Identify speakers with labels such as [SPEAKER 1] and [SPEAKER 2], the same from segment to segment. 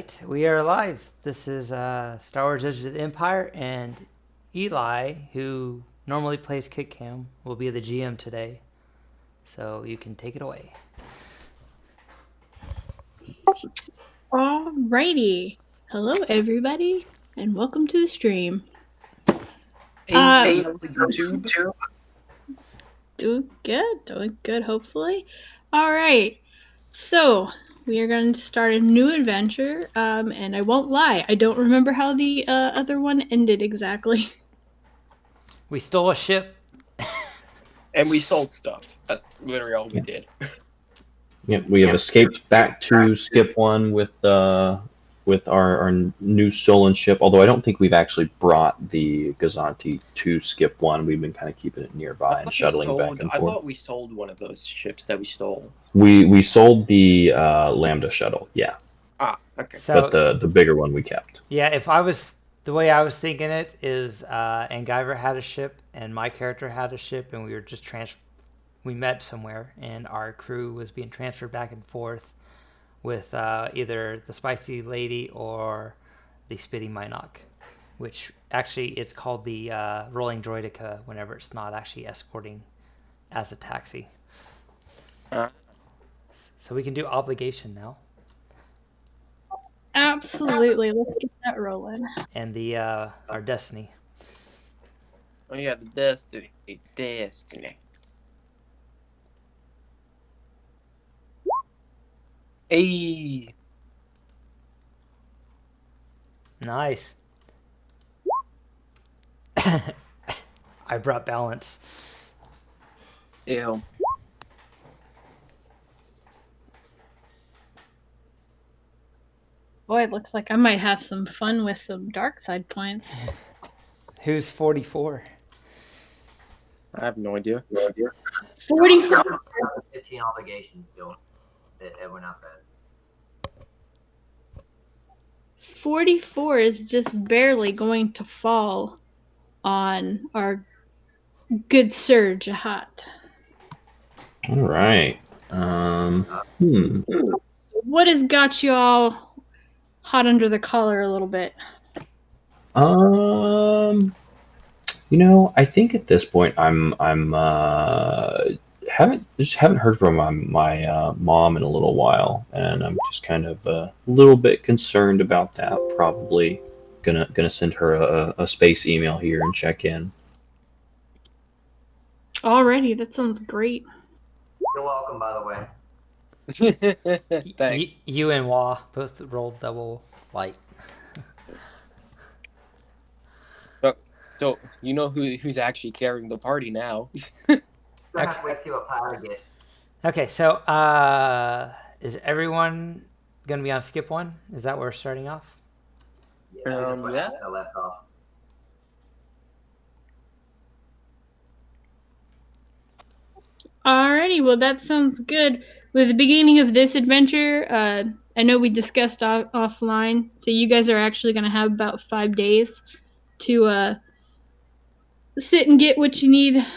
[SPEAKER 1] right, we are live. This is Star Wars EotE Empire, and Eli, who normally plays Ketkam, will be the GM today. So you can take it away.
[SPEAKER 2] Alrighty. Hello, everybody, and welcome to the stream.
[SPEAKER 3] Hey, YouTube.
[SPEAKER 2] Doing good, hopefully. Alright, so we are going to start a new adventure, and I won't lie, I don't remember how the other one ended exactly.
[SPEAKER 1] We stole a ship.
[SPEAKER 3] And we sold stuff. That's literally all we did.
[SPEAKER 4] Yep, we have escaped back to Skip One with our new stolen ship. Although I don't think we've actually brought the Gazanti to Skip One. We've been kind of keeping it nearby and shuttling back and forth.
[SPEAKER 3] I thought we sold one of those ships that we stole.
[SPEAKER 4] We sold the Lambda shuttle, yeah.
[SPEAKER 3] Ah, okay.
[SPEAKER 1] So,
[SPEAKER 4] but the bigger one we kept.
[SPEAKER 1] Yeah, the way I was thinking it is, Angiver had a ship, and my character had a ship, and we were just we met somewhere, and our crew was being transferred back and forth with either the Spicy Lady or the Spitting Minoc, which actually it's called the Rolling Droidica whenever it's not actually escorting as a taxi. So we can do obligation now.
[SPEAKER 2] Absolutely, let's get that rolling.
[SPEAKER 1] And the our destiny.
[SPEAKER 3] Oh yeah, the destiny. Hey.
[SPEAKER 1] Nice. I brought balance.
[SPEAKER 3] Ew.
[SPEAKER 2] Boy, it looks like I might have some fun with some dark side points.
[SPEAKER 1] Who's 44?
[SPEAKER 3] I have no idea.
[SPEAKER 2] 44.
[SPEAKER 5] 15 obligations still that everyone else has.
[SPEAKER 2] 44 is just barely going to fall on our good sir Jehaat.
[SPEAKER 4] All right.
[SPEAKER 2] What has got you all hot under the collar a little bit?
[SPEAKER 4] I think at this point I'm haven't heard from my mom in a little while, and I'm just kind of a little bit concerned about that. Probably gonna send her a space email here and check in.
[SPEAKER 2] Alrighty, that sounds great.
[SPEAKER 5] You're welcome, by the way.
[SPEAKER 3] Thanks.
[SPEAKER 1] You and Wah both rolled double light.
[SPEAKER 3] So you know who's actually carrying the party now.
[SPEAKER 5] We're gonna have to wait to see what Power gets.
[SPEAKER 1] Okay, so is everyone gonna be on skip one? Is that where we're starting off?
[SPEAKER 5] Yeah, that's what
[SPEAKER 3] Yeah.
[SPEAKER 5] I left off.
[SPEAKER 2] Alrighty, well that sounds good. With the beginning of this adventure, I know we discussed offline, so you guys are actually going to have about 5 days to sit and get what you need,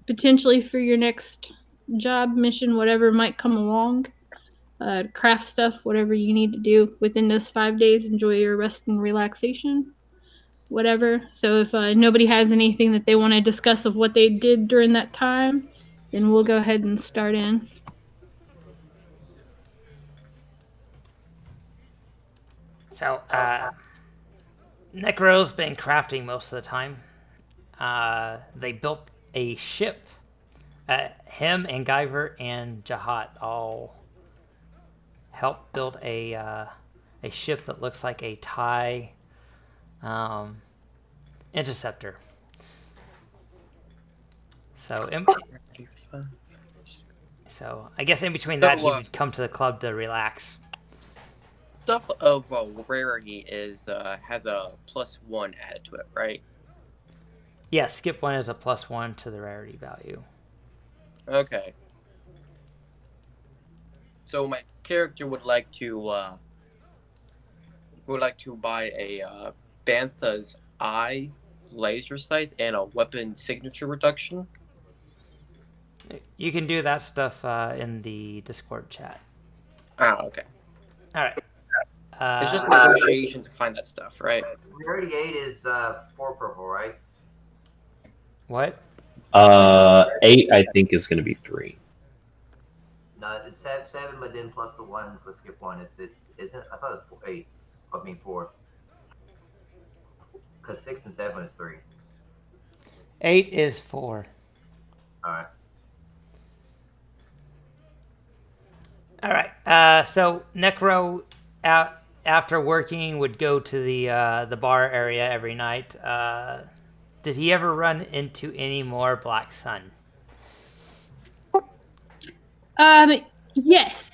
[SPEAKER 2] potentially for your next job, mission, whatever might come along. Craft stuff, whatever you need to do within those 5 days. Enjoy your rest and relaxation, whatever. So if nobody has anything that they want to discuss of what they did during that time, then we'll go ahead and start in.
[SPEAKER 1] So, Necro's been crafting most of the time. They built a ship. Him and Guyver and Jehaat all helped build a ship that looks like a TIE interceptor. So I guess in between that, he would come to the club to relax.
[SPEAKER 3] Stuff of rarity has a +1 added to it, right?
[SPEAKER 1] Yeah, skip one is a +1 to the rarity value.
[SPEAKER 3] Okay. So my character would like to buy a Bantha's Eye laser sight and a weapon signature reduction.
[SPEAKER 1] You can do that stuff in the Discord chat.
[SPEAKER 3] Ah, okay.
[SPEAKER 1] All right.
[SPEAKER 3] It's just negotiation to find that stuff, right?
[SPEAKER 5] Rarity 8 is 4 purple, right?
[SPEAKER 1] What?
[SPEAKER 4] 8, I think, is going to be 3.
[SPEAKER 5] No, it's 7, but then plus the 1 for skip 1. It's isn't. I thought it was 8. I mean 4. Because 6 and 7 is 3.
[SPEAKER 1] 8 is 4.
[SPEAKER 5] All right.
[SPEAKER 1] All right. So Necro, after working, would go to the bar area every night. Did he ever run into any more Black Sun?
[SPEAKER 2] Yes.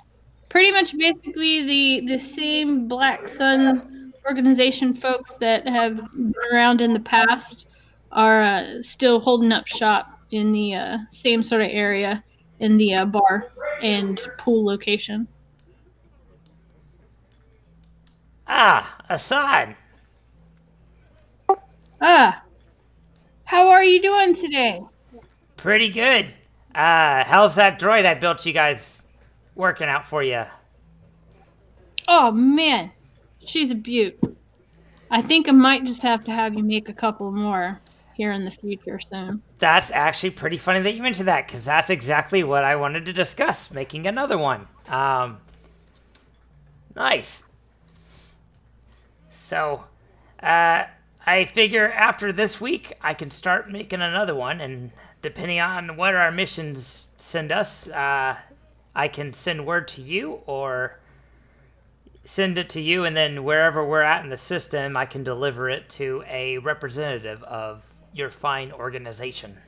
[SPEAKER 2] Pretty much basically the same Black Sun organization folks that have been around in the past are still holding up shop in the same sort of area in the bar and pool location.
[SPEAKER 1] Ah, Assad.
[SPEAKER 2] Ah, how are you doing today?
[SPEAKER 1] Pretty good. How's that droid I built you guys working out for you?
[SPEAKER 2] Oh man, she's a beaut. I think I might just have to have you make a couple more here in the future soon.
[SPEAKER 1] That's actually pretty funny that you mentioned that, because that's exactly what I wanted to discuss, making another one. Nice. So, I figure after this week, I can start making another one, and depending on what our missions send us, I can send word to you, or send it to you, and then wherever we're at in the system, I can deliver it to a representative of your fine organization.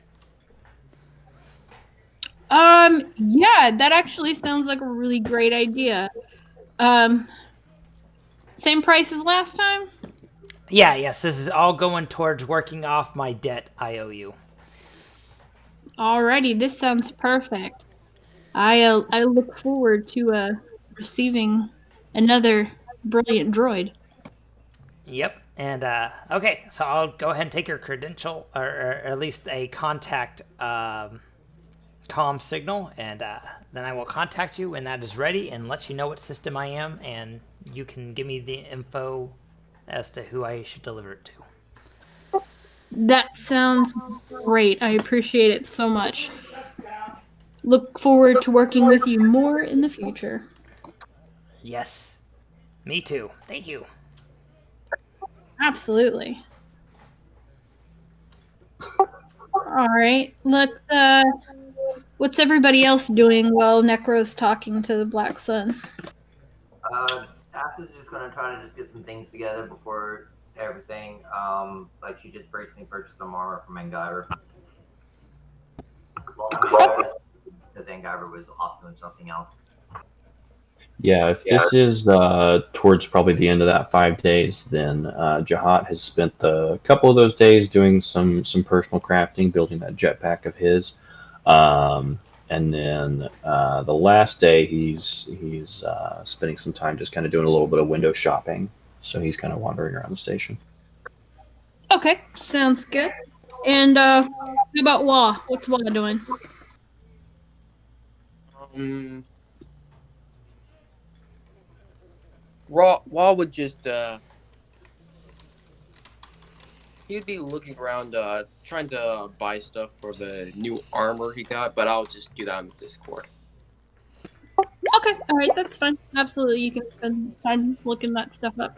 [SPEAKER 2] Yeah, that actually sounds like a really great idea. Same price as last time?
[SPEAKER 1] Yes, this is all going towards working off my debt I owe you.
[SPEAKER 2] Alrighty, this sounds perfect. I look forward to receiving another brilliant droid.
[SPEAKER 1] Yep. And okay, so I'll go ahead and take your credential, or at least a contact comm signal, and then I will contact you when that is ready and let you know what system I am, and you can give me the info as to who I should deliver it to.
[SPEAKER 2] That sounds great. I appreciate it so much. Look forward to working with you more in the future.
[SPEAKER 1] Yes. Me too. Thank you.
[SPEAKER 2] Absolutely. All right. What's everybody else doing while Necro's talking to the Black Sun?
[SPEAKER 5] Asta's just gonna try to just get some things together before everything. Like she just recently purchased some armor from Angiver. Because Angiver was off doing something else.
[SPEAKER 4] Yeah, if this is towards probably the end of that 5 days, then Jehaat has spent a couple of those days doing some personal crafting, building that jetpack of his, and then the last day he's spending some time just kind of doing a little bit of window shopping. So he's kind of wandering around the station.
[SPEAKER 2] Okay, sounds good. And how about Wah? What's Wah doing?
[SPEAKER 3] Wall would just he'd be looking around, trying to buy stuff for the new armor he got, but I'll just do that on Discord.
[SPEAKER 2] Okay, all right, that's fine. Absolutely, you can spend time looking that stuff up.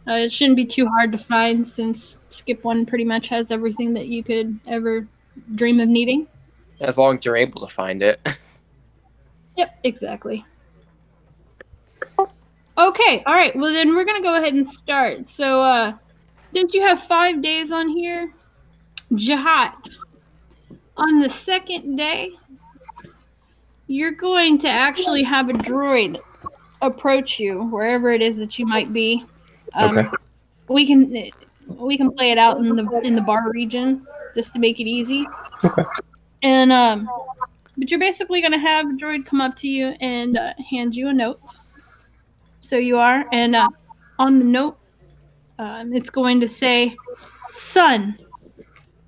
[SPEAKER 2] It shouldn't be too hard to find since Skip 1 pretty much has everything that you could ever dream of needing.
[SPEAKER 3] As long as you're able to find it.
[SPEAKER 2] Yep, exactly. Okay, all right, well then we're going to go ahead and start. So, since you have 5 days on here, Jehaat, on the second day, you're going to actually have a droid approach you wherever it is that you might be.
[SPEAKER 4] Okay.
[SPEAKER 2] We can play it out in the bar region just to make it easy.
[SPEAKER 4] Okay.
[SPEAKER 2] And but you're basically gonna have a droid come up to you and hand you a note. So you are, and on the note, it's going to say, "Son,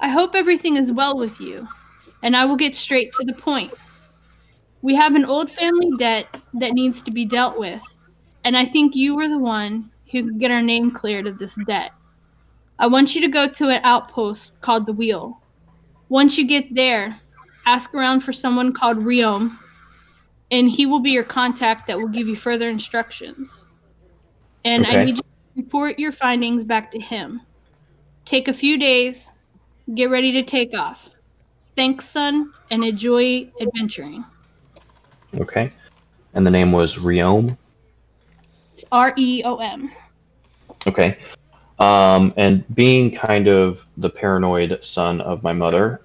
[SPEAKER 2] I hope everything is well with you, and I will get straight to the point. We have an old family debt that needs to be dealt with, and I think you were the one who can get our name cleared of this debt. I want you to go to an outpost called the Wheel. Once you get there, ask around for someone called Riom, and he will be your contact that will give you further instructions. And I
[SPEAKER 4] Okay.
[SPEAKER 2] need you to report your findings back to him. Take a few days, get ready to take off. Thanks, son, and enjoy adventuring.
[SPEAKER 4] Okay. And the name was Riom.
[SPEAKER 2] It's Reom.
[SPEAKER 4] Okay. And being kind of the paranoid son of my mother,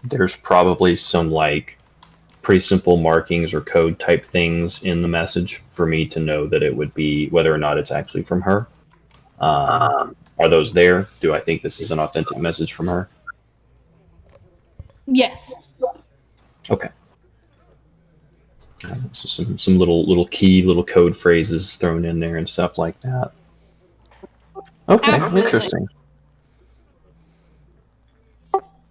[SPEAKER 4] there's probably some like pretty simple markings or code type things in the message for me to know that it would be whether or not it's actually from her. Are those there? Do I think this is an authentic message from her?
[SPEAKER 2] Yes.
[SPEAKER 4] Okay. So some little key, little code phrases thrown in there and stuff like that. Okay,
[SPEAKER 2] Absolutely.
[SPEAKER 4] interesting.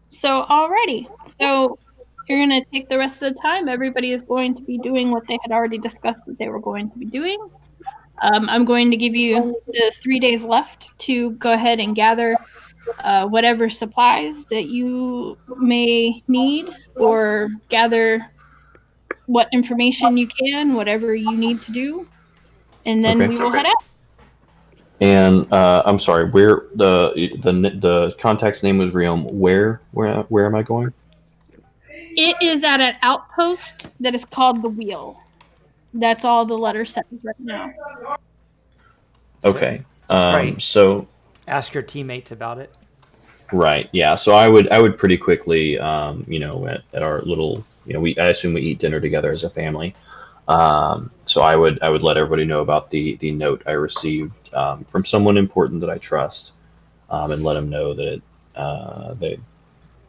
[SPEAKER 2] So, alrighty. So, you're going to take the rest of the time. Everybody is going to be doing what they had already discussed that they were going to be doing. I'm going to give you the 3 days left to go ahead and gather whatever supplies that you may need, or gather what information you can, whatever you need to do, and then we will head out.
[SPEAKER 4] And I'm sorry, where the contact's name was Riom. Where am I going?
[SPEAKER 2] It is at an outpost that is called the Wheel. That's all the letter says right now.
[SPEAKER 4] Okay.
[SPEAKER 1] Right.
[SPEAKER 4] So
[SPEAKER 1] Ask your teammates about it.
[SPEAKER 4] right, yeah. So I would pretty quickly, at our little, I assume we eat dinner together as a family. So I would let everybody know about the note I received from someone important that I trust, and let them know that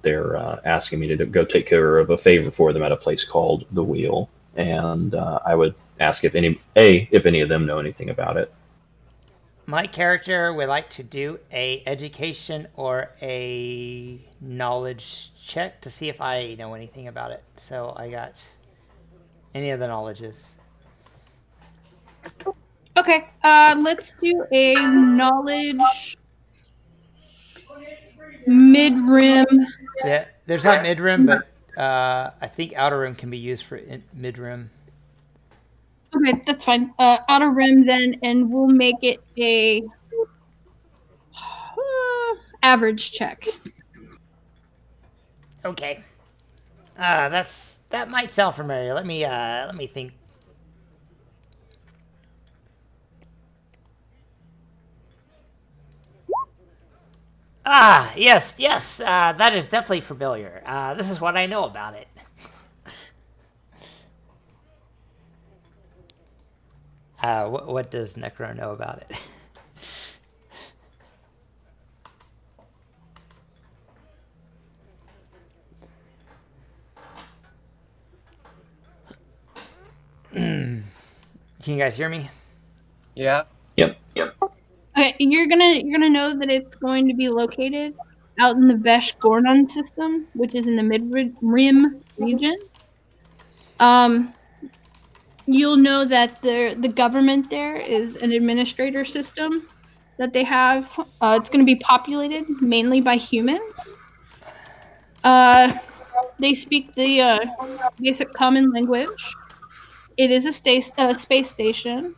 [SPEAKER 4] they're asking me to go take care of a favor for them at a place called the Wheel, and I would ask if any of them know anything about it.
[SPEAKER 1] My character would like to do a education or a knowledge check to see if I know anything about it. So I got any of the knowledges.
[SPEAKER 2] Okay, let's do a knowledge mid-rim.
[SPEAKER 1] Yeah, there's not mid-rim, but I think outer rim can be used for mid-rim.
[SPEAKER 2] Okay, that's fine. Outer rim then, and we'll make it a average check.
[SPEAKER 1] Okay. That might sound familiar. Let me think. Yes. That is definitely familiar. This is what I know about it. What does Necro know about it? Can you guys hear me?
[SPEAKER 3] Yeah.
[SPEAKER 4] Yep.
[SPEAKER 2] Okay, you're gonna know that it's going to be located out in the Vesh Gornon system, which is in the mid-rim region. You'll know that the government there is an administrator system that they have. It's going to be populated mainly by humans. They speak the basic common language. It is a space station.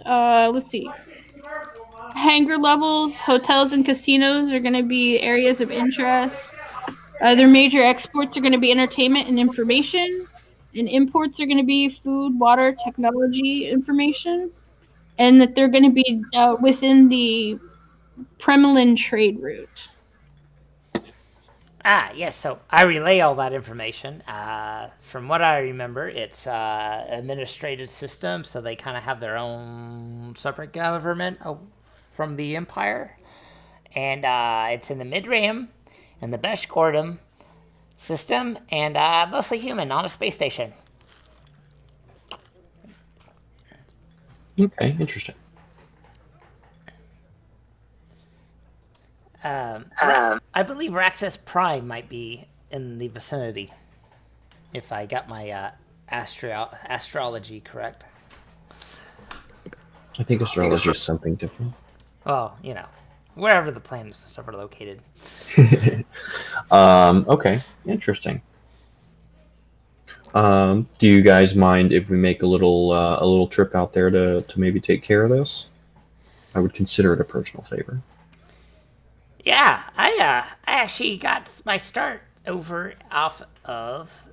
[SPEAKER 2] Let's see. Hangar levels, hotels, and casinos are going to be areas of interest. Their major exports are going to be entertainment and information. And imports are going to be food, water, technology information. And that they're going to be within the Premelin trade route.
[SPEAKER 1] Yes, so I relay all that information. From what I remember, it's administrative system, so they kind of have their own separate government from the Empire. And it's in the mid-rim, and the Beshgordum system, and mostly human, on a space station.
[SPEAKER 4] Okay, interesting.
[SPEAKER 1] I believe Raxus Prime might be in the vicinity, if I got my astrology correct.
[SPEAKER 4] I think astrology is something different.
[SPEAKER 1] Well, you know, wherever the planets and stuff are located.
[SPEAKER 4] Okay, interesting. Do you guys mind if we make a little trip out there to maybe take care of this? I would consider it a personal favor.
[SPEAKER 1] Yeah, I actually got my start over off of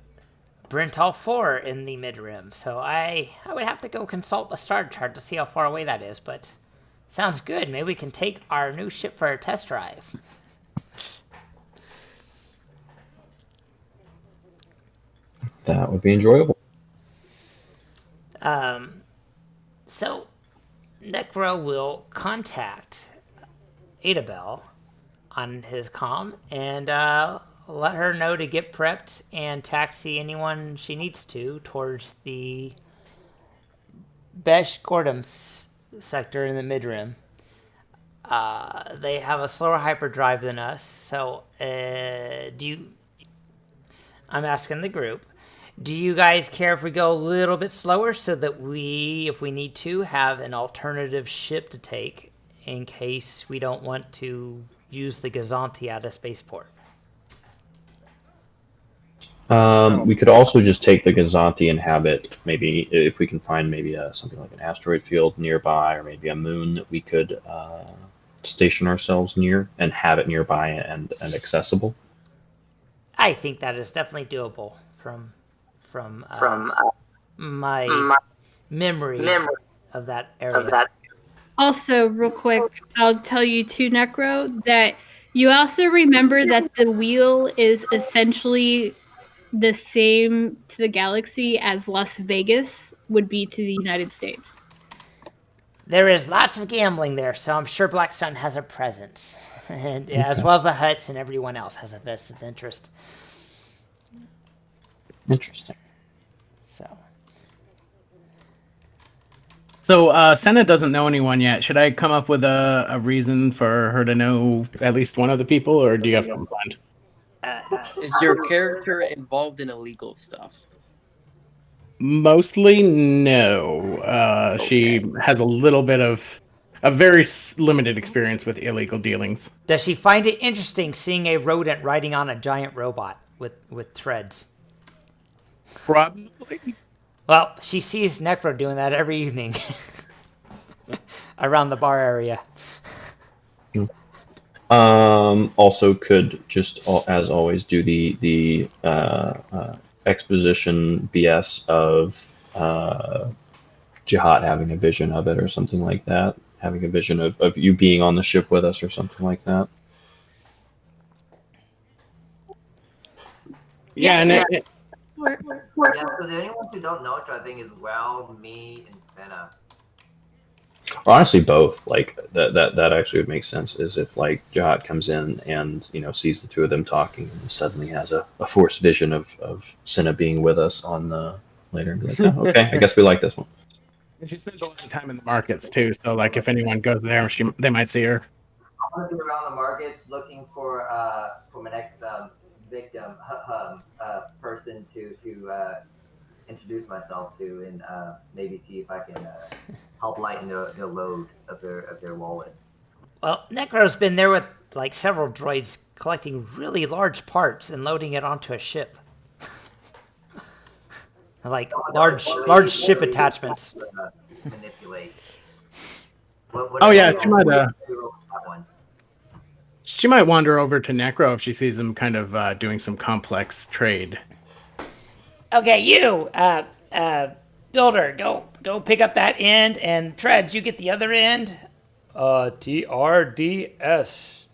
[SPEAKER 1] Brental 4 in the mid-rim, so I would have to go consult the star chart to see how far away that is, but sounds good. Maybe we can take our new ship for a test drive.
[SPEAKER 4] That would be enjoyable.
[SPEAKER 1] So Necro will contact Adabel on his comm and let her know to get prepped and taxi anyone she needs to towards the Besh Gordon sector in the mid-rim. They have a slower hyperdrive than us, so I'm asking the group, do you guys care if we go a little bit slower so that we, if we need to, have an alternative ship to take in case we don't want to use the Gazanti at a spaceport?
[SPEAKER 4] We could also just take the Gazanti and have it, maybe, if we can find maybe something like an asteroid field nearby, or maybe a moon that we could station ourselves near and have it nearby and accessible.
[SPEAKER 1] I think that is definitely doable from my memory of that area.
[SPEAKER 2] Also, real quick, I'll tell you too, Necro, that you also remember that the wheel is essentially the same to the galaxy as Las Vegas would be to the United States.
[SPEAKER 1] There is lots of gambling there, so I'm sure Black Sun has a presence, and as well as the Hutts and everyone else has a vested interest.
[SPEAKER 4] Interesting.
[SPEAKER 6] So Senna doesn't know anyone yet. Should I come up with a reason for her to know at least one of the people, or do you have something planned?
[SPEAKER 3] Is your character involved in illegal stuff?
[SPEAKER 6] Mostly, no. She has a very limited experience with illegal dealings.
[SPEAKER 1] Does she find it interesting seeing a rodent riding on a giant robot with treads?
[SPEAKER 6] Probably.
[SPEAKER 1] Well, she sees Necro doing that every evening around the bar area.
[SPEAKER 4] Also, could just as always do the exposition BS of Jehaat having a vision of it or something like that, having a vision of you being on the ship with us or something like that.
[SPEAKER 6] Yeah,
[SPEAKER 5] Yeah, so the only ones who don't know each other, I think, is me and Senna.
[SPEAKER 4] Honestly, both. Like that actually would make sense. Is if like Jehaat comes in and sees the two of them talking and suddenly has a forced vision of Senna being with us on the later and be like, oh, okay, I guess we like this one.
[SPEAKER 6] And she spends a lot of time in the markets too. So like, if anyone goes there, they might see her.
[SPEAKER 5] I'm gonna be around the markets looking for my next victim person to introduce myself to and maybe see if I can help lighten the load of their wallet.
[SPEAKER 1] Well, Necro's been there with like several droids collecting really large parts and loading it onto a ship. Like large ship attachments.
[SPEAKER 5] Manipulate.
[SPEAKER 6] Yeah, she might wander over to Necro if she sees him kind of doing some complex trade.
[SPEAKER 1] Okay, you, Builder, go pick up that end, and Treads, you get the other end. TRDS,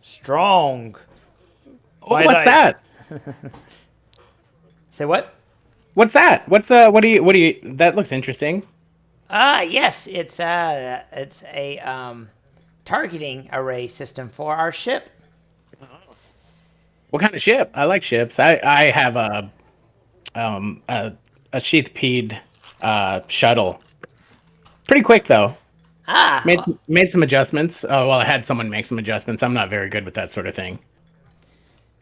[SPEAKER 1] strong.
[SPEAKER 6] What's that?
[SPEAKER 1] Say what?
[SPEAKER 6] What's that? What do you, that looks interesting.
[SPEAKER 1] Yes, it's a targeting array system for our ship.
[SPEAKER 6] What kind of ship? I like ships. I have a sheath-peed shuttle. Pretty quick though. Made some adjustments. Oh well, I had someone make some adjustments. I'm not very good with that sort of thing.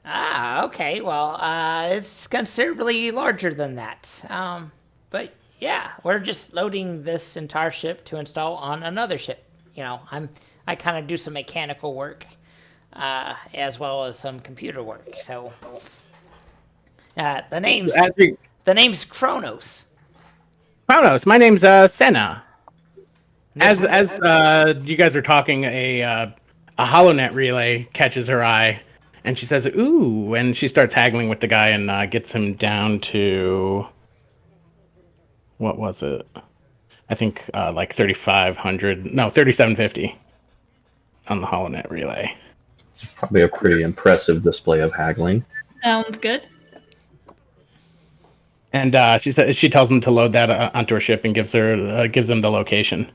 [SPEAKER 1] Okay. Well, it's considerably larger than that. But Yeah, we're just loading this entire ship to install on another ship. You know, I kind of do some mechanical work, as well as some computer work. So, the name's Kronos.
[SPEAKER 6] Kronos, my name's Senna. As you guys are talking, a HoloNet relay catches her eye, and she says, "Ooh!" and she starts haggling with the guy and gets him down to what was it? I think like 3,500. No, 3,750 on the HoloNet relay.
[SPEAKER 4] Probably a pretty impressive display of haggling.
[SPEAKER 2] Sounds good.
[SPEAKER 6] And she tells him to load that onto her ship and gives him the location.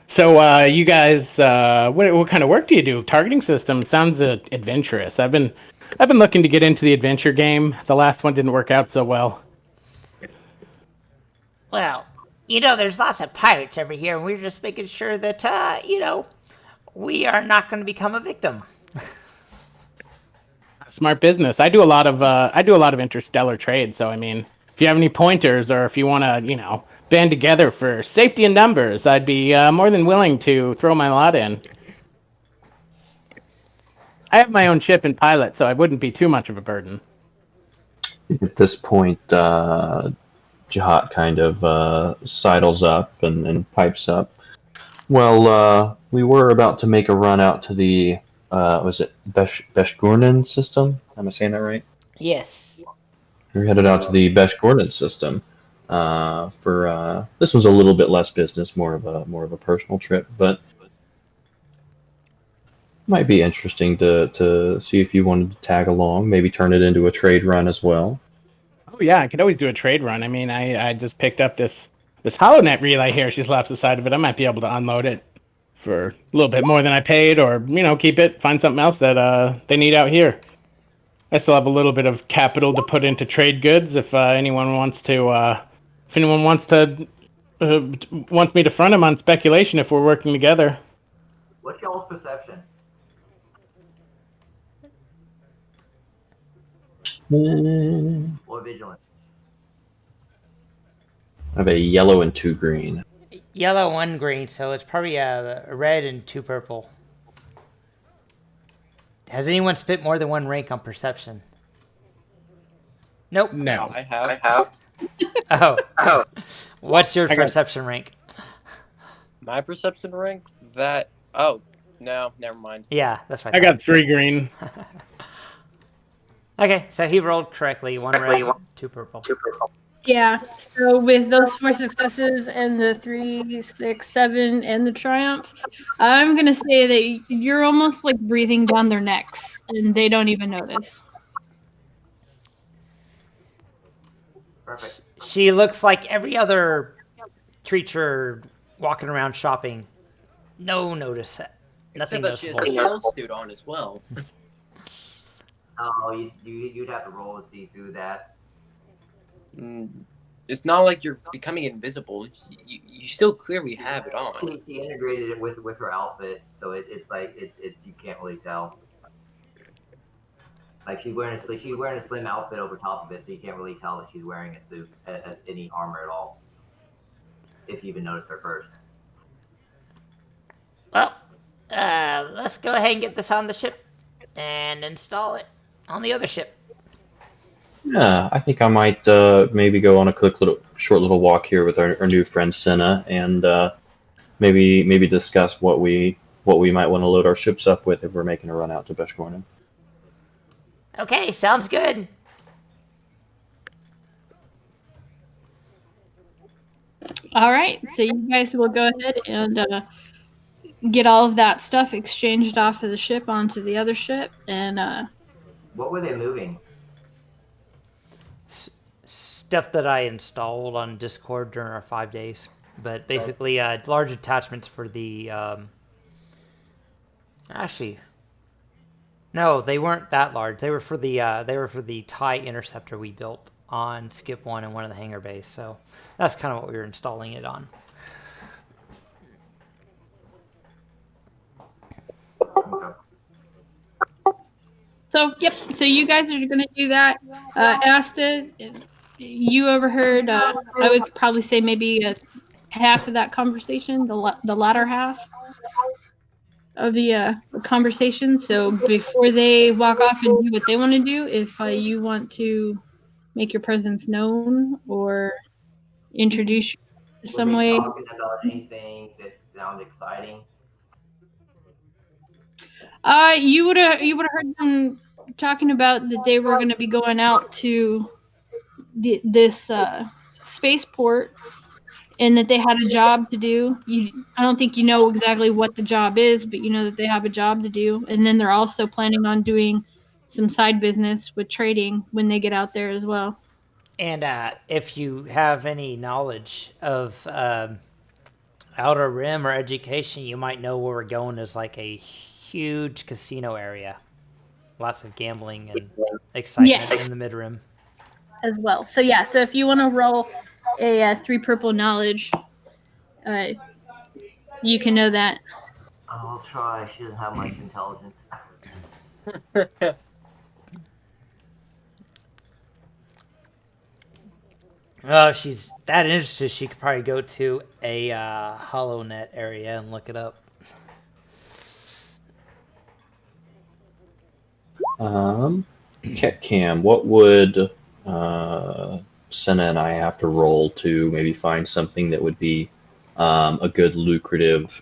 [SPEAKER 6] So you guys, what kind of work do you do? Targeting system sounds adventurous. I've been looking to get into the adventure game. The last one didn't work out so well.
[SPEAKER 1] Well, you know, there's lots of pirates over here, and we're just making sure that, you know, we are not going to become a victim.
[SPEAKER 6] Smart business. I do a lot of interstellar trade. So I mean, if you have any pointers, or if you want to, you know, band together for safety in numbers, I'd be more than willing to throw my lot in. I have my own ship and pilot, so I wouldn't be too much of a burden.
[SPEAKER 4] At this point, Jehaat kind of sidles up and pipes up. Well, we were about to make a run out to the, was it Beshgurnen system? Am I saying that right?
[SPEAKER 1] Yes.
[SPEAKER 4] We're headed out to the Beshgurnen system. For this was a little bit less business, more of a personal trip, but might be interesting to see if you wanted to tag along, maybe turn it into a trade run as well.
[SPEAKER 6] Oh yeah, I could always do a trade run. I mean, I just picked up this HoloNet relay here. She slaps the side of it. I might be able to unload it for a little bit more than I paid, or you know, keep it, find something else that they need out here. I still have a little bit of capital to put into trade goods if anyone wants to. If anyone wants me to front him on speculation, if we're working together.
[SPEAKER 5] What's y'all's perception? Or vigilance?
[SPEAKER 4] I have a yellow and 2 green.
[SPEAKER 1] Yellow, 1 green, so it's probably a red and 2 purple. Has anyone spent more than 1 rank on perception? Nope.
[SPEAKER 6] No.
[SPEAKER 3] I have.
[SPEAKER 1] Oh. What's your perception rank?
[SPEAKER 3] My perception rank? That... Oh, no, never mind.
[SPEAKER 1] Yeah, that's right.
[SPEAKER 6] I got 3 green.
[SPEAKER 1] Okay, so he rolled correctly. 1 red, 2 purple.
[SPEAKER 2] Yeah. So with those 4 successes and the 3, 6, 7, and the triumph, I'm gonna say that you're almost like breathing down their necks, and they don't even notice.
[SPEAKER 5] Perfect.
[SPEAKER 1] She looks like every other creature walking around shopping. No notice. Nothing
[SPEAKER 3] Except that she
[SPEAKER 1] noticeable.
[SPEAKER 3] has a stealth suit on as well.
[SPEAKER 5] Oh, you'd have to roll to see through that.
[SPEAKER 3] It's not like you're becoming invisible. You still clearly have it on.
[SPEAKER 5] She integrated it with her outfit, so it's like it's you can't really tell. Like she's wearing a slim outfit over top of it, so you can't really tell that she's wearing a suit, any armor at all. If you even notice her first.
[SPEAKER 1] Well, let's go ahead and get this on the ship and install it on the other ship.
[SPEAKER 4] Yeah, I think I might maybe go on a short little walk here with our new friend Senna, and maybe discuss what we might want to load our ships up with if we're making a run out to Beshgurnen.
[SPEAKER 1] Okay, sounds good.
[SPEAKER 2] All right. So you guys will go ahead and get all of that stuff exchanged off of the ship onto the other ship, and
[SPEAKER 5] What were they moving?
[SPEAKER 1] Stuff that I installed on Discord during our 5 days, but basically large attachments for the. Actually, no, they weren't that large. They were for the TIE interceptor we built on Skip 1 and one of the hangar bays. So that's kind of what we were installing it on.
[SPEAKER 5] Okay.
[SPEAKER 2] so yep. So you guys are going to do that. Asta, you overheard, I would probably say maybe half of that conversation, the latter half of the conversation. So before they walk off and do what they want to do, if you want to make your presence known or introduce you
[SPEAKER 5] Were
[SPEAKER 2] some
[SPEAKER 5] they
[SPEAKER 2] way.
[SPEAKER 5] talking about anything that sounded exciting?
[SPEAKER 2] You would have heard them talking about that they were going to be going out to this spaceport and that they had a job to do. I don't think you know exactly what the job is, but you know that they have a job to do, and then they're also planning on doing some side business with trading when they get out there as well.
[SPEAKER 1] And if you have any knowledge of Outer Rim or education, you might know where we're going is like a huge casino area. Lots of gambling and excitement
[SPEAKER 2] Yes.
[SPEAKER 1] in the mid rim.
[SPEAKER 2] As well. So yeah, so if you want to roll a 3 purple knowledge, you can know that.
[SPEAKER 5] I'll try. She doesn't have much intelligence.
[SPEAKER 1] Oh, if she's that interested, she could probably go to a HoloNet area and look it up.
[SPEAKER 4] Ketkam, what would Senna and I have to roll to maybe find something that would be a good lucrative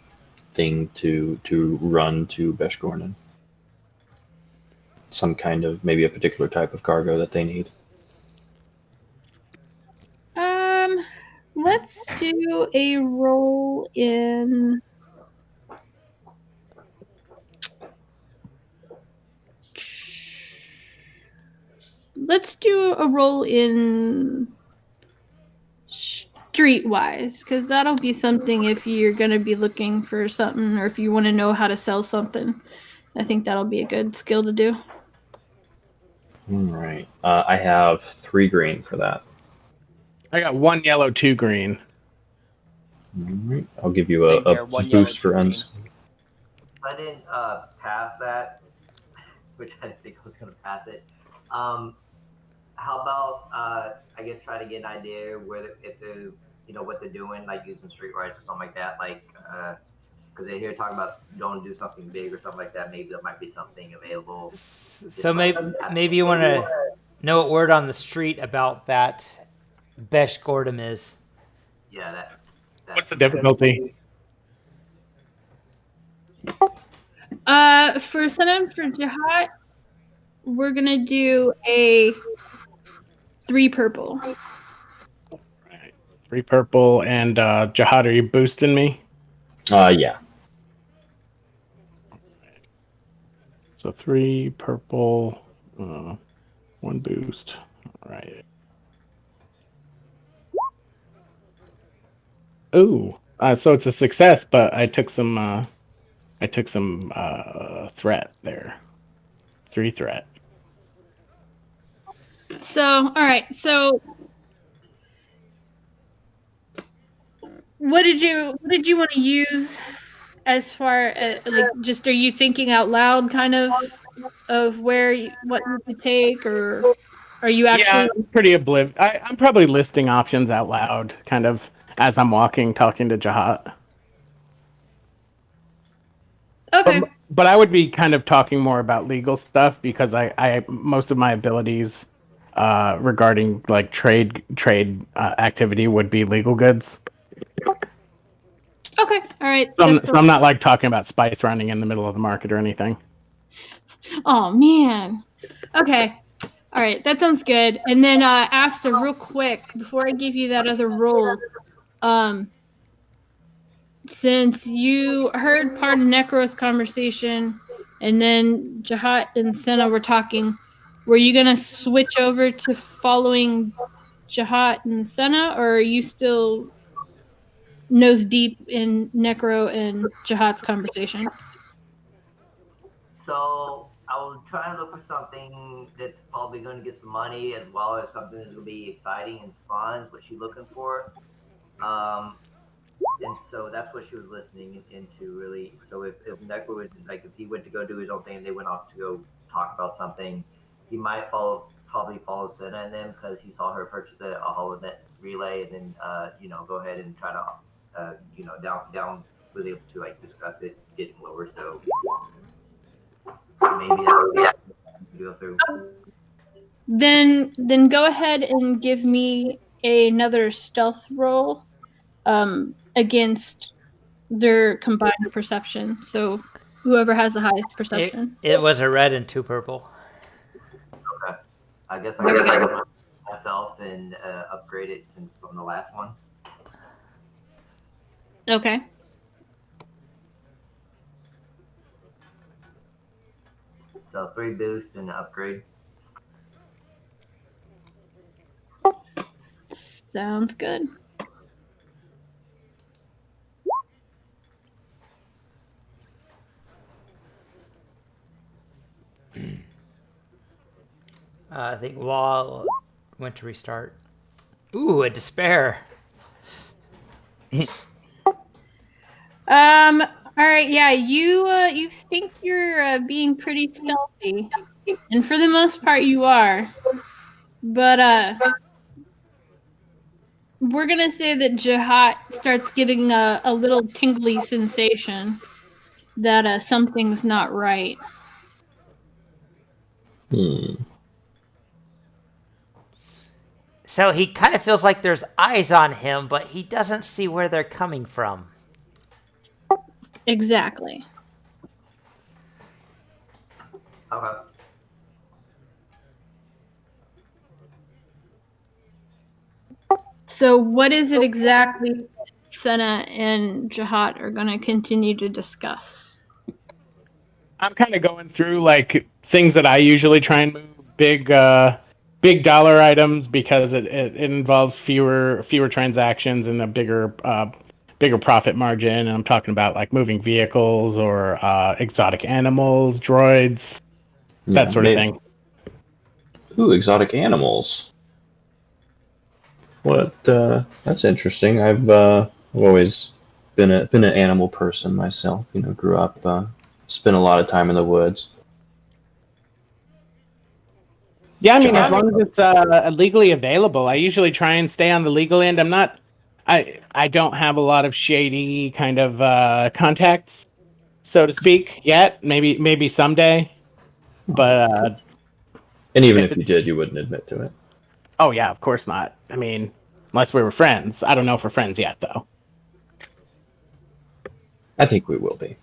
[SPEAKER 4] thing to run to Beshgornen? Some kind of, maybe a particular type of cargo that they need.
[SPEAKER 2] Let's do a roll in. Let's do a roll in streetwise, because that'll be something if you're going to be looking for something or if you want to know how to sell something. I think that'll be a good skill to do.
[SPEAKER 4] All right. I have 3 green for that.
[SPEAKER 6] I got 1 yellow, 2 green.
[SPEAKER 4] All right. I'll give you
[SPEAKER 3] Same
[SPEAKER 4] a
[SPEAKER 3] here, 1 yellow,
[SPEAKER 4] boost for
[SPEAKER 3] 2 green.
[SPEAKER 4] uns.
[SPEAKER 5] If I didn't pass that, which I think I was going to pass it, how about I guess try to get an idea where if the what they're doing, like using street rights or something like that, like because they're here talking about don't do something big or something like that. Maybe there might be something available.
[SPEAKER 1] So maybe you want to know what word on the street about that Beshgornem is.
[SPEAKER 5] Yeah, that's
[SPEAKER 6] What's the difficulty?
[SPEAKER 2] For Senna and for Jehaat, we're gonna do a 3 purple.
[SPEAKER 6] Right. 3 purple, and Jehaat, are you boosting me?
[SPEAKER 4] Yeah.
[SPEAKER 6] So 3 purple, 1 boost. All right. Ooh, so it's a success, but I took some threat there. 3 threat.
[SPEAKER 2] So, all right. So, what did you want to use as far as like just are you thinking out loud kind of what you could take, or are you actually?
[SPEAKER 6] Yeah, I'm pretty I'm probably listing options out loud, kind of as I'm walking, talking to Jehaat.
[SPEAKER 2] Okay.
[SPEAKER 6] But I would be kind of talking more about legal stuff because I most of my abilities regarding like trade activity would be legal goods.
[SPEAKER 2] Okay. All right.
[SPEAKER 6] So I'm not like talking about spice running in the middle of the market or anything.
[SPEAKER 2] Oh man. Okay. All right. That sounds good. And then Asta, real quick before I give you that other roll, since you heard part of Necro's conversation, and then Jehaat and Senna were talking, were you gonna switch over to following Jehaat and Senna, or are you still nose deep in Necro and Jehaat's conversation?
[SPEAKER 5] So I will try and look for something that's probably going to get some money, as well as something that's going to be exciting and fun. Is what she's looking for. And so that's what she was listening into, really. So if Necro was like, if he went to go do his own thing and they went off to go talk about something, he might follow probably follow Senna and them because he saw her purchase a HoloNet relay, and then go ahead and try to down was able to like discuss it getting lower. So maybe that would go through.
[SPEAKER 2] Then go ahead and give me another stealth roll against their combined perception. So whoever has the highest perception.
[SPEAKER 1] It was a red and 2 purple.
[SPEAKER 5] Okay. I guess I can myself and upgrade it since from the last one.
[SPEAKER 2] Okay.
[SPEAKER 5] So 3 boosts and upgrade.
[SPEAKER 2] Sounds good.
[SPEAKER 1] I think Wall went to restart. Ooh, a despair.
[SPEAKER 2] All right, yeah, you think you're being pretty stealthy, and for the most part you are, but we're gonna say that Jehaat starts getting a little tingly sensation that something's not right.
[SPEAKER 1] So he kind of feels like there's eyes on him, but he doesn't see where they're coming from.
[SPEAKER 2] Exactly.
[SPEAKER 5] Okay.
[SPEAKER 2] So what is it exactly that Senna and Jehaat are going to continue to discuss?
[SPEAKER 6] I'm kind of going through like things that I usually try and move, big dollar items, because it involves fewer transactions and a bigger profit margin. And I'm talking about like moving vehicles or exotic animals, droids, that sort of thing.
[SPEAKER 4] Ooh, exotic animals. That's interesting. I've always been an animal person myself. Grew up, spent a lot of time in the woods.
[SPEAKER 6] Yeah, I mean, as long as it's legally available. I usually try and stay on the legal end. I don't have a lot of shady kind of contacts, so to speak, yet. Maybe someday. But
[SPEAKER 4] and even if you did, you wouldn't admit to it.
[SPEAKER 6] Oh yeah, of course not. I mean, unless we were friends. I don't know if we're friends yet, though.
[SPEAKER 4] I think we will be.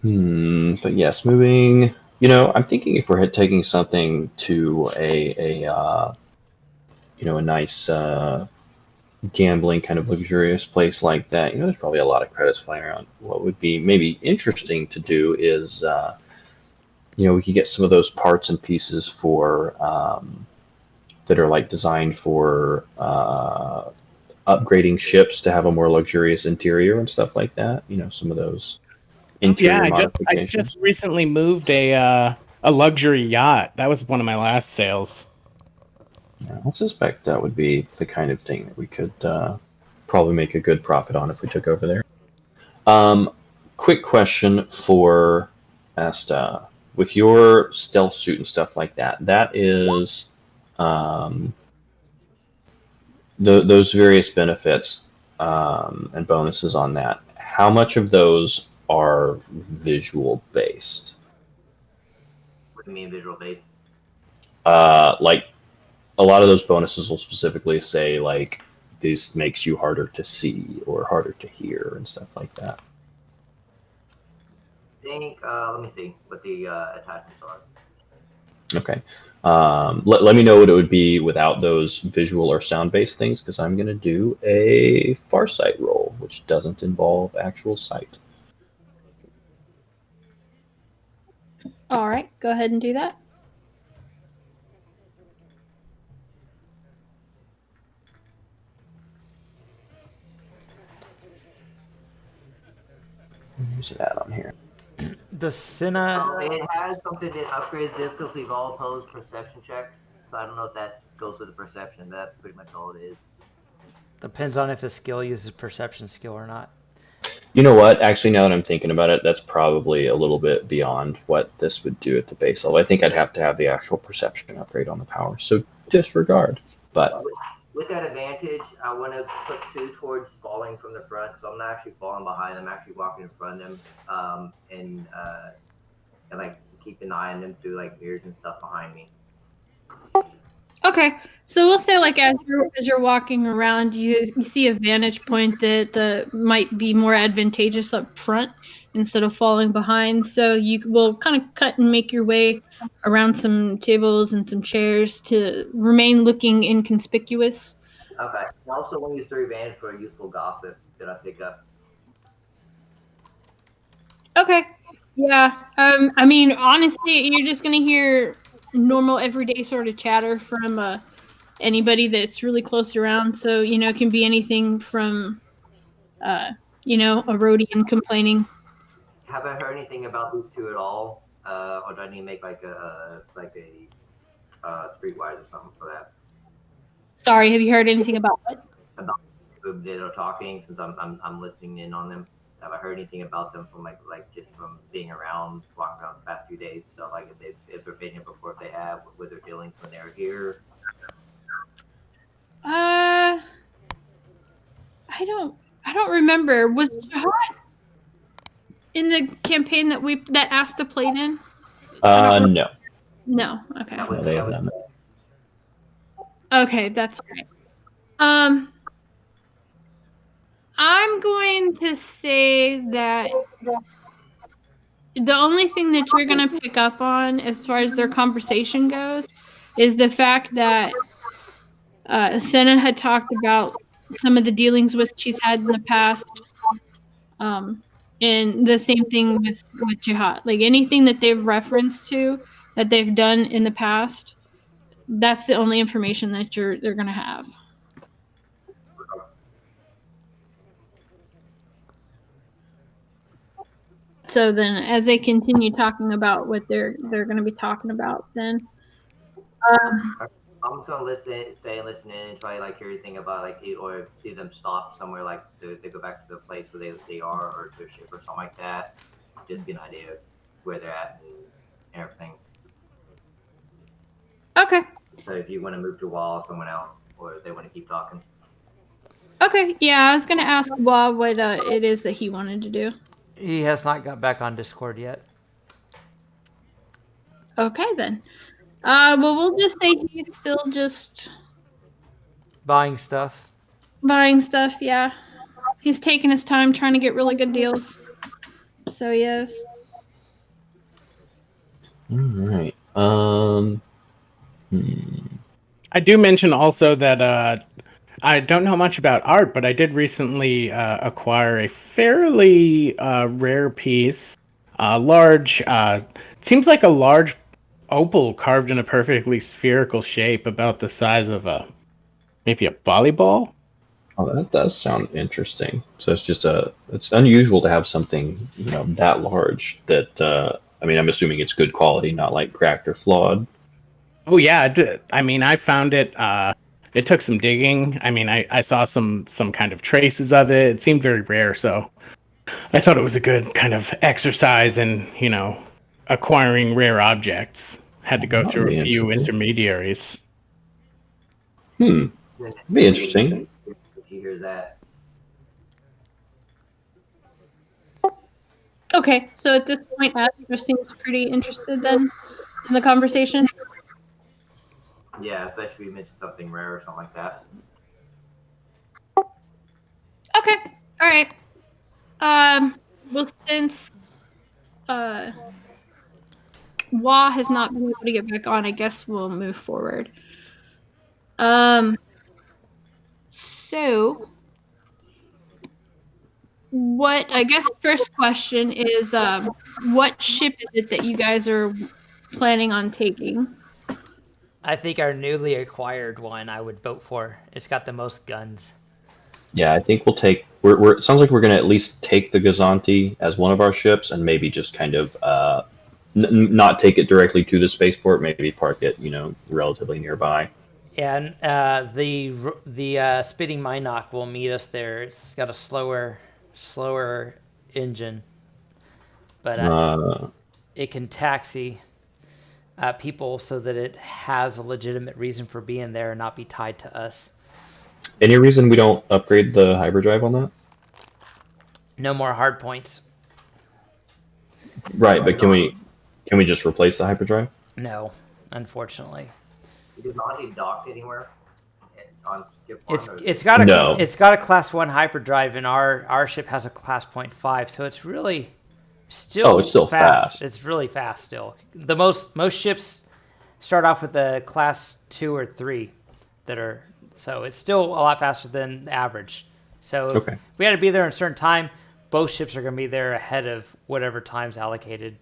[SPEAKER 4] But yes, moving. I'm thinking if we're taking something to a nice gambling kind of luxurious place like that, there's probably a lot of credits flying around. What would be maybe interesting to do is, we could get some of those parts and pieces for that are like designed for upgrading ships to have a more luxurious interior and stuff like that. Some of those interior modifications.
[SPEAKER 6] I just recently moved a luxury yacht. That was one of my last sales.
[SPEAKER 4] Yeah, I suspect that would be the kind of thing that we could probably make a good profit on if we took over there. Quick question for Asta. With your stealth suit and stuff like that, that is those various benefits and bonuses on that. How much of those are visual based?
[SPEAKER 5] What do you mean visual based?
[SPEAKER 4] Like a lot of those bonuses will specifically say like this makes you harder to see or harder to hear and stuff like that.
[SPEAKER 5] I think let me see what the attachments are.
[SPEAKER 4] Okay. Let me know what it would be without those visual or sound based things, because I'm going to do a Farsight roll, which doesn't involve actual sight.
[SPEAKER 2] All right, go ahead and do that.
[SPEAKER 4] Where's it at on here?
[SPEAKER 1] The Senna.
[SPEAKER 5] It has something that upgrades difficulty of all opposed perception checks. So I don't know if that goes with the perception. But that's pretty much all it is.
[SPEAKER 1] Depends on if a skill uses perception skill or not.
[SPEAKER 4] You know what? Actually, now that I'm thinking about it, that's probably a little bit beyond what this would do at the base level. I think I'd have to have the actual perception upgrade on the power. So disregard. But
[SPEAKER 5] With that advantage, I want to put 2 towards falling from the front, so I'm not actually falling behind them. I'm actually walking in front of them, and like keep an eye on them through like mirrors and stuff behind me.
[SPEAKER 2] Okay, so we'll say like as you're walking around, you see a vantage point that might be more advantageous up front instead of falling behind. So you will kind of cut and make your way around some tables and some chairs to remain looking inconspicuous.
[SPEAKER 5] Okay. I also want to use 3 advantage for a useful gossip that I pick up.
[SPEAKER 2] Okay. Yeah. I mean, honestly, you're just gonna hear normal, everyday sort of chatter from anybody that's really close around. So it can be anything from, a Rhodian complaining.
[SPEAKER 5] Have I heard anything about these 2 at all? Or do I need to make like a streetwise or something for that?
[SPEAKER 2] Sorry, have you heard anything about what?
[SPEAKER 5] About who they are talking, since I'm listening in on them. Have I heard anything about them from like just from being around, walking around the past few days? So like if they've been here before, if they have, with their dealings when they were here.
[SPEAKER 2] I don't remember. Was Jehaat in the campaign that Asta played in?
[SPEAKER 4] no.
[SPEAKER 2] No. Okay.
[SPEAKER 4] No, they have done that.
[SPEAKER 2] Okay, that's right. I'm going to say that the only thing that you're going to pick up on as far as their conversation goes is the fact that Senna had talked about some of the dealings with she's had in the past. And the same thing with Jehaat. Like anything that they've referenced to that they've done in the past, that's the only information that they're going to have. So then, as they continue talking about what they're going to be talking about, then
[SPEAKER 5] I'm just gonna stay listening, and try to like hear anything about like or see them stop somewhere, like they go back to the place where they are, or their ship or something like that. Just get an idea of where they're at and everything.
[SPEAKER 2] Okay.
[SPEAKER 5] So if you want to move to Wall or someone else, or if they want to keep talking.
[SPEAKER 2] Okay. Yeah, I was gonna ask Bob what it is that he wanted to do.
[SPEAKER 1] He has not got back on Discord yet.
[SPEAKER 2] Okay then. Well, we'll just say he's still just
[SPEAKER 1] Buying stuff.
[SPEAKER 2] buying stuff. Yeah, he's taking his time trying to get really good deals. So yes.
[SPEAKER 4] All right.
[SPEAKER 6] I do mention also that I don't know much about art, but I did recently acquire a fairly rare piece. Large, seems like a large opal carved in a perfectly spherical shape, about the size of maybe a volleyball.
[SPEAKER 4] Oh, that does sound interesting. So it's unusual to have something, that large that, I mean, I'm assuming it's good quality, not like cracked or flawed.
[SPEAKER 6] Oh yeah, I mean, I found it. It took some digging. I mean, I saw some kind of traces of it. It seemed very rare, so I thought it was a good kind of exercise in, acquiring rare objects. Had to go through a few intermediaries.
[SPEAKER 4] Be interesting.
[SPEAKER 5] If you hear that.
[SPEAKER 2] Okay, so at this point, Astra seems pretty interested then in the conversation.
[SPEAKER 5] Yeah, especially if you mention something rare or something like that.
[SPEAKER 2] Okay, all right. Well, since Wah has not been able to get back on, I guess we'll move forward. So what I guess first question is, what ship is it that you guys are planning on taking?
[SPEAKER 1] I think our newly acquired one I would vote for. It's got the most guns.
[SPEAKER 4] Yeah, I think we'll take. It sounds like we're going to at least take the Gazanti as one of our ships, and maybe just kind of not take it directly to the spaceport. Maybe park it, relatively nearby.
[SPEAKER 1] And the Spitting Minnock will meet us there. It's got a slower engine, but it can taxi people so that it has a legitimate reason for being there and not be tied to us.
[SPEAKER 4] Any reason we don't upgrade the hyperdrive on that?
[SPEAKER 1] No more hard points.
[SPEAKER 4] Right, but can we just replace the hyperdrive?
[SPEAKER 1] No, unfortunately.
[SPEAKER 5] Is Monty docked anywhere on skip one?
[SPEAKER 1] It's got a
[SPEAKER 4] No.
[SPEAKER 1] it's got a class 1 hyperdrive, and our ship has a class 0.5, so it's really still
[SPEAKER 4] it's still fast.
[SPEAKER 1] It's really fast still. The most ships start off with a class 2 or 3 so it's still a lot faster than average. So if we had to be there in a certain time, both ships are going to be there ahead of whatever time's allocated.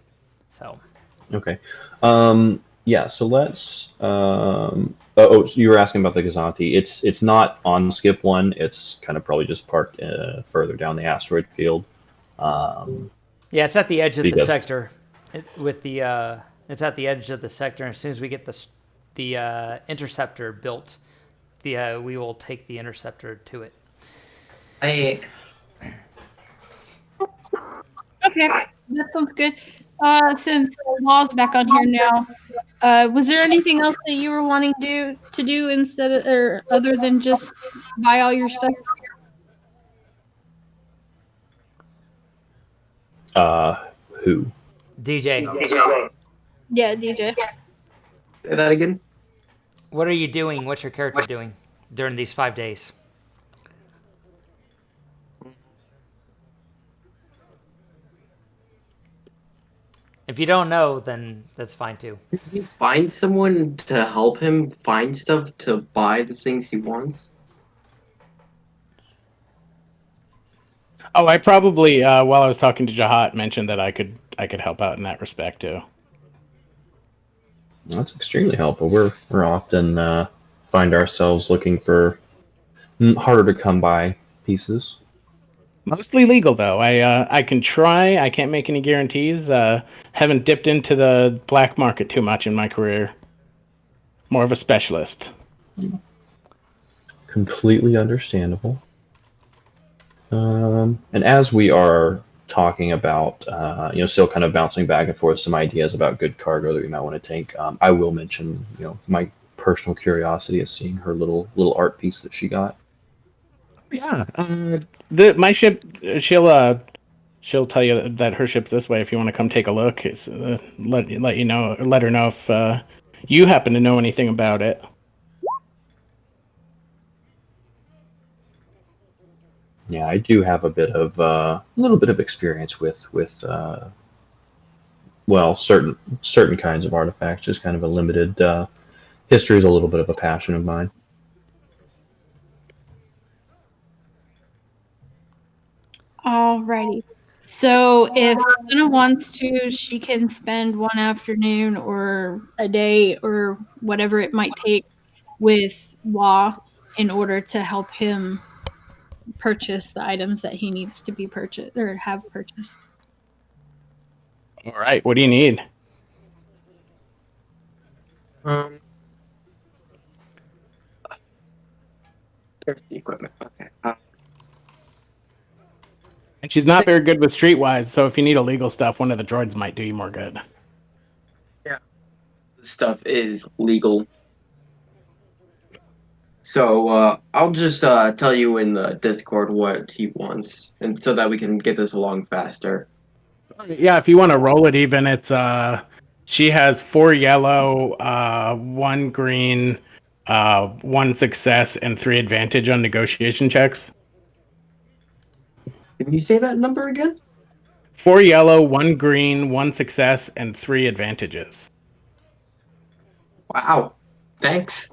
[SPEAKER 1] So
[SPEAKER 4] okay. Yeah, so let's so you were asking about the Gazanti. It's not on skip 1. It's kind of probably just parked further down the asteroid field.
[SPEAKER 1] Yeah, it's at the edge of the sector. It's at the edge of the sector. And as soon as we get the interceptor built, we will take the interceptor to it.
[SPEAKER 2] Okay, that sounds good. Since Law's back on here now, was there anything else that you were wanting to do instead of, or other than just buy all your stuff?
[SPEAKER 4] Who?
[SPEAKER 1] DJ.
[SPEAKER 2] Yeah, DJ.
[SPEAKER 3] Say that again?
[SPEAKER 1] What are you doing? What's your character doing during these 5 days? If you don't know, then that's fine too.
[SPEAKER 3] Can you find someone to help him find stuff to buy the things he wants?
[SPEAKER 6] Oh, I probably while I was talking to Jehaat mentioned that I could help out in that respect too.
[SPEAKER 4] That's extremely helpful. We're often find ourselves looking for harder to come by pieces.
[SPEAKER 6] Mostly legal though. I can try. I can't make any guarantees. Haven't dipped into the black market too much in my career. More of a specialist.
[SPEAKER 4] Completely understandable. And as we are talking about, still kind of bouncing back and forth some ideas about good cargo that we might want to take, I will mention, my personal curiosity is seeing her little art piece that she got.
[SPEAKER 6] Yeah, my ship. She'll tell you that her ship's this way if you want to come take a look. It's let you know, let her know if you happen to know anything about it.
[SPEAKER 4] Yeah, I do have a little bit of experience with certain kinds of artifacts. Just kind of a limited history is a little bit of a passion of mine.
[SPEAKER 2] Alrighty. So if Senna wants to, she can spend one afternoon or a day or whatever it might take with Wah in order to help him purchase the items that he needs to be purchased or have purchased.
[SPEAKER 6] All right. What do you need?
[SPEAKER 3] There's the equipment. Okay.
[SPEAKER 6] And she's not very good with streetwise, so if you need illegal stuff, one of the droids might do you more good.
[SPEAKER 3] Yeah. This stuff is legal. So I'll just tell you in the Discord what he wants, and so that we can get this along faster.
[SPEAKER 6] Yeah, if you want to roll it even, it's she has 4 yellow, 1 green, 1 success, and 3 advantage on negotiation checks.
[SPEAKER 3] Can you say that number again?
[SPEAKER 6] 4 yellow, 1 green, 1 success, and 3 advantages.
[SPEAKER 3] Wow. Thanks.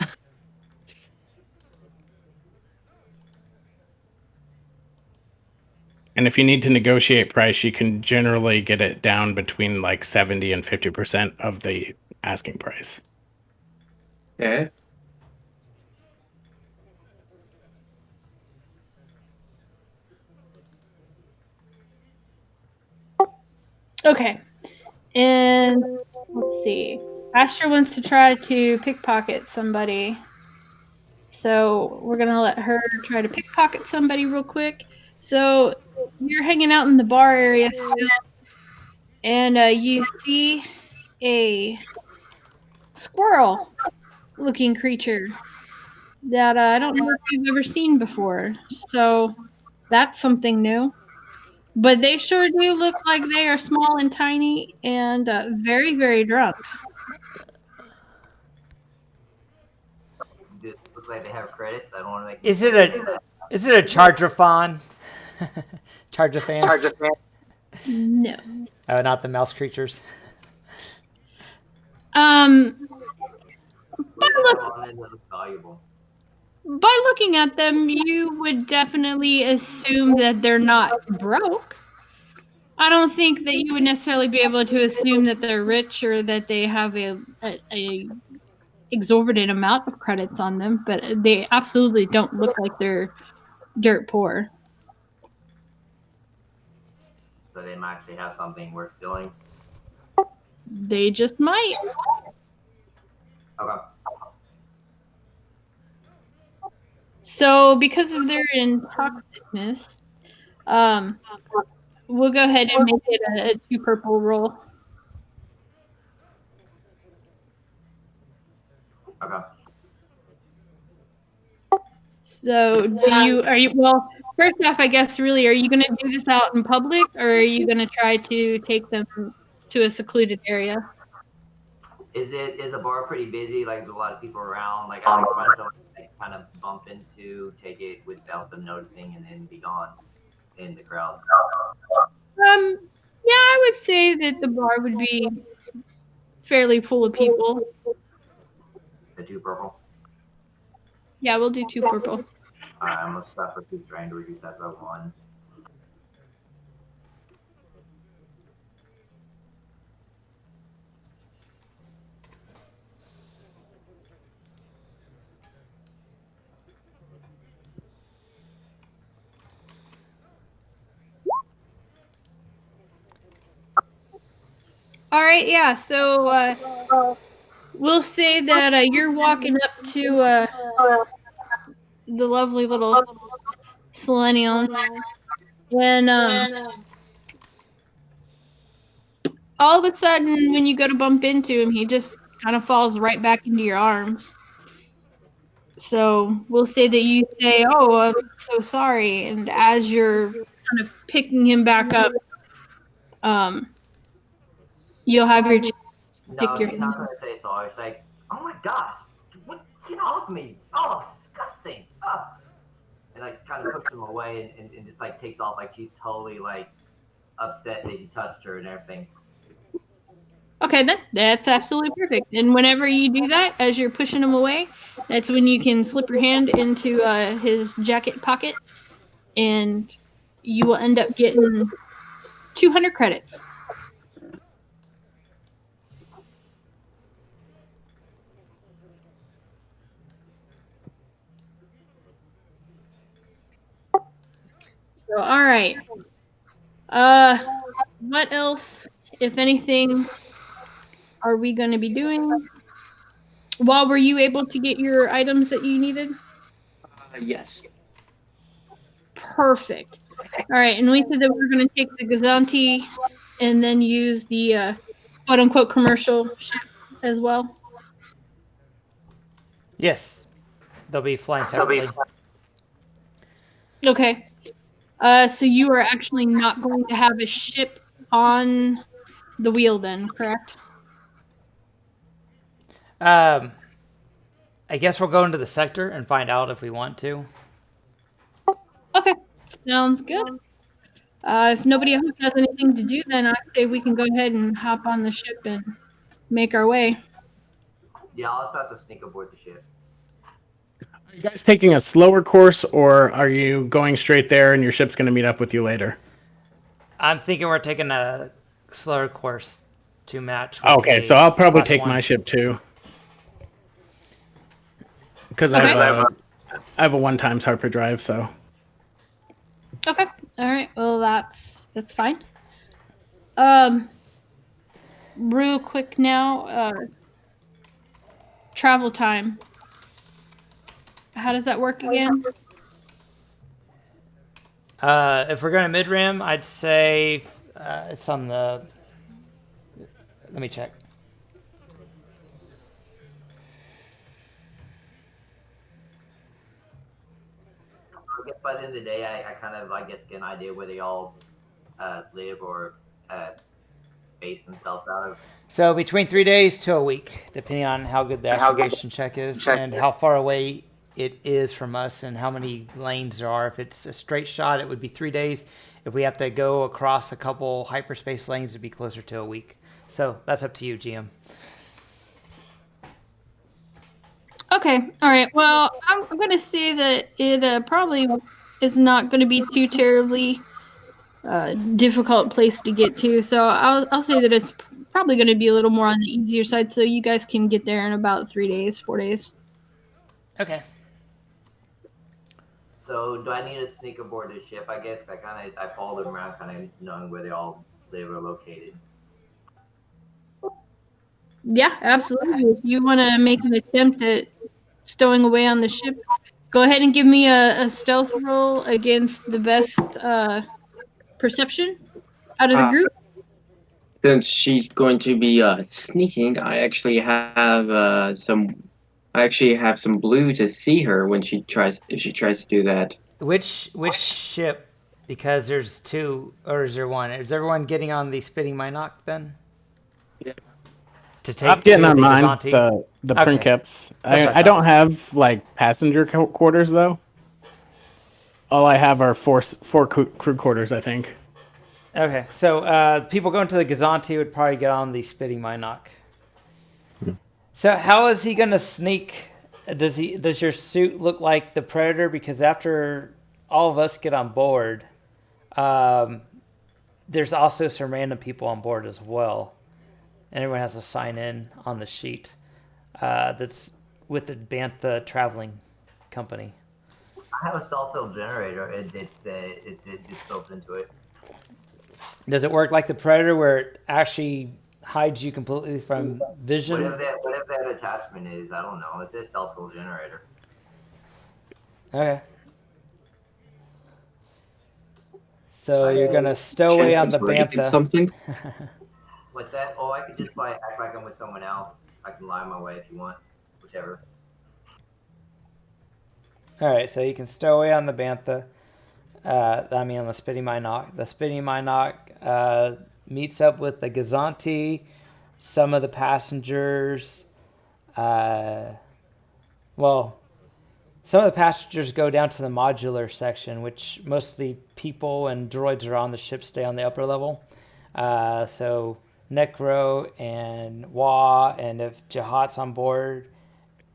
[SPEAKER 6] And if you need to negotiate price, you can generally get it down between like 70 and 50% of the asking price.
[SPEAKER 3] Okay.
[SPEAKER 2] Okay. And let's see. Asher wants to try to pickpocket somebody. So we're going to let her try to pickpocket somebody real quick. So you're hanging out in the bar area still, and you see a squirrel-looking creature that I don't know if you've ever seen before. So that's something new. But they sure do look like they are small and tiny and very, very drunk.
[SPEAKER 5] Do it look like they have credits? I don't want to make.
[SPEAKER 1] Is it a Charger-fan? Charger-fan?
[SPEAKER 2] No.
[SPEAKER 1] Oh, not the mouse creatures.
[SPEAKER 2] By,
[SPEAKER 5] It looks valuable.
[SPEAKER 2] by looking at them, you would definitely assume that they're not broke. I don't think that you would necessarily be able to assume that they're rich or that they have a exorbitant amount of credits on them, but they absolutely don't look like they're dirt poor.
[SPEAKER 5] So they might actually have something worth stealing.
[SPEAKER 2] They just might.
[SPEAKER 5] Okay.
[SPEAKER 2] So because of their intoxicness, we'll go ahead and make it a 2 purple roll.
[SPEAKER 5] Okay.
[SPEAKER 2] So well, first off, I guess really, are you going to do this out in public, or are you going to try to take them to a secluded area?
[SPEAKER 5] Is the bar pretty busy? Like, there's a lot of people around. Like, I like to find someone to kind of bump into, take it without them noticing, and then be gone in the crowd.
[SPEAKER 2] Yeah, I would say that the bar would be fairly full of people.
[SPEAKER 5] The 2 purple.
[SPEAKER 2] Yeah, we'll do 2 purple.
[SPEAKER 5] Alright, I'm gonna start with 2 trying to reduce that by 1.
[SPEAKER 2] All right, yeah. So we'll say that you're walking up to the lovely little Selenium, and all of a sudden, when you go to bump into him, he just kind of falls right back into your arms. So we'll say that you say, "Oh, I'm so sorry," and as you're kind of picking him back up, you'll have your.
[SPEAKER 5] No, she's not gonna say sorry. It's like, oh my gosh, what? Get off me! Oh, disgusting! Oh. And like kind of pushes him away and just like takes off. Like she's totally like upset that he touched her and everything.
[SPEAKER 2] Okay, then that's absolutely perfect. And whenever you do that, as you're pushing him away, that's when you can slip your hand into his jacket pocket, and you will end up getting 200 credits. So, all right. What else, if anything, are we going to be doing? While were you able to get your items that you needed?
[SPEAKER 7] Yes.
[SPEAKER 2] Perfect. All right, and we said that we're going to take the Gazanti and then use the quote-unquote commercial ship as well.
[SPEAKER 1] Yes. They'll be flying separately.
[SPEAKER 2] Okay. So you are actually not going to have a ship on the wheel then, correct?
[SPEAKER 1] I guess we'll go into the sector and find out if we want to.
[SPEAKER 2] Okay. Sounds good. If nobody else has anything to do, then I'd say we can go ahead and hop on the ship and make our way.
[SPEAKER 5] Yeah, I'll also have to sneak aboard the ship.
[SPEAKER 6] Are you guys taking a slower course, or are you going straight there and your ship's going to meet up with you later?
[SPEAKER 1] I'm thinking we're taking a slower course to match.
[SPEAKER 6] Okay, so I'll probably take my ship too. Because
[SPEAKER 2] Okay.
[SPEAKER 6] I have a 1x hyperdrive, so.
[SPEAKER 2] Okay. All right. Well, that's fine. Real quick now, travel time. How does that work again?
[SPEAKER 1] If we're going to mid-rim, I'd say it's on the... Let me check.
[SPEAKER 5] I guess by the end of the day, I kind of, I guess, get an idea where they all live or base themselves out of.
[SPEAKER 1] So between 3 days to a week, depending on how good the astrogation check is and how far away it is from us and how many lanes there are. If it's a straight shot, it would be 3 days. If we have to go across a couple hyperspace lanes, it'd be closer to a week. So that's up to you, GM.
[SPEAKER 2] Okay, all right. Well, I'm going to say that it probably is not going to be too terribly difficult place to get to. So I'll say that it's probably going to be a little more on the easier side, so you guys can get there in about 3 days, 4 days.
[SPEAKER 1] Okay.
[SPEAKER 5] So do I need to sneak aboard this ship? I guess I follow them around, kind of knowing where they all live or located.
[SPEAKER 2] Yeah, absolutely. If you want to make an attempt at stowing away on the ship, go ahead and give me a stealth roll against the best perception out of the group.
[SPEAKER 7] Since she's going to be sneaking, I actually have some. I actually have some blue to see her when she tries. If she tries to do that.
[SPEAKER 1] Which ship? Because there's two, or is there one? Is everyone getting on the Spitting Minoc then?
[SPEAKER 7] Yeah.
[SPEAKER 1] To take
[SPEAKER 6] I'm getting
[SPEAKER 1] to
[SPEAKER 6] on
[SPEAKER 1] the
[SPEAKER 6] mine,
[SPEAKER 1] Gazanti?
[SPEAKER 6] the
[SPEAKER 1] Okay.
[SPEAKER 6] Princeps.
[SPEAKER 1] That's what I
[SPEAKER 6] I don't
[SPEAKER 1] thought.
[SPEAKER 6] have like passenger quarters though. All I have are four crew quarters, I think.
[SPEAKER 1] Okay, so people going to the Gazanti would probably get on the Spitting Minoc. So how is he going to sneak? Does your suit look like the Predator? Because after all of us get on board, there's also some random people on board as well. And everyone has to sign in on the sheet that's with the Bantha traveling company.
[SPEAKER 5] I have a stall field generator. It just built into it.
[SPEAKER 1] Does it work like the Predator where it actually hides you completely from vision?
[SPEAKER 5] Whatever that attachment is, I don't know. It's a stealth field generator.
[SPEAKER 1] Okay. So you're going to stow away on the Bantha.
[SPEAKER 7] Something.
[SPEAKER 5] What's that? Oh, I could just act like I'm with someone else. I can lie my way if you want, whichever.
[SPEAKER 1] All right, so you can stow away on the Bantha. On the Spitting Minoc. The Spitting Minoc meets up with the Gazanti, some of the passengers. Some of the passengers go down to the modular section, which most of the people and droids are on the ship stay on the upper level. So Necro and Wa, and if Jehaat's on board,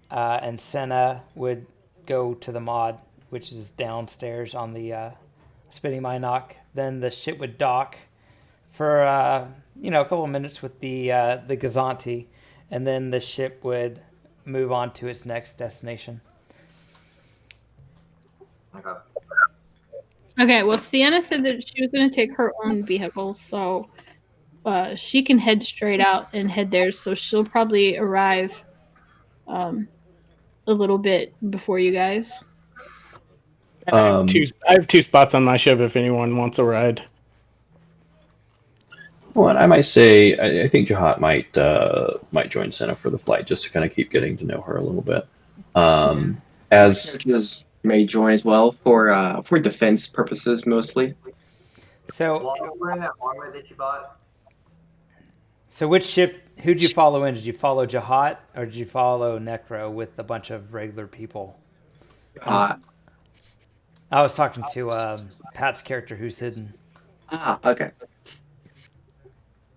[SPEAKER 1] and Senna would go to the mod, which is downstairs on the Spitting Minoc. Then the ship would dock for a couple of minutes with the Gazanti, and then the ship would move on to its next destination.
[SPEAKER 5] Okay.
[SPEAKER 2] Okay, well, Sienna said that she was going to take her own vehicle, so she can head straight out and head there. So she'll probably arrive a little bit before you guys.
[SPEAKER 6] I have two spots on my ship if anyone wants a ride.
[SPEAKER 4] Well, I might say I think Jehaat might join Senna for the flight just to kind of keep getting to know her a little bit. As
[SPEAKER 7] Characters may join as well for defense purposes mostly.
[SPEAKER 1] So,
[SPEAKER 5] Well, I'm wearing that armor that you bought.
[SPEAKER 1] so which ship? Who did you follow in? Did you follow Jehaat or did you follow Necro with a bunch of regular people? I was talking to Pat's character who's hidden.
[SPEAKER 7] Okay.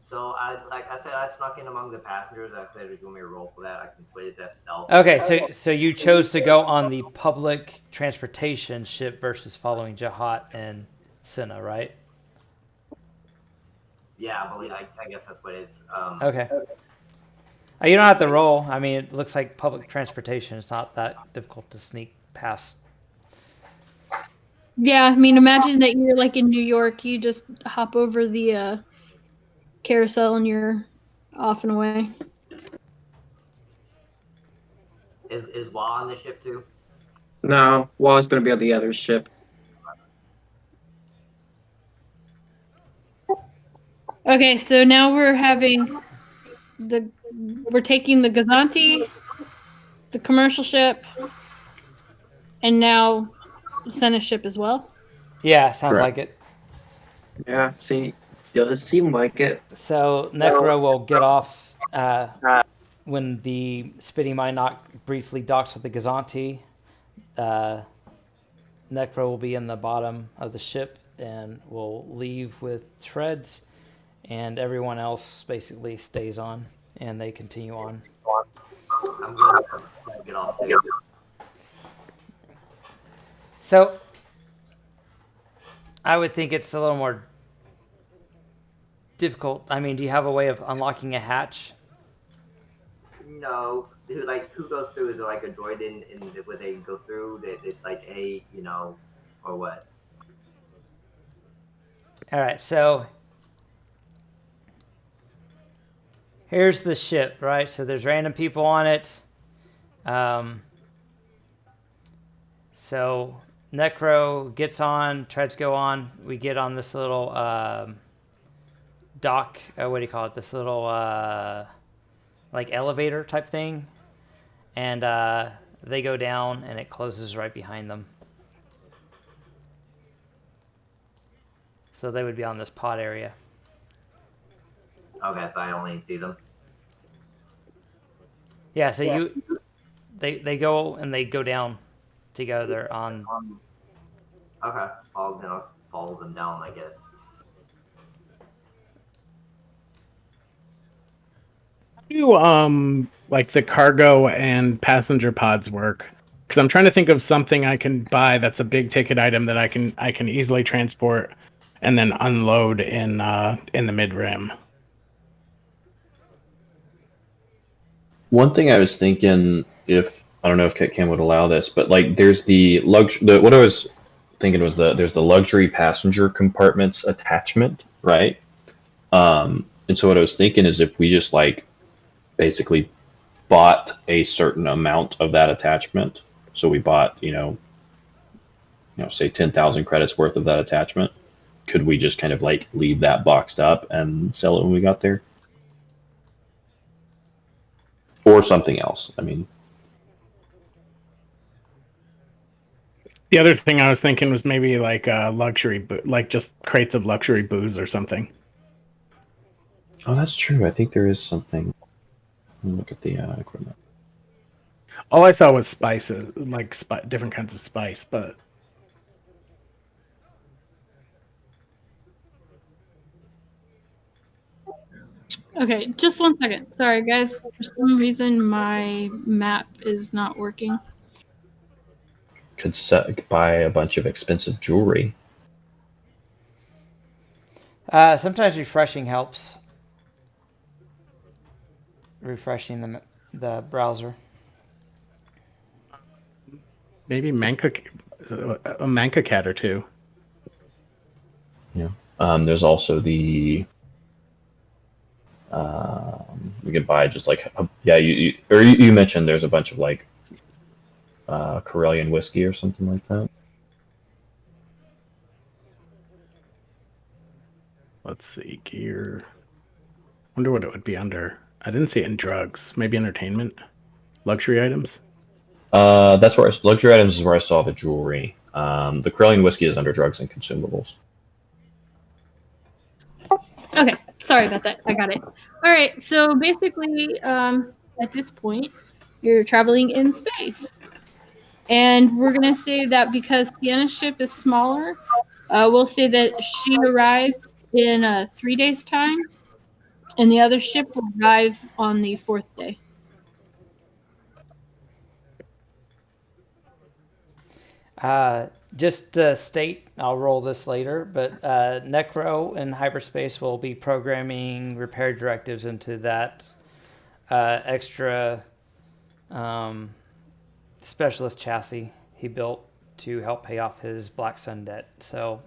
[SPEAKER 5] So like I said, I snuck in among the passengers. I said, if you want me to roll for that, I can play that stealth.
[SPEAKER 1] Okay, so you chose to go on the public transportation ship versus following Jehaat and Senna, right?
[SPEAKER 5] Yeah, I believe. I guess that's what it is.
[SPEAKER 1] Okay. You don't have to roll. I mean, it looks like public transportation. It's not that difficult to sneak past.
[SPEAKER 2] Yeah, I mean, imagine that you're like in New York. You just hop over the carousel and you're off and away.
[SPEAKER 5] Is Wa on the ship too?
[SPEAKER 7] No, Wall's going to be on the other ship.
[SPEAKER 2] Okay, so now we're taking the Gazanti, the commercial ship, and now Senna ship as well.
[SPEAKER 1] Yeah, sounds
[SPEAKER 7] Correct.
[SPEAKER 1] like it.
[SPEAKER 7] Yeah, see, does seem like it.
[SPEAKER 1] So Necro will get off when the spitting Minoc briefly docks with the Gazanti. Necro will be in the bottom of the ship and will leave with Treads, and everyone else basically stays on and they continue on.
[SPEAKER 5] I'm going to get off too.
[SPEAKER 1] So I would think it's a little more difficult. I mean, do you have a way of unlocking a hatch?
[SPEAKER 5] No, who goes through? Is it like a droid in where they go through? It's like or what?
[SPEAKER 1] All right, so here's the ship, right? So there's random people on it. So Necro gets on, Treads go on. We get on this little dock. What do you call it? This little like elevator type thing, and they go down, and it closes right behind them. So they would be on this pod area.
[SPEAKER 5] Okay, so I only see them.
[SPEAKER 1] Yeah. So they go and they go down together on.
[SPEAKER 5] Okay, I'll follow them down, I guess.
[SPEAKER 6] How do like the cargo and passenger pods work? Because I'm trying to think of something I can buy that's a big ticket item that I can easily transport and then unload in the mid rim.
[SPEAKER 4] One thing I was thinking, if I don't know if Ketkam would allow this, but like there's what I was thinking was there's the luxury passenger compartments attachment, right? And so what I was thinking is if we just like basically bought a certain amount of that attachment, so we bought say 10,000 credits worth of that attachment, could we just kind of like leave that boxed up and sell it when we got there? Or something else. I mean,
[SPEAKER 6] The other thing I was thinking was maybe like luxury, like just crates of luxury booze or something.
[SPEAKER 4] oh, that's true. I think there is something. Let me look at the equipment.
[SPEAKER 6] All I saw was spices, like different kinds of spice, but
[SPEAKER 2] Okay, just 1 second. Sorry, guys. For some reason, my map is not working.
[SPEAKER 4] Could buy a bunch of expensive jewelry.
[SPEAKER 1] Sometimes refreshing helps. Refreshing the browser.
[SPEAKER 6] maybe a Manka cat or two.
[SPEAKER 4] Yeah. There's also the. We could buy just like you mentioned there's a bunch of like Corellian whiskey or something like that.
[SPEAKER 6] Let's see, gear. Wonder what it would be under. I didn't see it in drugs. Maybe entertainment, luxury items.
[SPEAKER 4] That's where luxury items is where I saw the jewelry. The Corellian whiskey is under drugs and consumables.
[SPEAKER 2] Okay, sorry about that. I got it. All right, so basically, at this point, you're traveling in space. And we're going to say that because Sienna's ship is smaller, we'll say that she arrives in 3 days' time, and the other ship will arrive on the 4th day.
[SPEAKER 1] Just to state, I'll roll this later, but Necro in hyperspace will be programming repair directives into that extra specialist chassis he built to help pay off his Black Sun debt. So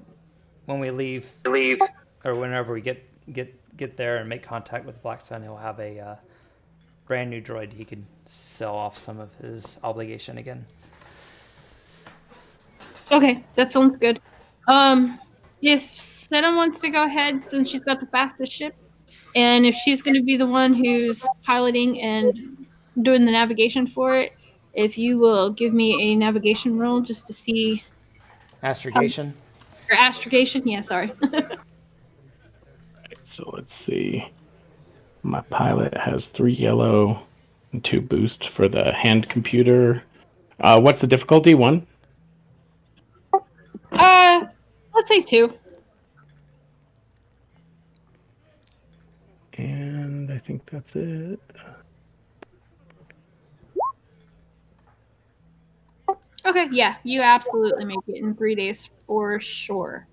[SPEAKER 1] when we leave, or whenever we get there and make contact with Black Sun, he'll have a brand new droid he can sell off some of his obligation again.
[SPEAKER 2] Okay, that sounds good. If Senna wants to go ahead since she's got the fastest ship. And if she's going to be the one who's piloting and doing the navigation for it, if you will give me a navigation roll just to see.
[SPEAKER 1] Astrogation.
[SPEAKER 2] Or astrogation? Yeah, sorry.
[SPEAKER 6] So let's see. My pilot has 3 yellow and 2 boost for the hand computer. What's the difficulty? 1?
[SPEAKER 2] Let's say 2.
[SPEAKER 6] And I think that's it.
[SPEAKER 2] Okay, yeah, you absolutely make it in 3 days for sure.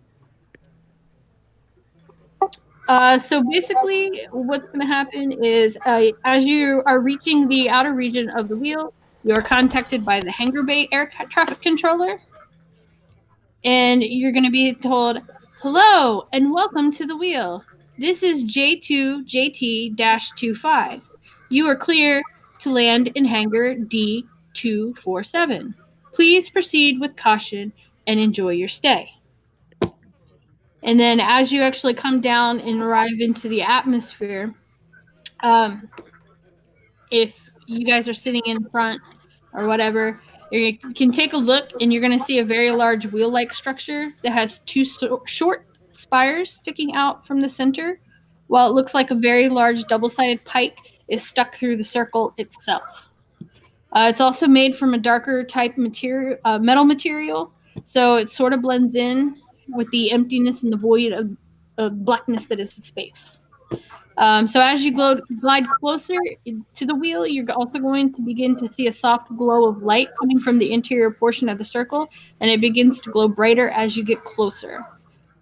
[SPEAKER 2] So basically, what's going to happen is as you are reaching the outer region of the wheel, you are contacted by the hangar bay air traffic controller. And you're going to be told, hello, and welcome to the wheel. This is J2JT-25. You are clear to land in hangar D247. Please proceed with caution and enjoy your stay. And then as you actually come down and arrive into the atmosphere, if you guys are sitting in front or whatever, you can take a look and you're going to see a very large wheel-like structure that has 2 short spires sticking out from the center, while it looks like a very large double-sided pike is stuck through the circle itself. It's also made from a darker type material, metal material, so it sort of blends in with the emptiness and the void of blackness that is the space. So as you glide closer to the wheel, you're also going to begin to see a soft glow of light coming from the interior portion of the circle, and it begins to glow brighter as you get closer.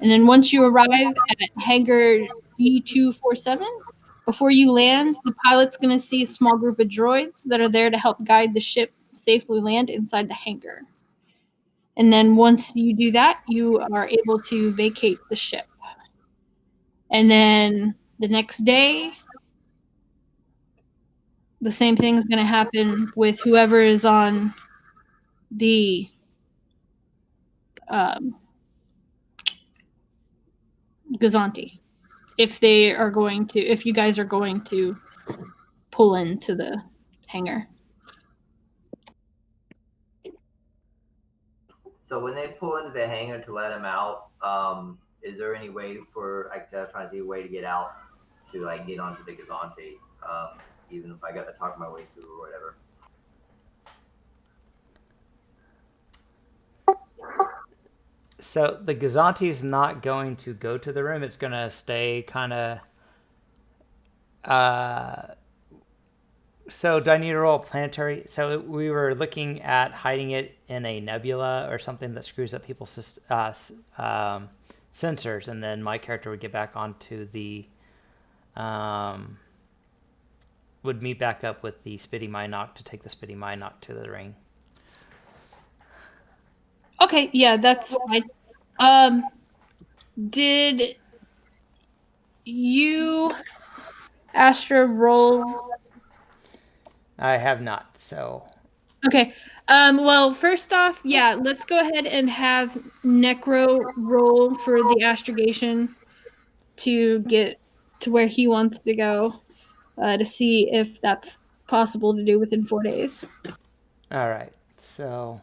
[SPEAKER 2] And then once you arrive at hangar D247, before you land, the pilot's going to see a small group of droids that are there to help guide the ship safely land inside the hangar. And then once you do that, you are able to vacate the ship. And then the next day, the same thing is going to happen with whoever is on the Gazanti. If you guys are going to pull into the hangar.
[SPEAKER 5] So when they pull into the hangar to let him out, is there any way for, like I said, I was trying to see a way to get out to like get onto the Gazanti, even if I got to talk my way through or whatever.
[SPEAKER 1] So the Gazanti is not going to go to the room. It's going to stay kind of... So do I need to roll a planetary? So we were looking at hiding it in a nebula or something that screws up people's sensors, and then my character would get back onto the... would meet back up with the Spitty Mynock to take the Spitty Mynock to the ring.
[SPEAKER 2] Okay, yeah, that's fine. Did you, Astra, roll?
[SPEAKER 1] I have not, so...
[SPEAKER 2] Okay. Well, first off, yeah, let's go ahead and have Necro roll for the astrogation to get to where he wants to go, to see if that's possible to do within 4 days.
[SPEAKER 1] All right, so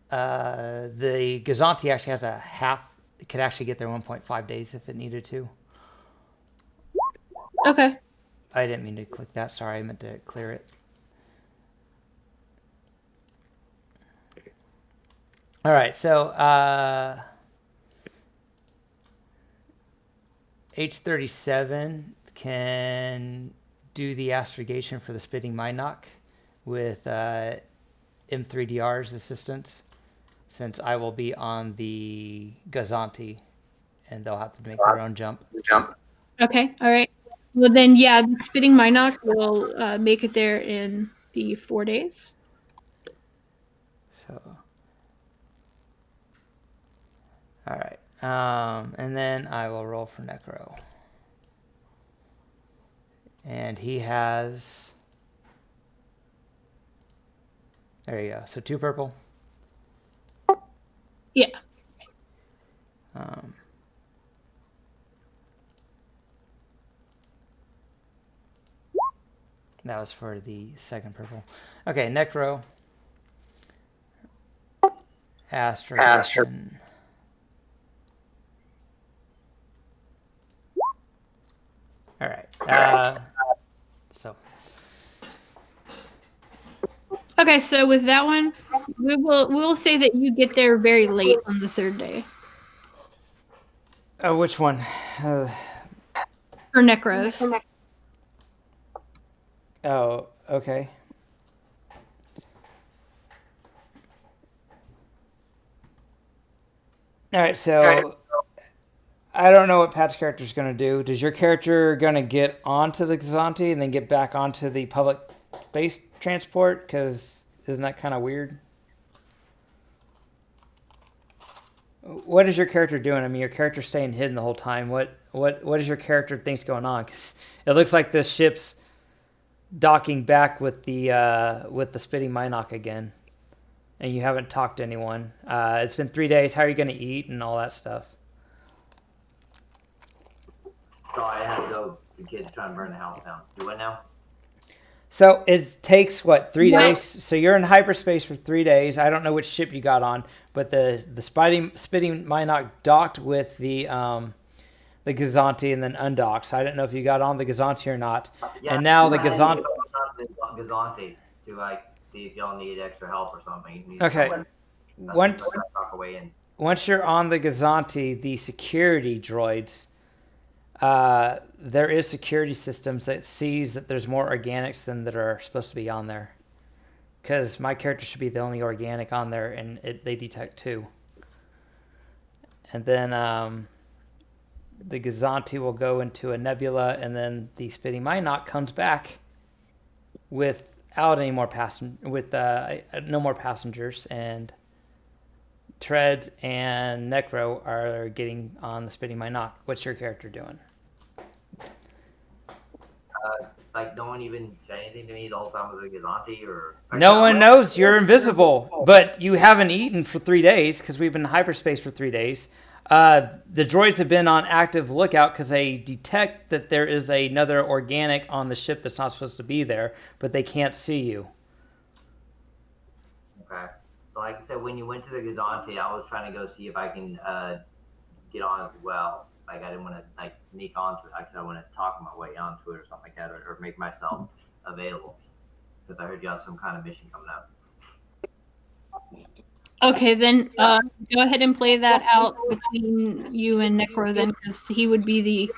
[SPEAKER 1] the Gazanti actually has a half. It could actually get there 1.5 days if it needed to.
[SPEAKER 2] Okay.
[SPEAKER 1] I didn't mean to click that. Sorry, I meant to clear it. All right, so H37 can do the astrogation for the Spitting Mynock with M3DR's assistance, since I will be on the Gazanti, and they'll have to make their own jump.
[SPEAKER 2] Okay, all right. Well, then, yeah, the Spitting Mynock will make it there in the 4 days.
[SPEAKER 1] So, all right. And then I will roll for Necro. And he has... There you go. So 2 purple.
[SPEAKER 2] Yeah.
[SPEAKER 1] That was for the second purple. Okay, Necro. Astra. Question. All right. So.
[SPEAKER 2] Okay, so with that one, we'll say that you get there very late on the third day.
[SPEAKER 1] Oh, which one?
[SPEAKER 2] For Necros.
[SPEAKER 1] Oh, okay. All right, so I don't know what Pat's character is going to do. Does your character going to get onto the Gazanti and then get back onto the public base transport? Because isn't that kind of weird? What is your character doing? I mean, your character's staying hidden the whole time. What is your character thinks going on? Because it looks like this ship's docking back with the spitting Minoc again, and you haven't talked to anyone. It's been 3 days. How are you going to eat and all that stuff?
[SPEAKER 5] So I have to go. The kids trying to burn the house down. Do what now?
[SPEAKER 1] So it takes what, 3 days? So you're in hyperspace for 3 days. I don't know which ship you got on, but the spitting Minoc docked with the Gazanti and then undocked. So I don't know if you got on the Gazanti or not.
[SPEAKER 5] Yeah,
[SPEAKER 1] and now the
[SPEAKER 5] Gazanti
[SPEAKER 1] Gazanti.
[SPEAKER 5] to like see if y'all need extra help or something.
[SPEAKER 1] Okay.
[SPEAKER 5] Away
[SPEAKER 1] Once you're on the Gazanti, the security droids, there is security systems that sees that there's more organics than that are supposed to be on there. Because my character should be the only organic on there, and they detect 2. And then the Gazanti will go into a nebula, and then the spitting Minoc comes back without any more no more passengers, and Treads and Necro are getting on the spitting Minoc. What's your character doing?
[SPEAKER 5] Like no one even said anything to me the whole time was a Gazanti or.
[SPEAKER 1] No one knows you're invisible, but you haven't eaten for 3 days because we've been in hyperspace for 3 days. The droids have been on active lookout because they detect that there is another organic on the ship that's not supposed to be there, but they can't see you.
[SPEAKER 5] Okay. So like I said, when you went to the Gazanti, I was trying to go see if I can get on as well. Like I didn't want to like sneak onto it. Actually, I want to talk my way onto it or something like that, or make myself available. Since I heard you have some kind of mission coming up.
[SPEAKER 2] Okay, then go ahead and play that out between you and Necro then, because he would be the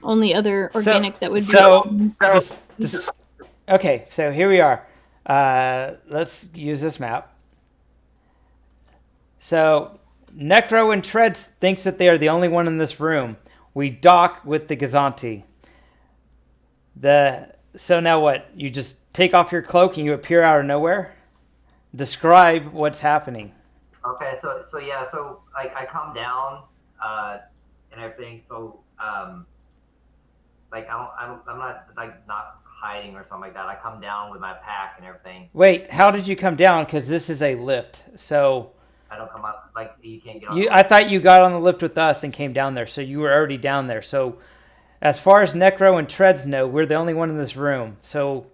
[SPEAKER 2] only other organic that would be.
[SPEAKER 1] Okay, so here we are. Let's use this map. So Necro and Treads thinks that they are the only one in this room. We dock with the Gazanti. So now what? You just take off your cloak and you appear out of nowhere? Describe what's happening.
[SPEAKER 5] Okay, so like I come down and everything. So like I'm not like not hiding or something like that. I come down with my pack and everything.
[SPEAKER 1] Wait, how did you come down? Because this is a lift, so.
[SPEAKER 5] I don't come up, like, you can't get on.
[SPEAKER 1] I thought you got on the lift with us and came down there, so you were already down there. So, as far as Necro and Treads know, we're the only one in this room. So,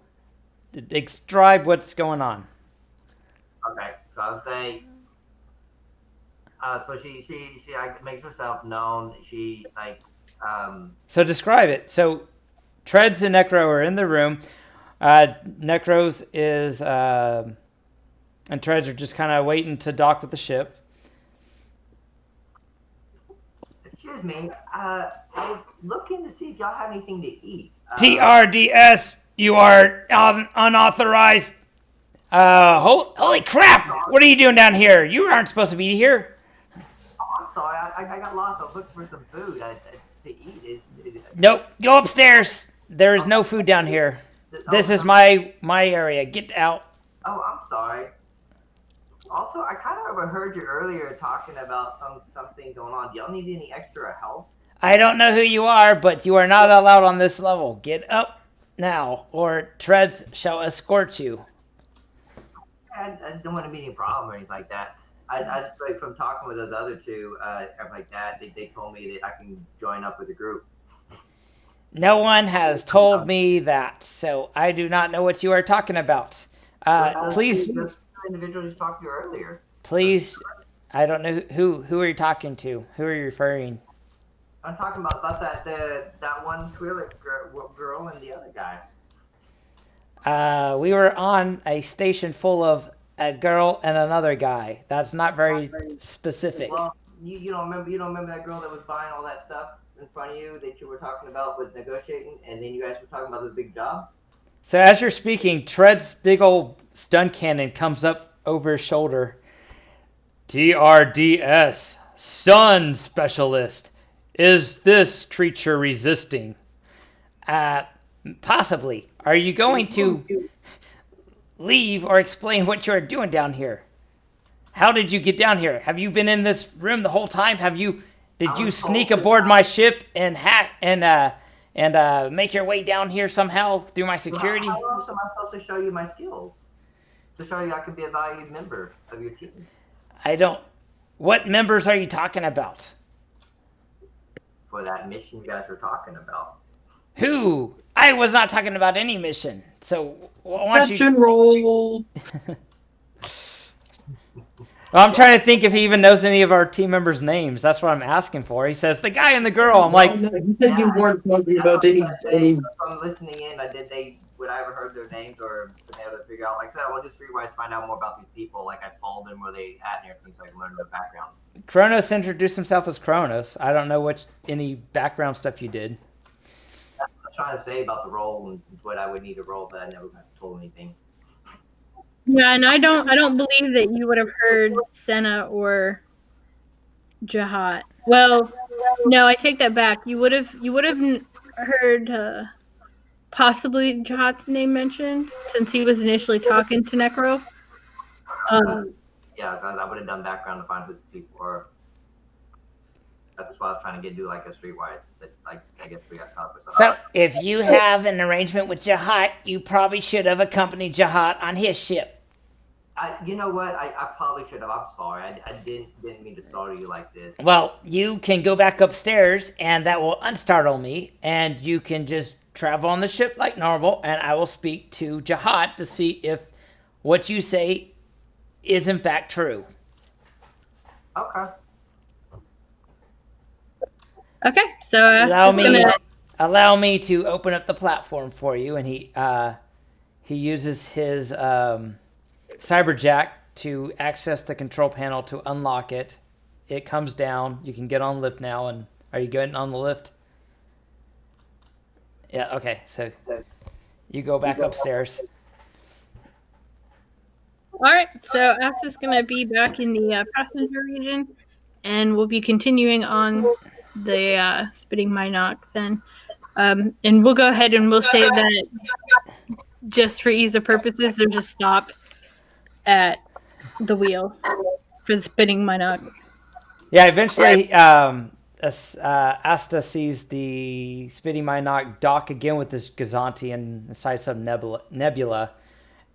[SPEAKER 1] describe what's going on.
[SPEAKER 5] Okay, so I would say, so she like, makes herself known. She, like,
[SPEAKER 1] So, describe it. So, Treads and Necro are in the room. Necro's is... and Treads are just kind of waiting to dock with the ship.
[SPEAKER 5] Excuse me, I was looking to see if y'all have anything to eat.
[SPEAKER 1] TRDS, you are unauthorized. Holy crap! What are you doing down here? You aren't supposed to be here.
[SPEAKER 5] Oh, I'm sorry, I got lost. I was looking for some food to eat.
[SPEAKER 1] Nope, go upstairs. There is no food down here. This is my area. Get out.
[SPEAKER 5] Oh, I'm sorry. Also, I kind of overheard you earlier talking about something going on. Do y'all need any extra help?
[SPEAKER 1] I don't know who you are, but you are not allowed on this level. Get up now, or Treads shall escort you.
[SPEAKER 5] I don't want to be any problem or anything like that. I just, like, from talking with those other two, like that, they told me that I can join up with the group.
[SPEAKER 1] No one has told me that, so I do not know what you are talking about. Please,
[SPEAKER 5] Those individuals just talked to you earlier.
[SPEAKER 1] please, I don't know who are you talking to? Who are you referring?
[SPEAKER 5] I'm talking about that one Twi'lek girl and the other guy.
[SPEAKER 1] We were on a station full of a girl and another guy. That's not very specific.
[SPEAKER 5] Well, you don't remember that girl that was buying all that stuff in front of you that you were talking about with negotiating, and then you guys were talking about this big job.
[SPEAKER 1] So as you're speaking, Tread's big old stun cannon comes up over his shoulder. TRDS, Stun Specialist. Is this creature resisting? Possibly. Are you going to leave or explain what you're doing down here? How did you get down here? Have you been in this room the whole time? Did you sneak aboard my ship and hack and make your way down here somehow through my security?
[SPEAKER 5] How else am I supposed to show you my skills? To show you I can be a valued member of your team.
[SPEAKER 1] What members are you talking about?
[SPEAKER 5] For that mission you guys were talking about.
[SPEAKER 1] Who? I was not talking about any mission. So why don't you...
[SPEAKER 7] Perception roll.
[SPEAKER 1] Well, I'm trying to think if he even knows any of our team members' names. That's what I'm asking for. He says, the guy and the girl. I'm like...
[SPEAKER 7] No, you said you weren't talking about any...
[SPEAKER 5] From listening in, would I ever heard their names or been able to figure out? Like I said, I want to just Streetwise find out more about these people. Like I followed them where they at and everything, so I can learn their background.
[SPEAKER 1] Kronos introduced himself as Kronos. I don't know any background stuff you did.
[SPEAKER 5] I was trying to say about the role and what I would need to roll, but I never got told anything.
[SPEAKER 2] Yeah, and I don't believe that you would have heard Senna or Jehaat. Well, no, I take that back. You would have heard possibly Jehaat's name mentioned since he was initially talking to Necro.
[SPEAKER 5] Yeah, because I would have done background to find who these people were. That's why I was trying to do like a Streetwise. But I guess we got talk with something.
[SPEAKER 1] So, if you have an arrangement with Jehaat, you probably should have accompanied Jehaat on his ship.
[SPEAKER 5] You know what? I probably should have. I'm sorry. I didn't mean to startle you like this.
[SPEAKER 1] Well, you can go back upstairs, and that will unstartle me, and you can just travel on the ship like normal, and I will speak to Jehaat to see if what you say is in fact true.
[SPEAKER 5] Okay.
[SPEAKER 2] Okay, so
[SPEAKER 1] allow me to open up the platform for you, and he uses his cyberjack to access the control panel to unlock it. It comes down. You can get on the lift now. And are you getting on the lift? Yeah. Okay. So you go back upstairs.
[SPEAKER 2] All right, so Asta's gonna be back in the passenger region, and we'll be continuing on the spitting my knock then. And we'll go ahead and we'll say that just for ease of purposes, there's a stop at the wheel for the spitting my knock.
[SPEAKER 1] Yeah, eventually Asta sees the spitting my knock dock again with this Gazanti inside some nebula.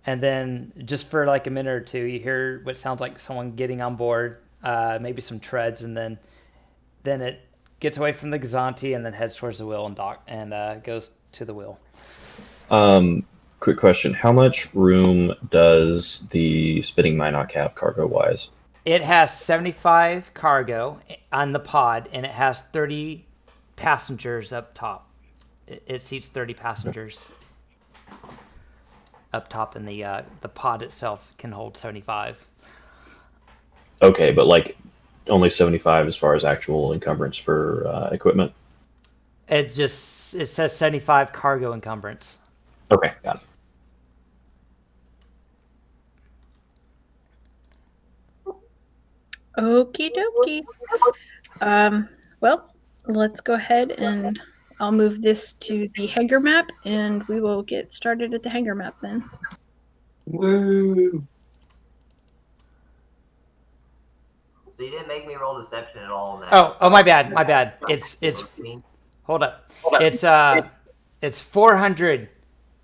[SPEAKER 1] And then just for like a minute or two, you hear what sounds like someone getting on board, maybe some treads, and then it gets away from the Gazanti and then heads towards the wheel and dock and goes to the wheel.
[SPEAKER 4] Quick question. How much room does the spitting Minoc have cargo-wise?
[SPEAKER 1] It has 75 cargo on the pod, and it has 30 passengers up top. It seats 30 passengers up top, and the pod itself can hold 75.
[SPEAKER 4] Okay, but like only 75 as far as actual encumbrance for equipment?
[SPEAKER 1] It says 75 cargo encumbrance.
[SPEAKER 4] Okay, got it.
[SPEAKER 2] Okie dokie. Well, let's go ahead and I'll move this to the hangar map, and we will get started at the hangar map then.
[SPEAKER 7] Woo!
[SPEAKER 5] So you didn't make me roll deception at all on that.
[SPEAKER 1] Oh, my bad. It's hold up. It's 400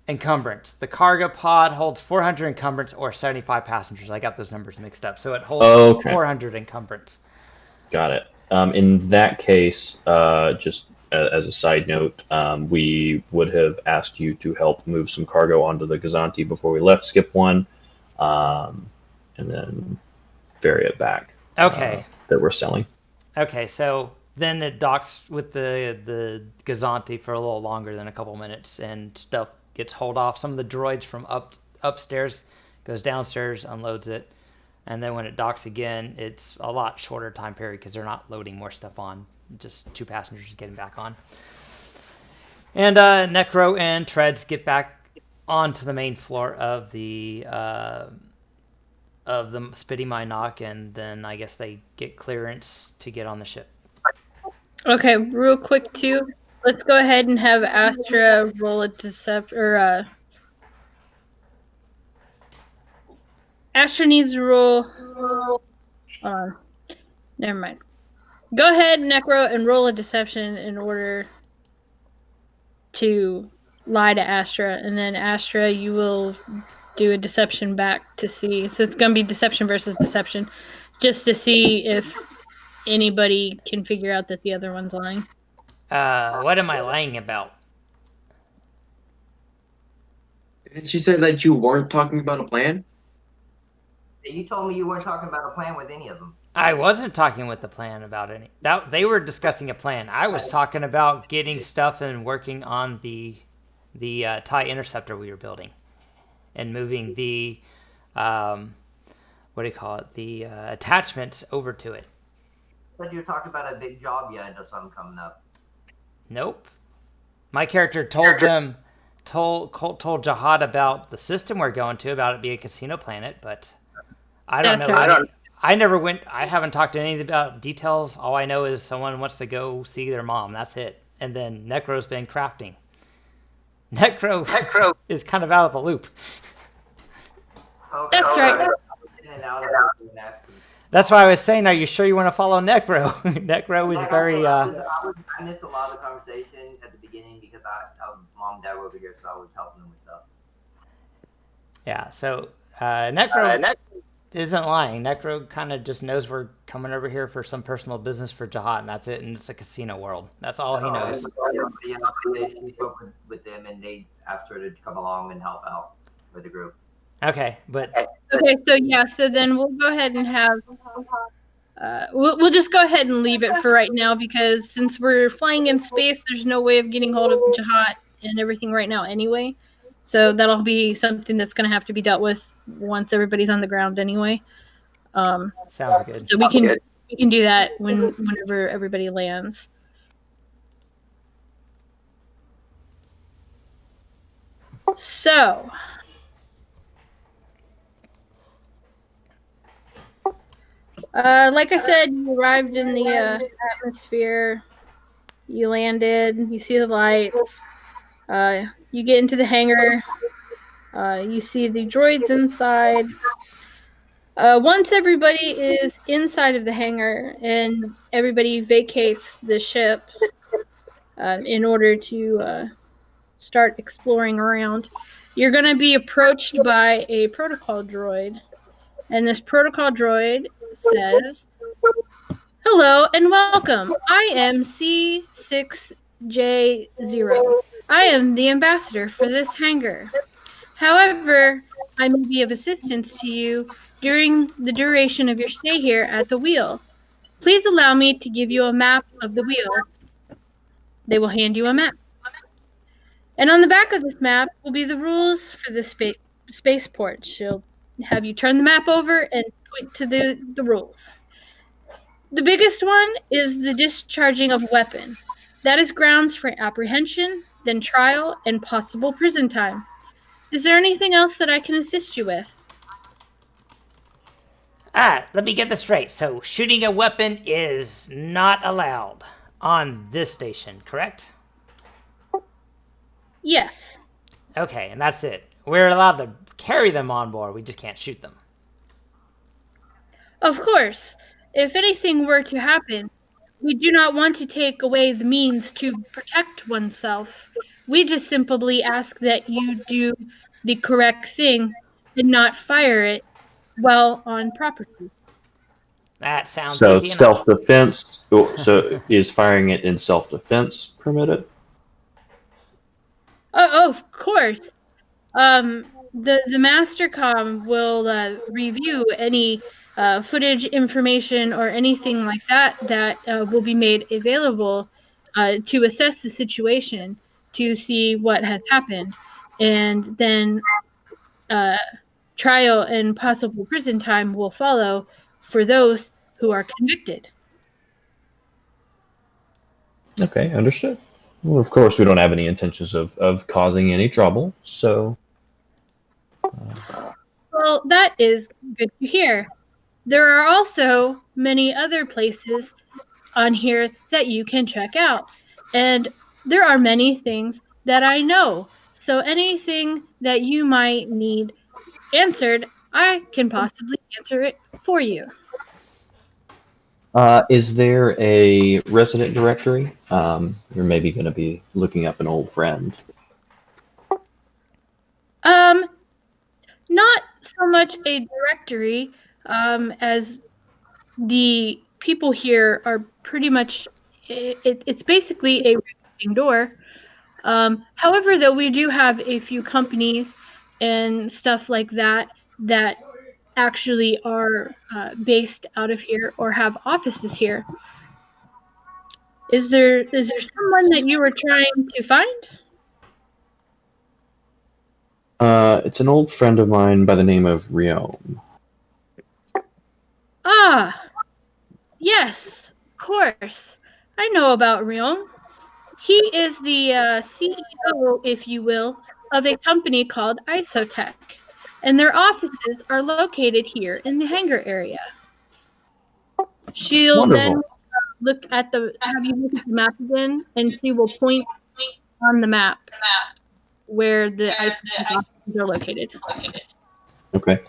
[SPEAKER 1] encumbrance. The cargo pod holds 400 encumbrance or 75 passengers. I got those numbers mixed up. So it holds 400 encumbrance.
[SPEAKER 4] Got it. In that case, just as a side note, we would have asked you to help move some cargo onto the Gazanti before we left Skip One, and then ferry it back.
[SPEAKER 1] Okay.
[SPEAKER 4] That we're selling.
[SPEAKER 1] Okay, so then it docks with the Gazanti for a little longer than a couple minutes, and stuff gets hauled off. Some of the droids from upstairs goes downstairs, unloads it, and then when it docks again, it's a lot shorter time period because they're not loading more stuff on. Just 2 passengers getting back on. And Necro and Treads get back onto the main floor of the Spitty Mynock, and then I guess they get clearance to get on the ship.
[SPEAKER 2] Okay, real quick too. Let's go ahead and have Astra roll a Astra needs to roll. Hold on. Never mind. Go ahead, Necro, and roll a deception in order to lie to Astra, and then Astra, you will do a deception back to see. So it's going to be deception versus deception, just to see if anybody can figure out that the other one's lying.
[SPEAKER 1] What am I lying about?
[SPEAKER 7] Didn't you say that you weren't talking about a plan?
[SPEAKER 5] You told me you weren't talking about a plan with any of them.
[SPEAKER 1] I wasn't talking with the plan about any. That they were discussing a plan. I was talking about getting stuff and working on the TIE interceptor we were building, and moving the the attachments over to it.
[SPEAKER 5] But you were talking about a big job you had or something coming up.
[SPEAKER 1] Nope. My character told Jehaat about the system we're going to, about it being a casino planet, but I don't know.
[SPEAKER 2] Right.
[SPEAKER 1] I never went. I haven't talked to any about details. All I know is someone wants to go see their mom. That's it. And then Necro's been crafting. Necro is kind of out of the loop.
[SPEAKER 5] Okay.
[SPEAKER 2] That's right.
[SPEAKER 5] In and out of that.
[SPEAKER 1] That's why I was saying, are you sure you want to follow Necro? Necro is very...
[SPEAKER 5] I missed a lot of the conversation at the beginning because mom and dad were over here, so I was helping them with stuff.
[SPEAKER 1] Yeah, so Necro isn't lying. Necro kind of just knows we're coming over here for some personal business for Jehaat, and that's it, and it's a casino world. That's all he knows.
[SPEAKER 5] She spoke with them, and they asked her to come along and help out with the group.
[SPEAKER 1] Okay, but...
[SPEAKER 2] Okay, so then we'll go ahead and have... we'll just go ahead and leave it for right now, because since we're flying in space, there's no way of getting hold of Jehaat and everything right now anyway. So that'll be something that's going to have to be dealt with once everybody's on the ground anyway.
[SPEAKER 1] Sounds good.
[SPEAKER 2] So we can do that whenever everybody lands. So... like I said, you arrived in the atmosphere. You landed. You see the lights. You get into the hangar. You see the droids inside. Once everybody is inside of the hangar and everybody vacates the ship in order to start exploring around, you're going to be approached by a protocol droid. And this protocol droid says, "Hello and welcome. I am C6J0. I am the ambassador for this hangar. However, I may be of assistance to you during the duration of your stay here at the wheel. Please allow me to give you a map of the wheel." They will hand you a map. And on the back of this map will be the rules for the spaceport. She'll have you turn the map over and point to the rules. The biggest one is the discharging of weapon. That is grounds for apprehension, then trial, and possible prison time. Is there anything else that I can assist you with?
[SPEAKER 1] Let me get this straight. So shooting a weapon is not allowed on this station, correct?
[SPEAKER 2] Yes.
[SPEAKER 1] Okay, and that's it. We're allowed to carry them on board. We just can't shoot them.
[SPEAKER 2] Of course. If anything were to happen, we do not want to take away the means to protect oneself. We just simply ask that you do the correct thing and not fire it while on property.
[SPEAKER 1] That sounds
[SPEAKER 4] So
[SPEAKER 1] easy enough.
[SPEAKER 4] self-defense. So is firing it in self-defense permitted?
[SPEAKER 2] Oh, of course. The Mastercom will review any footage, information, or anything like that that will be made available to assess the situation to see what has happened, and then trial and possible prison time will follow for those who are convicted.
[SPEAKER 4] Okay, understood. Well, of course, we don't have any intentions of causing any trouble, so...
[SPEAKER 2] Well, that is good to hear. There are also many other places on here that you can check out. And there are many things that I know. So anything that you might need answered, I can possibly answer it for you.
[SPEAKER 4] Is there a resident directory? You're maybe going to be looking up an old friend.
[SPEAKER 2] Not so much a directory, as the people here are pretty much, it's basically a revolving door. However, though, we do have a few companies and stuff like that that actually are based out of here or have offices here. Is there someone that you were trying to find?
[SPEAKER 4] It's an old friend of mine by the name of Riom.
[SPEAKER 2] Ah, yes, of course. I know about Ryong. He is the CEO, if you will, of a company called Isotech, and their offices are located here in the hangar area. She'll then
[SPEAKER 4] Wonderful.
[SPEAKER 2] have you look at the map again, and she will point on the map where the Isotech offices are located.
[SPEAKER 4] Okay.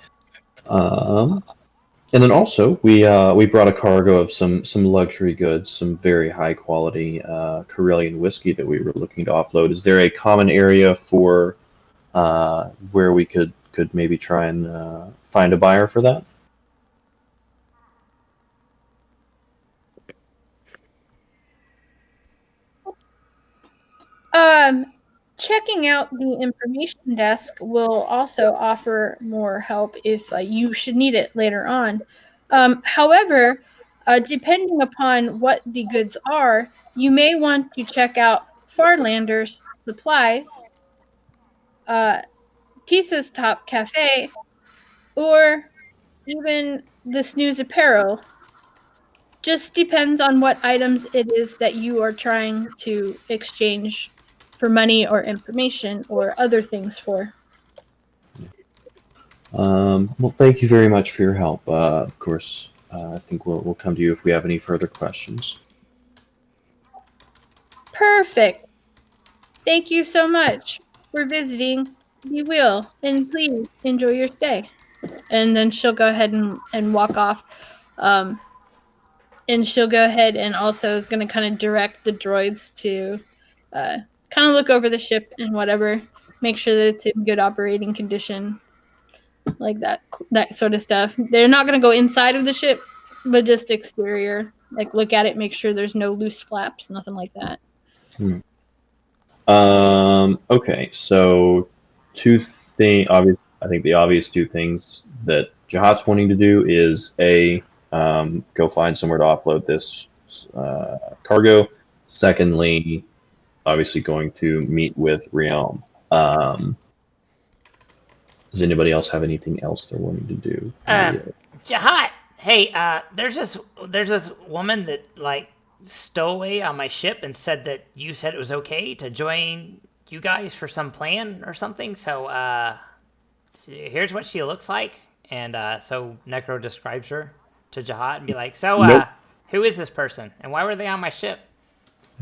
[SPEAKER 4] And then also we brought a cargo of some luxury goods, some very high quality Karelian whiskey that we were looking to offload. Is there a common area for where we could maybe try and find a buyer for that?
[SPEAKER 2] Checking out the information desk will also offer more help if you should need it later on. However, depending upon what the goods are, you may want to check out Farlander's Supplies, Tisa's Top Cafe, or even the Snooze Apparel. Just depends on what items it is that you are trying to exchange for money or information or other things for.
[SPEAKER 4] Well, thank you very much for your help. Of course, I think we'll come to you if we have any further questions.
[SPEAKER 2] Perfect. Thank you so much for visiting the wheel, and please enjoy your stay. And then she'll go ahead and walk off. And she'll go ahead and also is going to kind of direct the droids to kind of look over the ship and whatever, make sure that it's in good operating condition, like that sort of stuff. They're not going to go inside of the ship, but just exterior, like look at it, make sure there's no loose flaps, nothing like that.
[SPEAKER 4] Okay, so two things. I think the obvious two things that Jehaat's wanting to do is go find somewhere to offload this cargo. Secondly, obviously going to meet with Realm. Does anybody else have anything else they're wanting to do?
[SPEAKER 1] Jehaat, hey, there's this woman that like stowed away on my ship and said that you said it was okay to join you guys for some plan or something. So here's what she looks like, and so Necro describes her to Jehaat and be like, so
[SPEAKER 4] Nope.
[SPEAKER 1] Who is this person and why were they on my ship?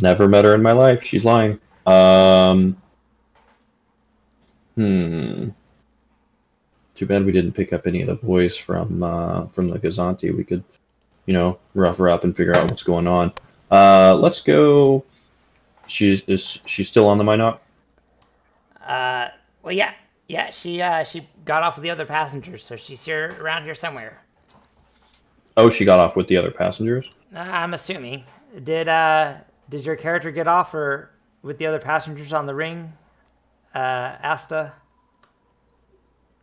[SPEAKER 4] Never met her in my life. She's lying. Too bad we didn't pick up any of the boys from the Gazanti. We could, rough her up and figure out what's going on. Let's go. She's still on the Minoc?
[SPEAKER 1] Well, yeah. She got off with the other passengers, so she's around here somewhere.
[SPEAKER 4] Oh, she got off with the other passengers?
[SPEAKER 1] I'm assuming. Did your character get off or with the other passengers on the ring, Asta?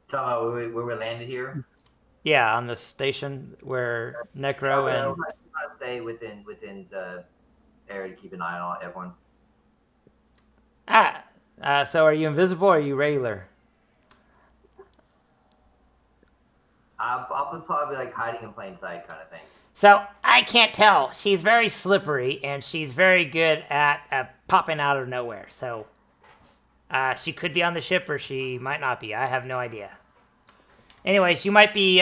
[SPEAKER 5] Talking about where we landed here.
[SPEAKER 1] Yeah, on the station where Necro and
[SPEAKER 5] I'll stay within the area to keep an eye on everyone.
[SPEAKER 1] so are you invisible or are you regular?
[SPEAKER 5] I'll probably like hiding in plain sight kind of thing.
[SPEAKER 1] So I can't tell. She's very slippery and she's very good at popping out of nowhere. So she could be on the ship or she might not be. I have no idea. Anyways, you might be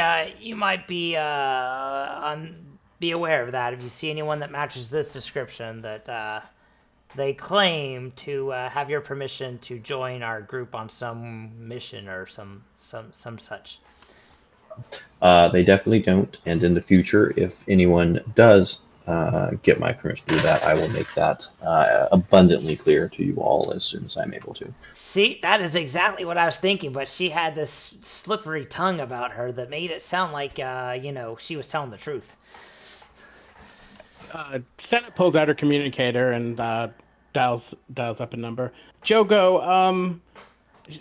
[SPEAKER 1] be aware of that if you see anyone that matches this description that they claim to have your permission to join our group on some mission or some such.
[SPEAKER 4] They definitely don't. And in the future, if anyone does get my permission to do that, I will make that abundantly clear to you all as soon as I'm able to.
[SPEAKER 1] See, that is exactly what I was thinking, but she had this slippery tongue about her that made it sound like, she was telling the truth.
[SPEAKER 6] Senna pulls out her communicator and dials up a number. Jogo,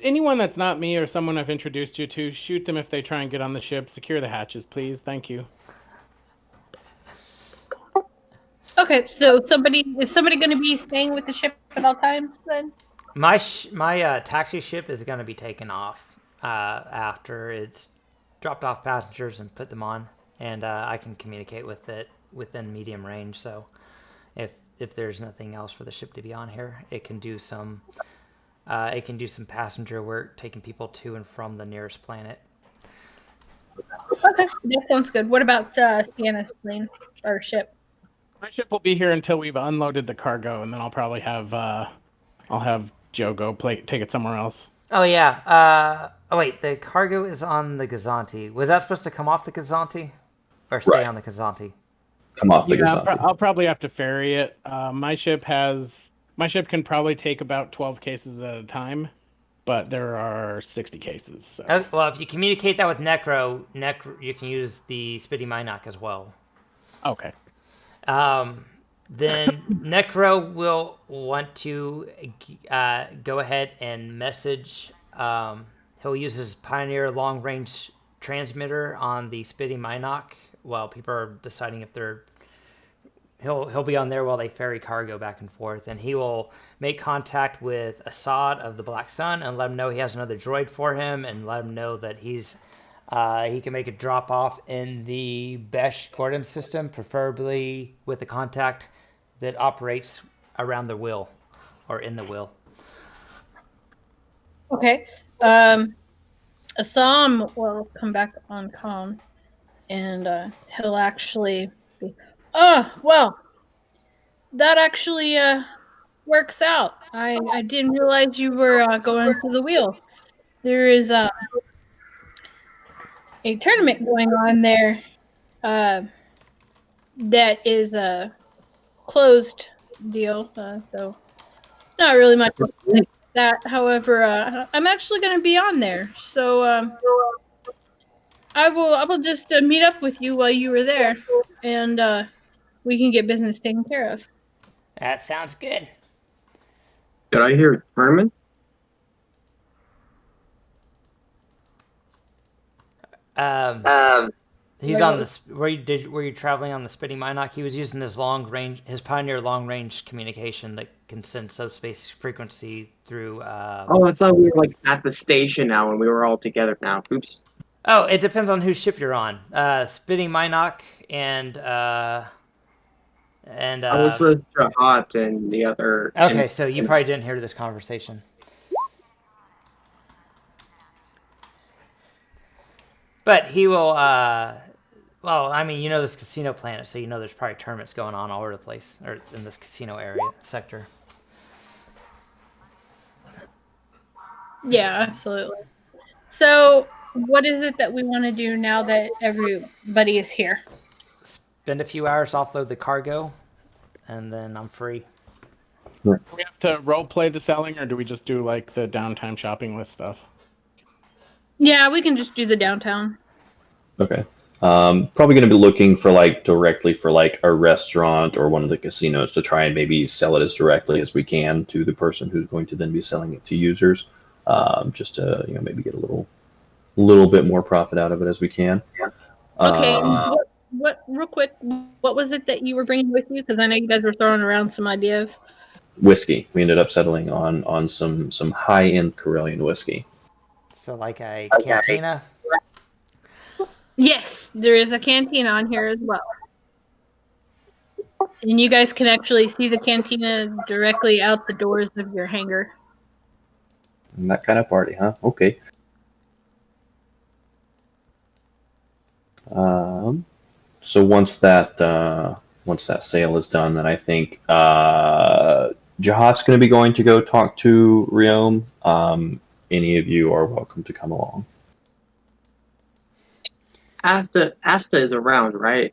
[SPEAKER 6] anyone that's not me or someone I've introduced you to, shoot them if they try and get on the ship. Secure the hatches, please. Thank you.
[SPEAKER 2] Okay, so is somebody going to be staying with the ship at all times then?
[SPEAKER 1] My taxi ship is going to be taken off after it's dropped off passengers and put them on, and I can communicate with it within medium range. So if there's nothing else for the ship to be on here, it can do some passenger work, taking people to and from the nearest planet.
[SPEAKER 2] Okay, that sounds good. What about Sienna's plane or ship?
[SPEAKER 6] My ship will be here until we've unloaded the cargo, and then I'll probably have Jogo take it somewhere else.
[SPEAKER 1] Oh yeah. Wait, the cargo is on the Gazanti. Was that supposed to come off the Gazanti, or stay on the Gazanti?
[SPEAKER 4] Come off the Gazanti.
[SPEAKER 6] I'll probably have to ferry it. My ship can probably take about 12 cases at a time, but there are 60 cases. So.
[SPEAKER 1] Well, if you communicate that with Necro, you can use the Spitty Minoc as well.
[SPEAKER 6] Okay.
[SPEAKER 1] Then Necro will want to go ahead and message. He'll use his Pioneer long-range transmitter on the Spitty Minoc while people are deciding if they're. He'll be on there while they ferry cargo back and forth, and he will make contact with Assad of the Black Sun and let him know he has another droid for him, and let him know that he can make a drop off in the Besh coordinate system, preferably with a contact that operates around the wheel or in the wheel.
[SPEAKER 2] Okay. Assam will come back on comms, and he'll actually be. Oh, well, that actually works out. I didn't realize you were going to the wheel. There is a tournament going on there that is a closed deal, so not really much that. However, I'm actually going to be on there, so I will just meet up with you while you were there, and we can get business taken care of.
[SPEAKER 1] That sounds good.
[SPEAKER 7] Did I hear tournament?
[SPEAKER 1] He's on this. Were you traveling on the Spitty Minoc? He was using his Pioneer long range communication that can send subspace frequency through.
[SPEAKER 7] Oh, I thought we were like at the station now, and we were all together now. Oops.
[SPEAKER 1] Oh, it depends on whose ship you're on. Spitty Minoc and
[SPEAKER 7] I was with Jehaat and the other.
[SPEAKER 1] Okay, so you probably didn't hear this conversation. But he will, well, I mean, this casino planet, so there's probably tournaments going on all over the place, or in this casino area, sector.
[SPEAKER 2] Yeah, absolutely. So, what is it that we want to do now that everybody is here?
[SPEAKER 1] Spend a few hours, offload the cargo, and then I'm free.
[SPEAKER 6] Do we have to role play the selling, or do we just do like the downtime shopping list stuff?
[SPEAKER 2] Yeah, we can just do the downtown.
[SPEAKER 4] Okay. Probably going to be looking for directly for a restaurant or one of the casinos to try and maybe sell it as directly as we can to the person who's going to then be selling it to users, just to maybe get a little bit more profit out of it as we can.
[SPEAKER 2] Okay, what real quick, what was it that you were bringing with you? Because I know you guys were throwing around some ideas.
[SPEAKER 4] Whiskey. We ended up settling on some high-end Corellian whiskey.
[SPEAKER 1] So like a cantina.
[SPEAKER 2] Yes, there is a cantina on here as well. And you guys can actually see the cantina directly out the doors of your hangar.
[SPEAKER 4] And that kind of party, huh? Okay. So once that sale is done, then I think Jehaat's going to be going to go talk to Riom. Any of you are welcome to come along.
[SPEAKER 7] Asta is around, right?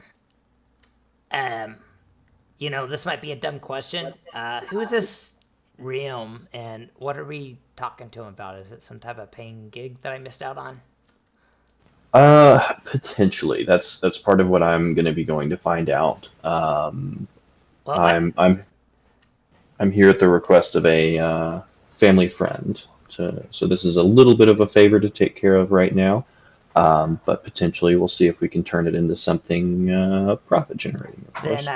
[SPEAKER 1] This might be a dumb question. Who's this Riom, and what are we talking to him about? Is it some type of paying gig that I missed out on?
[SPEAKER 4] Potentially. That's part of what I'm going to be going to find out. I'm here at the request of a family friend. So this is a little bit of a favor to take care of right now. But potentially we'll see if we can turn it into something profit generating, of course.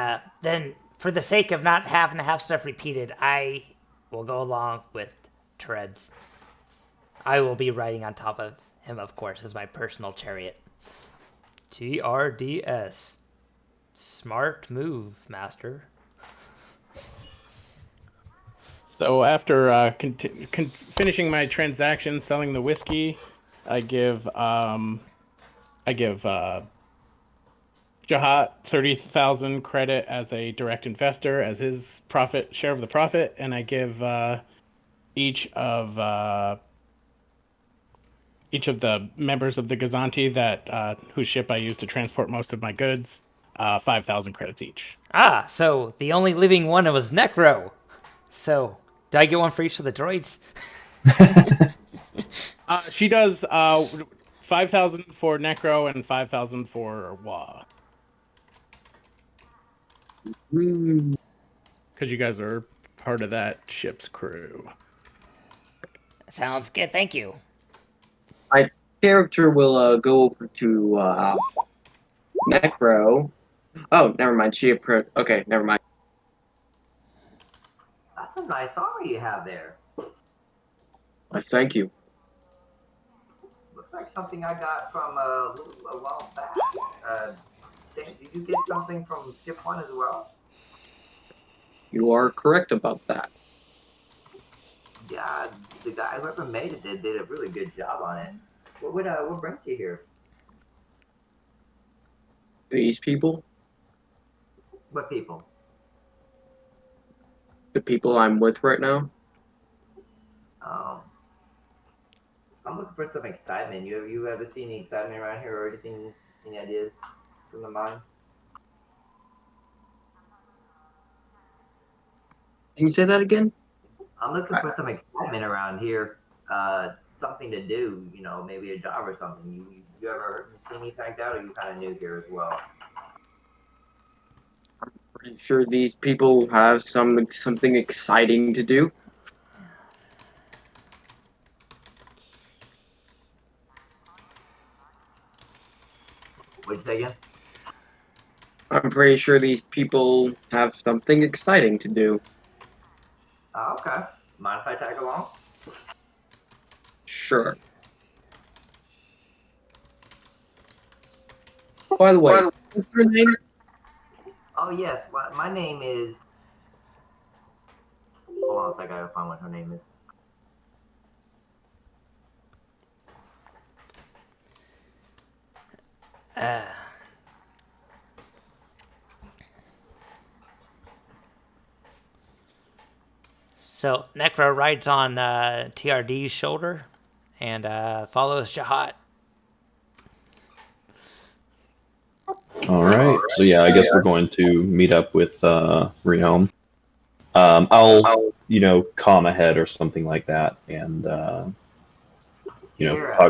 [SPEAKER 1] Then for the sake of not having to have stuff repeated, I will go along with Treads. I will be riding on top of him, of course, as my personal chariot. TRDS. Smart move, master.
[SPEAKER 6] So after finishing my transaction selling the whiskey, I give Jehaat 30,000 credit as a direct investor as his share of the profit, and I give each of the members of the Gazanti whose ship I use to transport most of my goods 5,000 credits each.
[SPEAKER 1] Ah, so the only living one was Necro. So, did I get one for each of the droids?
[SPEAKER 6] She does 5,000 for Necro and 5,000 for Wa. Because you guys are part of that ship's crew.
[SPEAKER 1] Sounds good, thank you.
[SPEAKER 7] My character will go over to Necro. Oh, never mind. Okay, never mind.
[SPEAKER 5] That's a nice armor you have there.
[SPEAKER 7] Thank you.
[SPEAKER 5] Looks like something I got from a while back. Did you get something from Skip One as well?
[SPEAKER 7] You are correct about that.
[SPEAKER 5] Yeah, the guy whoever made it did a really good job on it. What brings you here?
[SPEAKER 7] These people,
[SPEAKER 5] What people?
[SPEAKER 7] the people I'm with right now.
[SPEAKER 5] I'm looking for some excitement. You ever seen any excitement around here or anything? Any ideas from the mind?
[SPEAKER 7] Can you say that again?
[SPEAKER 5] I'm looking for some excitement around here. Something to do, maybe a job or something. You ever seen anything like that, or are you kind of new here as well?
[SPEAKER 7] Pretty sure these people have something exciting to do.
[SPEAKER 5] What'd you say again?
[SPEAKER 7] I'm pretty sure these people have something exciting to do.
[SPEAKER 5] Oh, okay. Mind if I tag along?
[SPEAKER 7] Sure. By the way, what's your name?
[SPEAKER 5] Oh, yes. Well, my name is... Hold on a second. I gotta find what her name is.
[SPEAKER 1] So Necro rides on TRD's shoulder and follows Jehaat.
[SPEAKER 4] All right. So yeah, I guess we're going to meet up with Riom. I'll calm ahead or something like that, and talk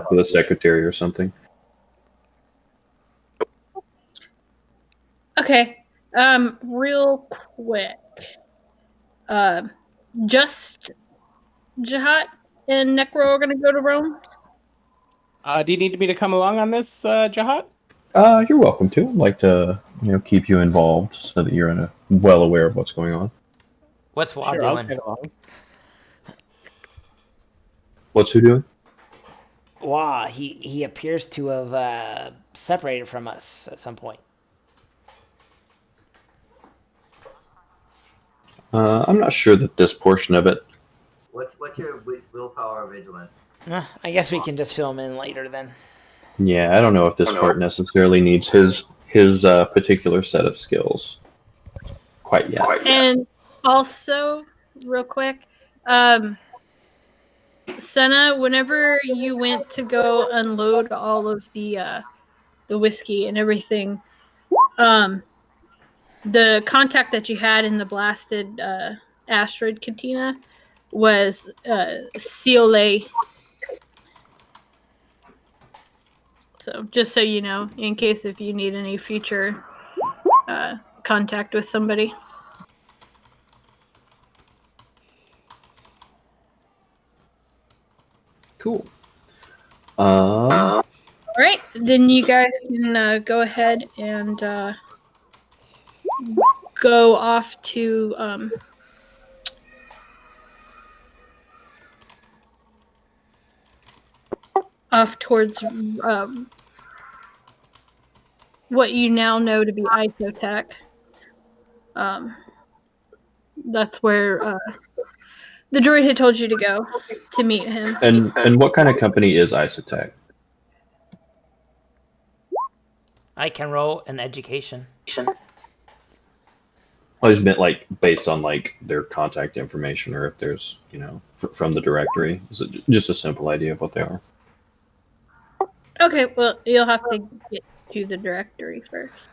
[SPEAKER 4] to the secretary or something.
[SPEAKER 2] Okay. Real quick. Just Jehaat and Necro are gonna go to Rome.
[SPEAKER 6] Do you need me to come along on this, Jehaat?
[SPEAKER 4] You're welcome to. I'd like to, keep you involved so that you're well aware of what's going on.
[SPEAKER 1] What's Wa
[SPEAKER 6] Sure, I'll
[SPEAKER 1] doing?
[SPEAKER 6] tag along.
[SPEAKER 4] What's who doing?
[SPEAKER 8] Wow, he appears to have separated from us at some point.
[SPEAKER 4] I'm not sure that this portion of it.
[SPEAKER 5] What's your willpower or vigilance?
[SPEAKER 8] I guess we can just fill him in later then.
[SPEAKER 4] Yeah, I don't know if this part necessarily needs his particular set of skills quite yet.
[SPEAKER 2] And also, real quick, Senna, whenever you went to go unload all of the whiskey and everything, the contact that you had in the blasted asteroid cantina was Ciole. So just so you know, in case if you need any future contact with somebody.
[SPEAKER 4] Cool.
[SPEAKER 2] All right, then you guys can go ahead and go off to towards what you now know to be Isotech. That's where the droid had told you to go to meet him.
[SPEAKER 4] And what kind of company is Isotech?
[SPEAKER 1] I can roll an education.
[SPEAKER 4] I just meant like based on like their contact information, or if there's from the directory. Is it just a simple idea of what they are?
[SPEAKER 2] Okay, well you'll have to get to the directory first.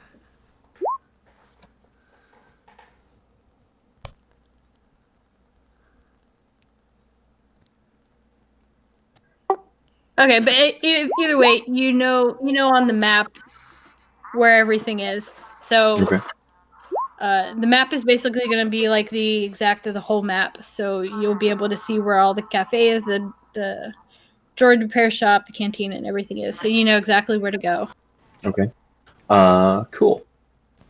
[SPEAKER 2] Okay, but either way, you know on the map where everything is. So
[SPEAKER 4] Okay.
[SPEAKER 2] the map is basically going to be like the exact of the whole map. So you'll be able to see where all the cafes, the droid repair shop, the canteen, and everything is. So you know exactly where to go.
[SPEAKER 4] Okay. Cool.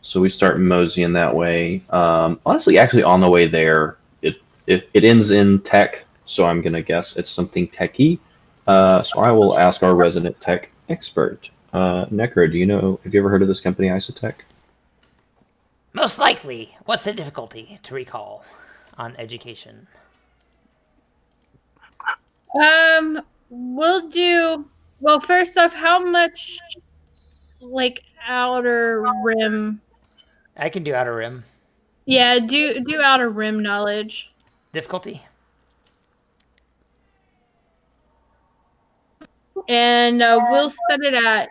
[SPEAKER 4] So we start moseying that way. Honestly, actually, on the way there, it ends in tech, so I'm gonna guess it's something techy. So I will ask our resident tech expert, Necro. Do you know? Have you ever heard of this company, Isotech?
[SPEAKER 1] Most likely. What's the difficulty to recall on education?
[SPEAKER 2] We'll do. Well, first off, how much like outer rim?
[SPEAKER 1] I can do outer rim.
[SPEAKER 2] Yeah, do outer rim knowledge.
[SPEAKER 1] Difficulty?
[SPEAKER 2] And we'll set it at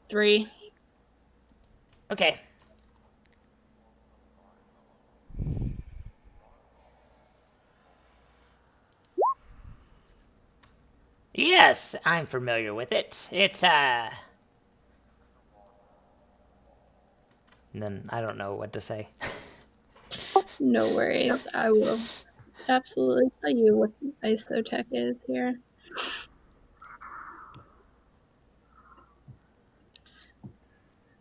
[SPEAKER 2] 3.
[SPEAKER 1] Okay. Yes, I'm familiar with it. It's and then I don't know what to say.
[SPEAKER 2] No worries. I will absolutely tell you what Isotech is here.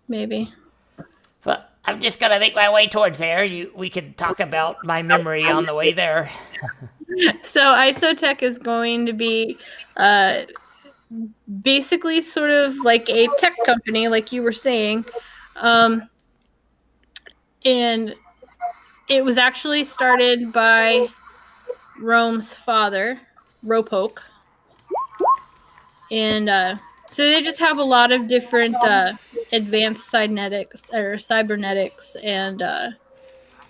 [SPEAKER 2] Maybe.
[SPEAKER 1] Well, I'm just gonna make my way towards there. We could talk about my memory on the way there.
[SPEAKER 2] So Isotech is going to be basically sort of like a tech company, like you were saying. And it was actually started by Rome's father, Ropoke. And so they just have a lot of different advanced cybernetics and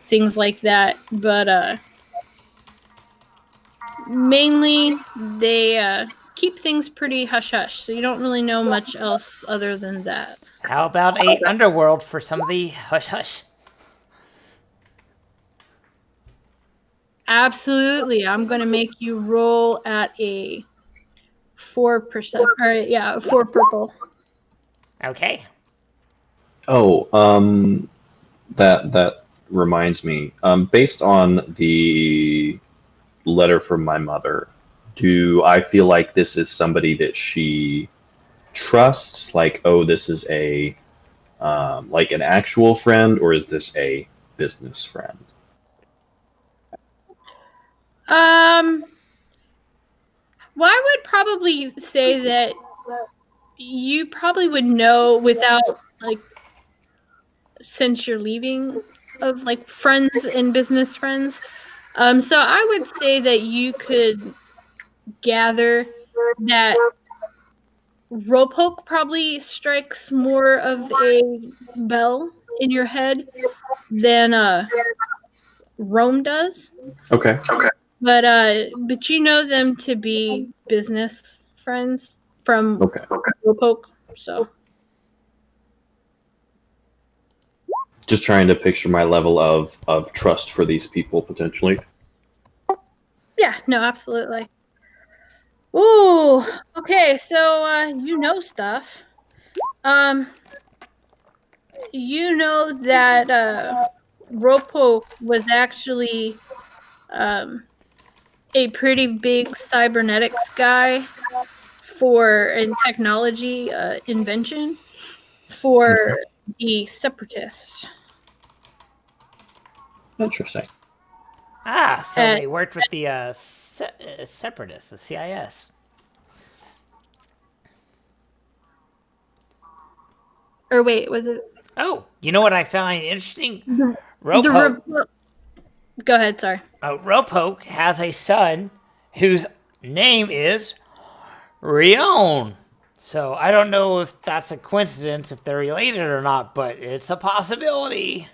[SPEAKER 2] things like that. But mainly they keep things pretty hush-hush. So you don't really know much else other than that.
[SPEAKER 1] How about a underworld for some of the hush-hush?
[SPEAKER 2] Absolutely. I'm going to make you roll at a 4%. All right, yeah, 4 purple.
[SPEAKER 1] Okay.
[SPEAKER 4] Oh, that reminds me. Based on the letter from my mother, do I feel like this is somebody that she trusts? Like, oh, this is a like an actual friend, or is this a business friend?
[SPEAKER 2] Well, I would probably say that you probably would know without, like, since you're leaving, of like friends and business friends. So I would say that you could gather that Ropoke probably strikes more of a bell in your head than Rome does.
[SPEAKER 4] Okay.
[SPEAKER 2] But you know them to be business friends from
[SPEAKER 4] Okay.
[SPEAKER 2] Ropoke, so
[SPEAKER 4] Just trying to picture my level of trust for these people potentially.
[SPEAKER 2] yeah, no, absolutely. Ooh, okay, so you know stuff. You know that Ropoke was actually a pretty big cybernetics guy for in technology invention for the separatists.
[SPEAKER 4] Interesting.
[SPEAKER 1] Ah, so
[SPEAKER 2] Uh,
[SPEAKER 1] they worked with the separatists, the CIS.
[SPEAKER 2] or wait, was it
[SPEAKER 1] Oh, you know what I found interesting?
[SPEAKER 2] the
[SPEAKER 1] Ropoke.
[SPEAKER 2] Go ahead, sorry.
[SPEAKER 1] Ropoke has a son whose name is Rion. So I don't know if that's a coincidence, if they're related or not, but it's a possibility.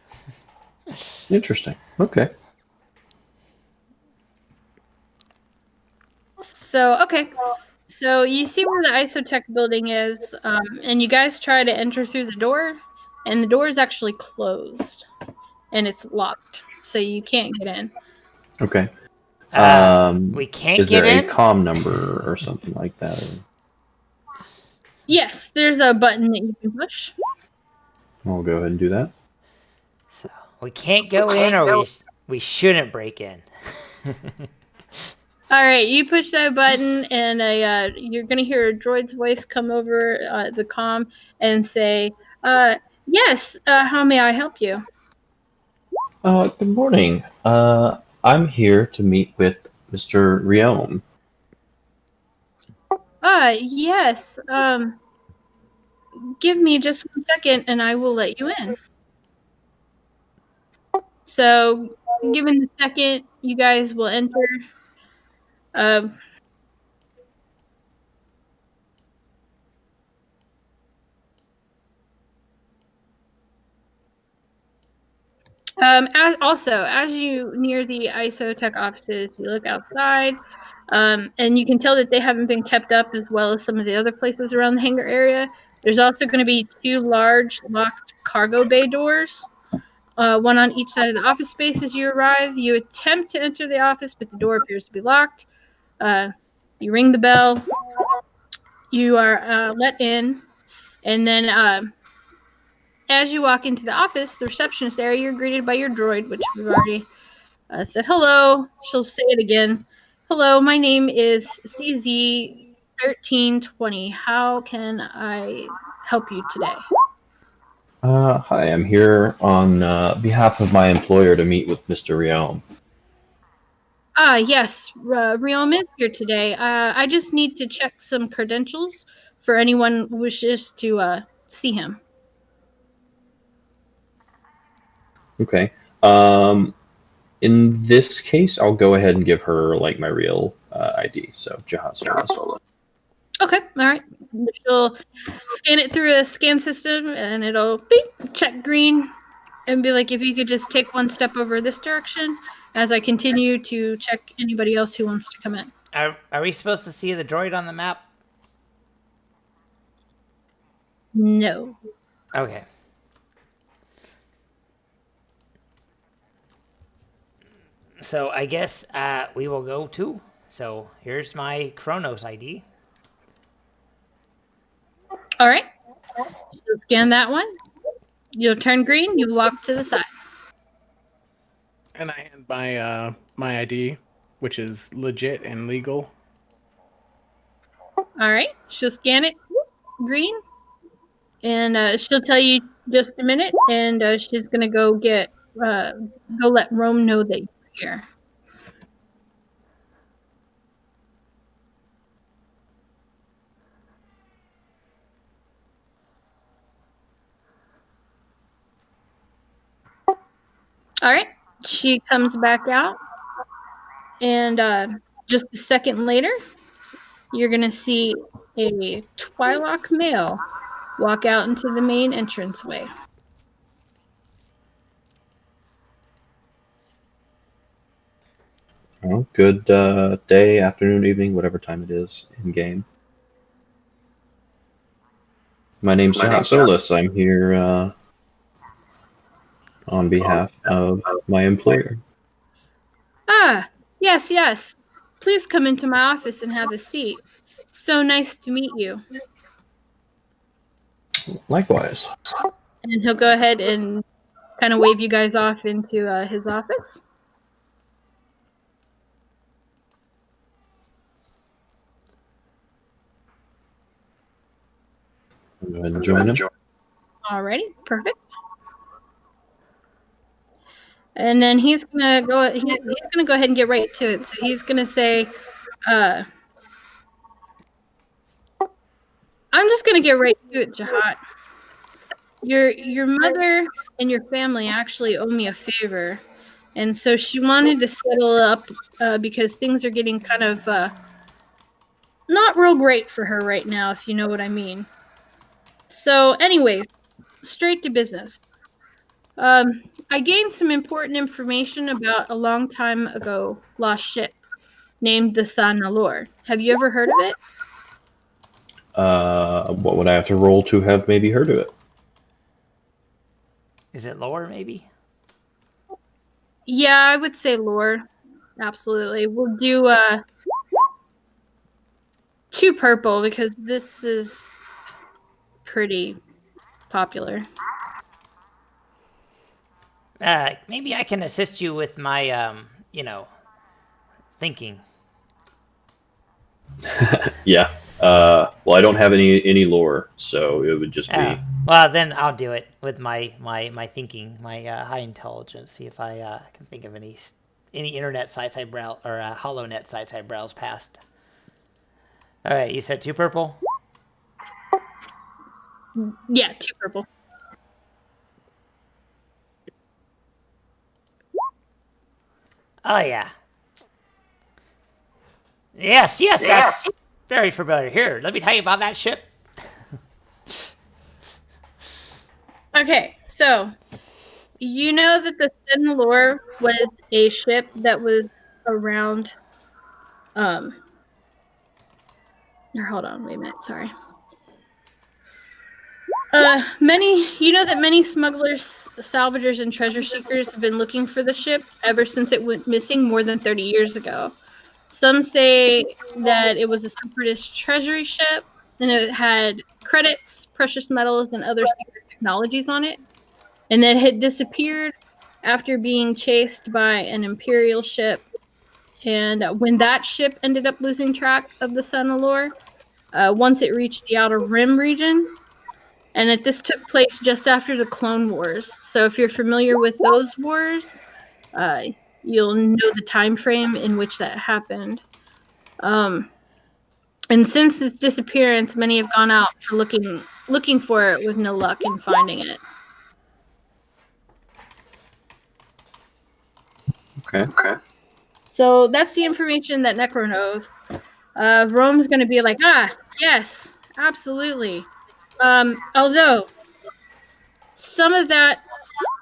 [SPEAKER 4] Interesting. Okay.
[SPEAKER 2] So okay. So you see where the Isotech building is, and you guys try to enter through the door, and the door is actually closed, and it's locked, so you can't get in.
[SPEAKER 4] Okay.
[SPEAKER 1] We can't
[SPEAKER 4] Is
[SPEAKER 1] get
[SPEAKER 4] there a
[SPEAKER 1] in?
[SPEAKER 4] comm number or something like that?
[SPEAKER 2] Yes, there's a button that you can push.
[SPEAKER 4] I'll go ahead and do that.
[SPEAKER 1] So we can't go in, or we shouldn't break in.
[SPEAKER 2] All right, you push that button, and you're gonna hear a droid's voice come over the comm and say, "Yes, how may I help you?"
[SPEAKER 4] Good morning. I'm here to meet with Mr. Riom.
[SPEAKER 2] Yes. Give me just 1 second, and I will let you in. So, given the second, you guys will enter. As you near the Isotech offices, you look outside, and you can tell that they haven't been kept up as well as some of the other places around the hangar area. There's also going to be 2 large locked cargo bay doors, one on each side of the office space as you arrive. You attempt to enter the office, but the door appears to be locked. You ring the bell. You are let in, and then as you walk into the office, the receptionist area, you're greeted by your droid, which we've already said hello. She'll say it again. Hello, my name is CZ1320. How can I help you today?
[SPEAKER 4] Hi, I'm here on behalf of my employer to meet with Mr. Riom.
[SPEAKER 2] Yes, Riom is here today. I just need to check some credentials for anyone who wishes to see him.
[SPEAKER 4] Okay. In this case, I'll go ahead and give her like my real ID. So Jehaat Solo.
[SPEAKER 2] Okay, all right. She'll scan it through a scan system, and it'll beep, check green, and be like, if you could just take 1 step over this direction as I continue to check anybody else who wants to come in.
[SPEAKER 1] Are we supposed to see the droid on the map?
[SPEAKER 2] No.
[SPEAKER 1] Okay. So I guess we will go too. So here's my Kronos ID.
[SPEAKER 2] All right. She'll scan that one. You'll turn green. You walk to the side.
[SPEAKER 6] And I hand my my ID, which is legit and legal.
[SPEAKER 2] All right. She'll scan it. Green. And she'll tell you just a minute. And she's gonna go go let Rome know that you're here. All right. She comes back out. And just a second later, you're going to see a Twi'lek male walk out into the main entranceway.
[SPEAKER 4] Well, good day, afternoon, evening, whatever time it is in game. My name's Jehaat Solis. I'm here on behalf of my employer.
[SPEAKER 2] Ah, yes, yes. Please come into my office and have a seat. So nice to meet you.
[SPEAKER 4] Likewise.
[SPEAKER 2] And he'll go ahead and kind of wave you guys off into his office.
[SPEAKER 4] Go ahead and join him.
[SPEAKER 2] Alrighty, perfect. And then he's gonna go ahead and get right to it. So he's gonna say, I'm just gonna get right to it, Jehaat. Your mother and your family actually owe me a favor, and so she wanted to settle up because things are getting kind of not real great for her right now, if you know what I mean. So, anyways, straight to business. I gained some important information about a long time ago lost ship named the San Alor. Have you ever heard of it?
[SPEAKER 4] What would I have to roll to have maybe heard of it?
[SPEAKER 1] Is it lower, maybe?
[SPEAKER 2] Yeah, I would say lore. Absolutely. We'll do 2 purple because this is pretty popular.
[SPEAKER 1] Maybe I can assist you with my, thinking.
[SPEAKER 4] Yeah. Well, I don't have any lore, so it would just be.
[SPEAKER 1] Well, then I'll do it with my thinking, my high intelligence. See if I can think of any internet sites I browse or HoloNet sites I browse past. All right, you said 2 purple.
[SPEAKER 2] Yeah, 2 purple.
[SPEAKER 1] Oh yeah. Yes, that's very familiar. Here, let me tell you about that ship.
[SPEAKER 2] Okay, so you know that the Sen Alor was a ship that was around or hold on, wait a minute, sorry. Many smugglers, salvagers, and treasure seekers have been looking for the ship ever since it went missing more than 30 years ago. Some say that it was a separatist treasury ship, and it had credits, precious metals, and other secret technologies on it, and it had disappeared after being chased by an Imperial ship. And when that ship ended up losing track of the Sen Alor, once it reached the Outer Rim region, and this took place just after the Clone Wars. So if you're familiar with those wars, you'll know the time frame in which that happened. And since its disappearance, many have gone out for looking for it with no luck in finding it.
[SPEAKER 4] Okay.
[SPEAKER 2] So that's the information that Necro knows. Rome's going to be like, yes, absolutely. Although some of that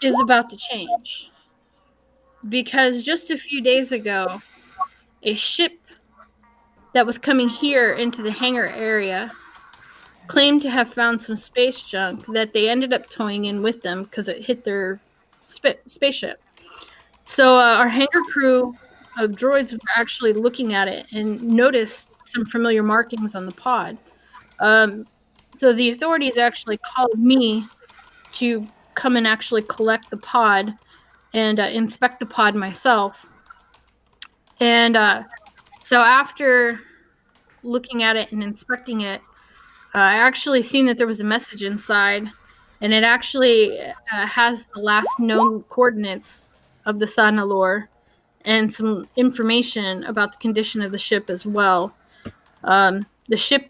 [SPEAKER 2] is about to change. Because just a few days ago, a ship that was coming here into the hangar area claimed to have found some space junk that they ended up towing in with them because it hit their spaceship. So our hangar crew of droids were actually looking at it and noticed some familiar markings on the pod. So the authorities actually called me to come and actually collect the pod and inspect the pod myself. And so after looking at it and inspecting it, I actually seen that there was a message inside, and it actually has the last known coordinates of the Sanalor and some information about the condition of the ship as well. The ship,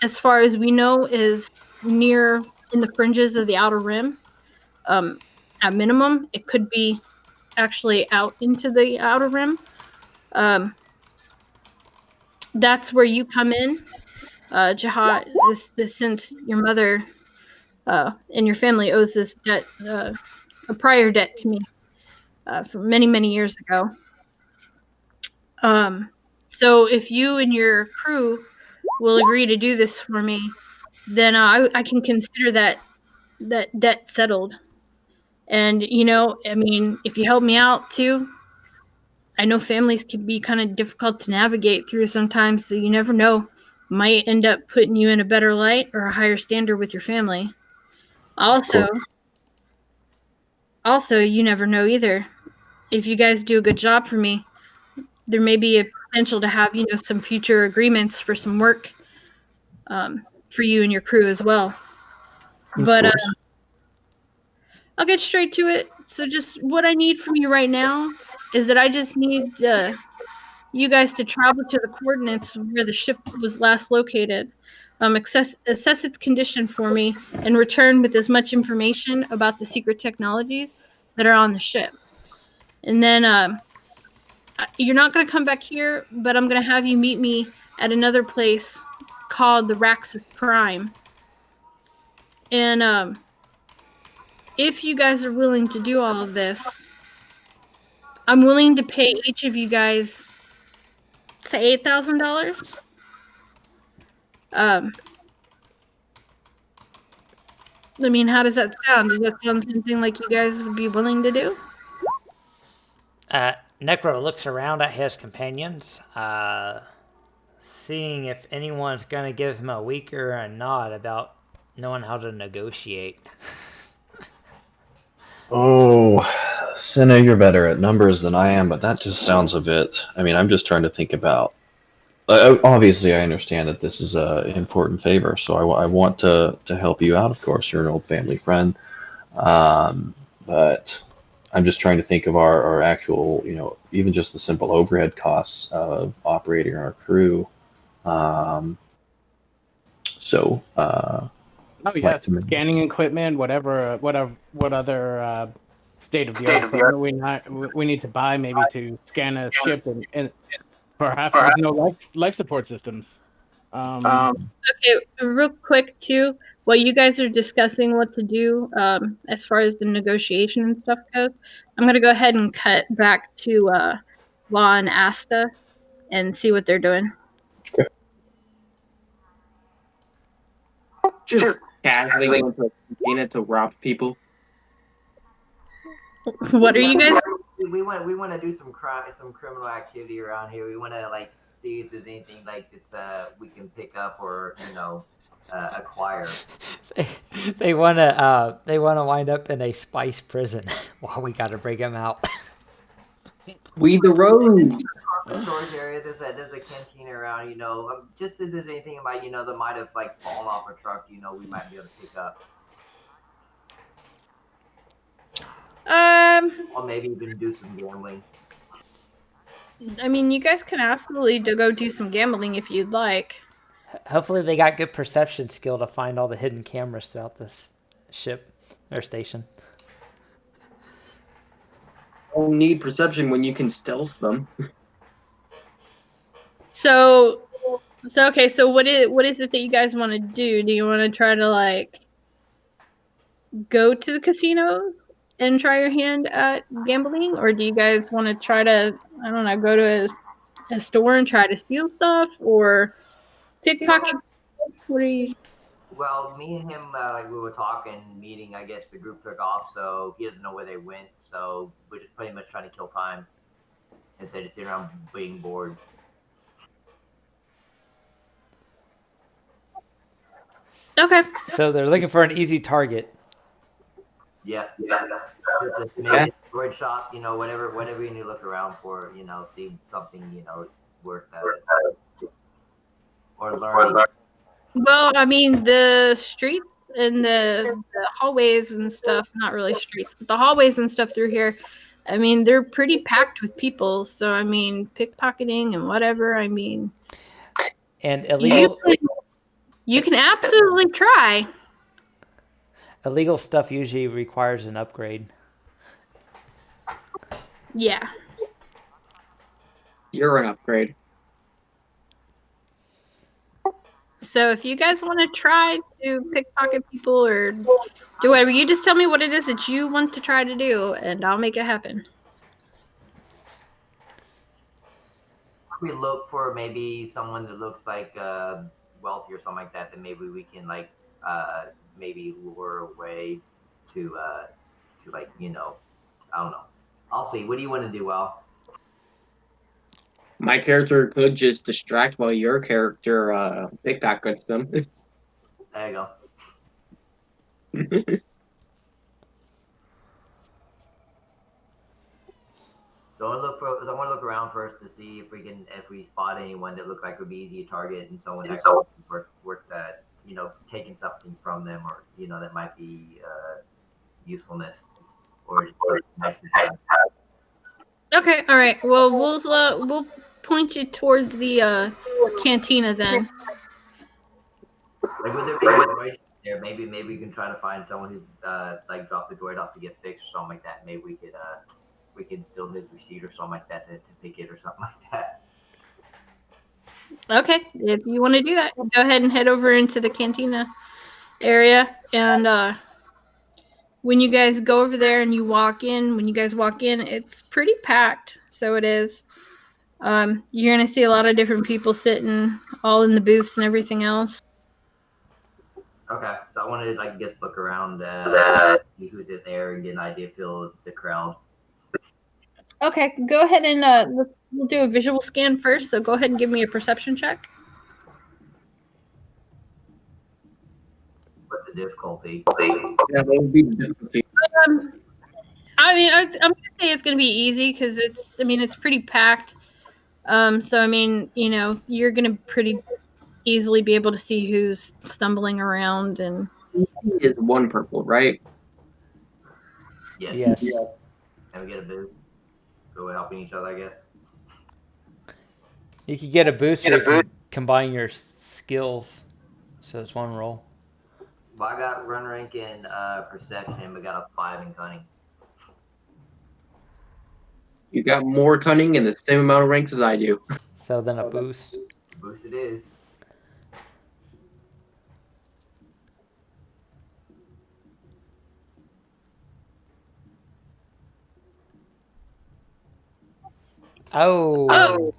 [SPEAKER 2] as far as we know, is near in the fringes of the outer rim. At minimum, it could be actually out into the outer rim. That's where you come in, Jehaat. This since your mother and your family owes this debt, a prior debt to me from many years ago. So if you and your crew will agree to do this for me, then I can consider that debt settled. And I mean, if you help me out too, I know families can be kind of difficult to navigate through sometimes, so you never know. Might end up putting you in a better light or a higher standard with your family. Also, you never know either. If you guys do a good job for me, there may be a potential to have some future agreements for some work for you and your crew as well. But I'll get straight to it. So just what I need from you right now is that I just need you guys to travel to the coordinates where the ship was last located, assess its condition for me, and return with as much information about the secret technologies that are on the ship. And then you're not going to come back here, but I'm going to have you meet me at another place called the Raxus Prime. And if you guys are willing to do all of this, I'm willing to pay each of you guys, say, $8,000. I mean, how does that sound? Does that sound something like you guys would be willing to do?
[SPEAKER 1] Necro looks around at his companions, seeing if anyone's going to give him a wink or a nod about knowing how to negotiate.
[SPEAKER 4] Oh, Senna, you're better at numbers than I am, but that just sounds a bit. I mean, I'm just trying to think about. Obviously, I understand that this is an important favor, so I want to help you out. Of course, you're an old family friend, but I'm just trying to think of our actual, even just the simple overhead costs of operating our crew.
[SPEAKER 6] Oh yes, scanning equipment, whatever. What other state of the art we need to buy maybe to scan a ship and perhaps with no life support systems.
[SPEAKER 2] Okay, real quick too, while you guys are discussing what to do as far as the negotiation and stuff goes, I'm gonna go ahead and cut back to Law and Asta and see what they're doing.
[SPEAKER 4] Okay.
[SPEAKER 7] Just casually going to a cantina to rob people.
[SPEAKER 2] What are you guys?
[SPEAKER 5] We want to do some criminal activity around here. We want to see if there's anything that's we can pick up or acquire.
[SPEAKER 1] They want to wind up in a spice prison while we got to break them out.
[SPEAKER 7] We the roads.
[SPEAKER 5] The storage area. There's a canteen around. Just if there's anything about that might have fallen off a truck. We might be able to pick up. Or maybe even do some gambling.
[SPEAKER 2] I mean, you guys can absolutely go do some gambling if you'd like.
[SPEAKER 1] Hopefully they got good perception skill to find all the hidden cameras throughout this ship or station.
[SPEAKER 7] Don't need perception when you can stealth them.
[SPEAKER 2] So okay. So what is it that you guys want to do? Do you want to try to go to the casinos and try your hand at gambling, or do you guys want to try to, I don't know, go to a store and try to steal stuff or pickpocket? What are you?
[SPEAKER 5] Well, me and him, we were talking, meeting. I guess the group took off, so he doesn't know where they went. So we're just pretty much trying to kill time instead of sitting around being bored.
[SPEAKER 2] Okay.
[SPEAKER 1] So they're looking for an easy target.
[SPEAKER 5] Yeah. Just maybe a storage shop, whatever you need to look around for, see something, worth or learning.
[SPEAKER 2] Well, I mean, the streets and the hallways and stuff, not really streets, but the hallways and stuff through here, I mean, they're pretty packed with people. So, I mean, pickpocketing and whatever, I mean,
[SPEAKER 1] And illegal
[SPEAKER 2] you can absolutely try.
[SPEAKER 1] illegal stuff usually requires an upgrade.
[SPEAKER 2] Yeah.
[SPEAKER 7] You're an upgrade.
[SPEAKER 2] So if you guys want to try to pickpocket people or do whatever, you just tell me what it is that you want to try to do, and I'll make it happen.
[SPEAKER 5] We look for maybe someone that looks like wealthy or something like that. Then maybe we can maybe lure away to I don't know. I'll see. What do you want to do, Al?
[SPEAKER 7] My character could just distract while your character pickpockets them.
[SPEAKER 5] There you go. So I want to look around first to see if we spot anyone that look like would be easy to target and someone that's worth that, taking something from them or that might be usefulness or just nice to have.
[SPEAKER 2] Okay, all right. Well, we'll point you towards the cantina then.
[SPEAKER 5] Like, would there be a droid there? Maybe we can try to find someone who's dropped the droid off to get fixed or something like that. Maybe we could steal his receipt or something like that to pick it or something like that.
[SPEAKER 2] Okay, if you want to do that, go ahead and head over into the cantina area. And when you guys go over there and you walk in, it's pretty packed. So it is. You're gonna see a lot of different people sitting all in the booths and everything else.
[SPEAKER 5] Okay, so I wanted to just look around, see who's in there, and get an idea feel of the crowd.
[SPEAKER 2] Okay, go ahead and we'll do a visual scan first. So go ahead and give me a perception check.
[SPEAKER 5] What's the difficulty?
[SPEAKER 7] Yeah, that would be the difficulty.
[SPEAKER 2] I mean, I'm gonna say it's gonna be easy because it's pretty packed. So I mean, you're gonna pretty easily be able to see who's stumbling around and.
[SPEAKER 7] Is one purple, right?
[SPEAKER 5] Yes. And we get a boost. So we're helping each other, I guess.
[SPEAKER 1] You could get a boost if you combine your skills. So it's one roll.
[SPEAKER 5] Well, I got run rank in perception, but got a 5 in cunning.
[SPEAKER 7] You got more cunning and the same amount of ranks as I do.
[SPEAKER 1] So then a boost.
[SPEAKER 5] Boost it is.
[SPEAKER 1] Oh.
[SPEAKER 5] Alright,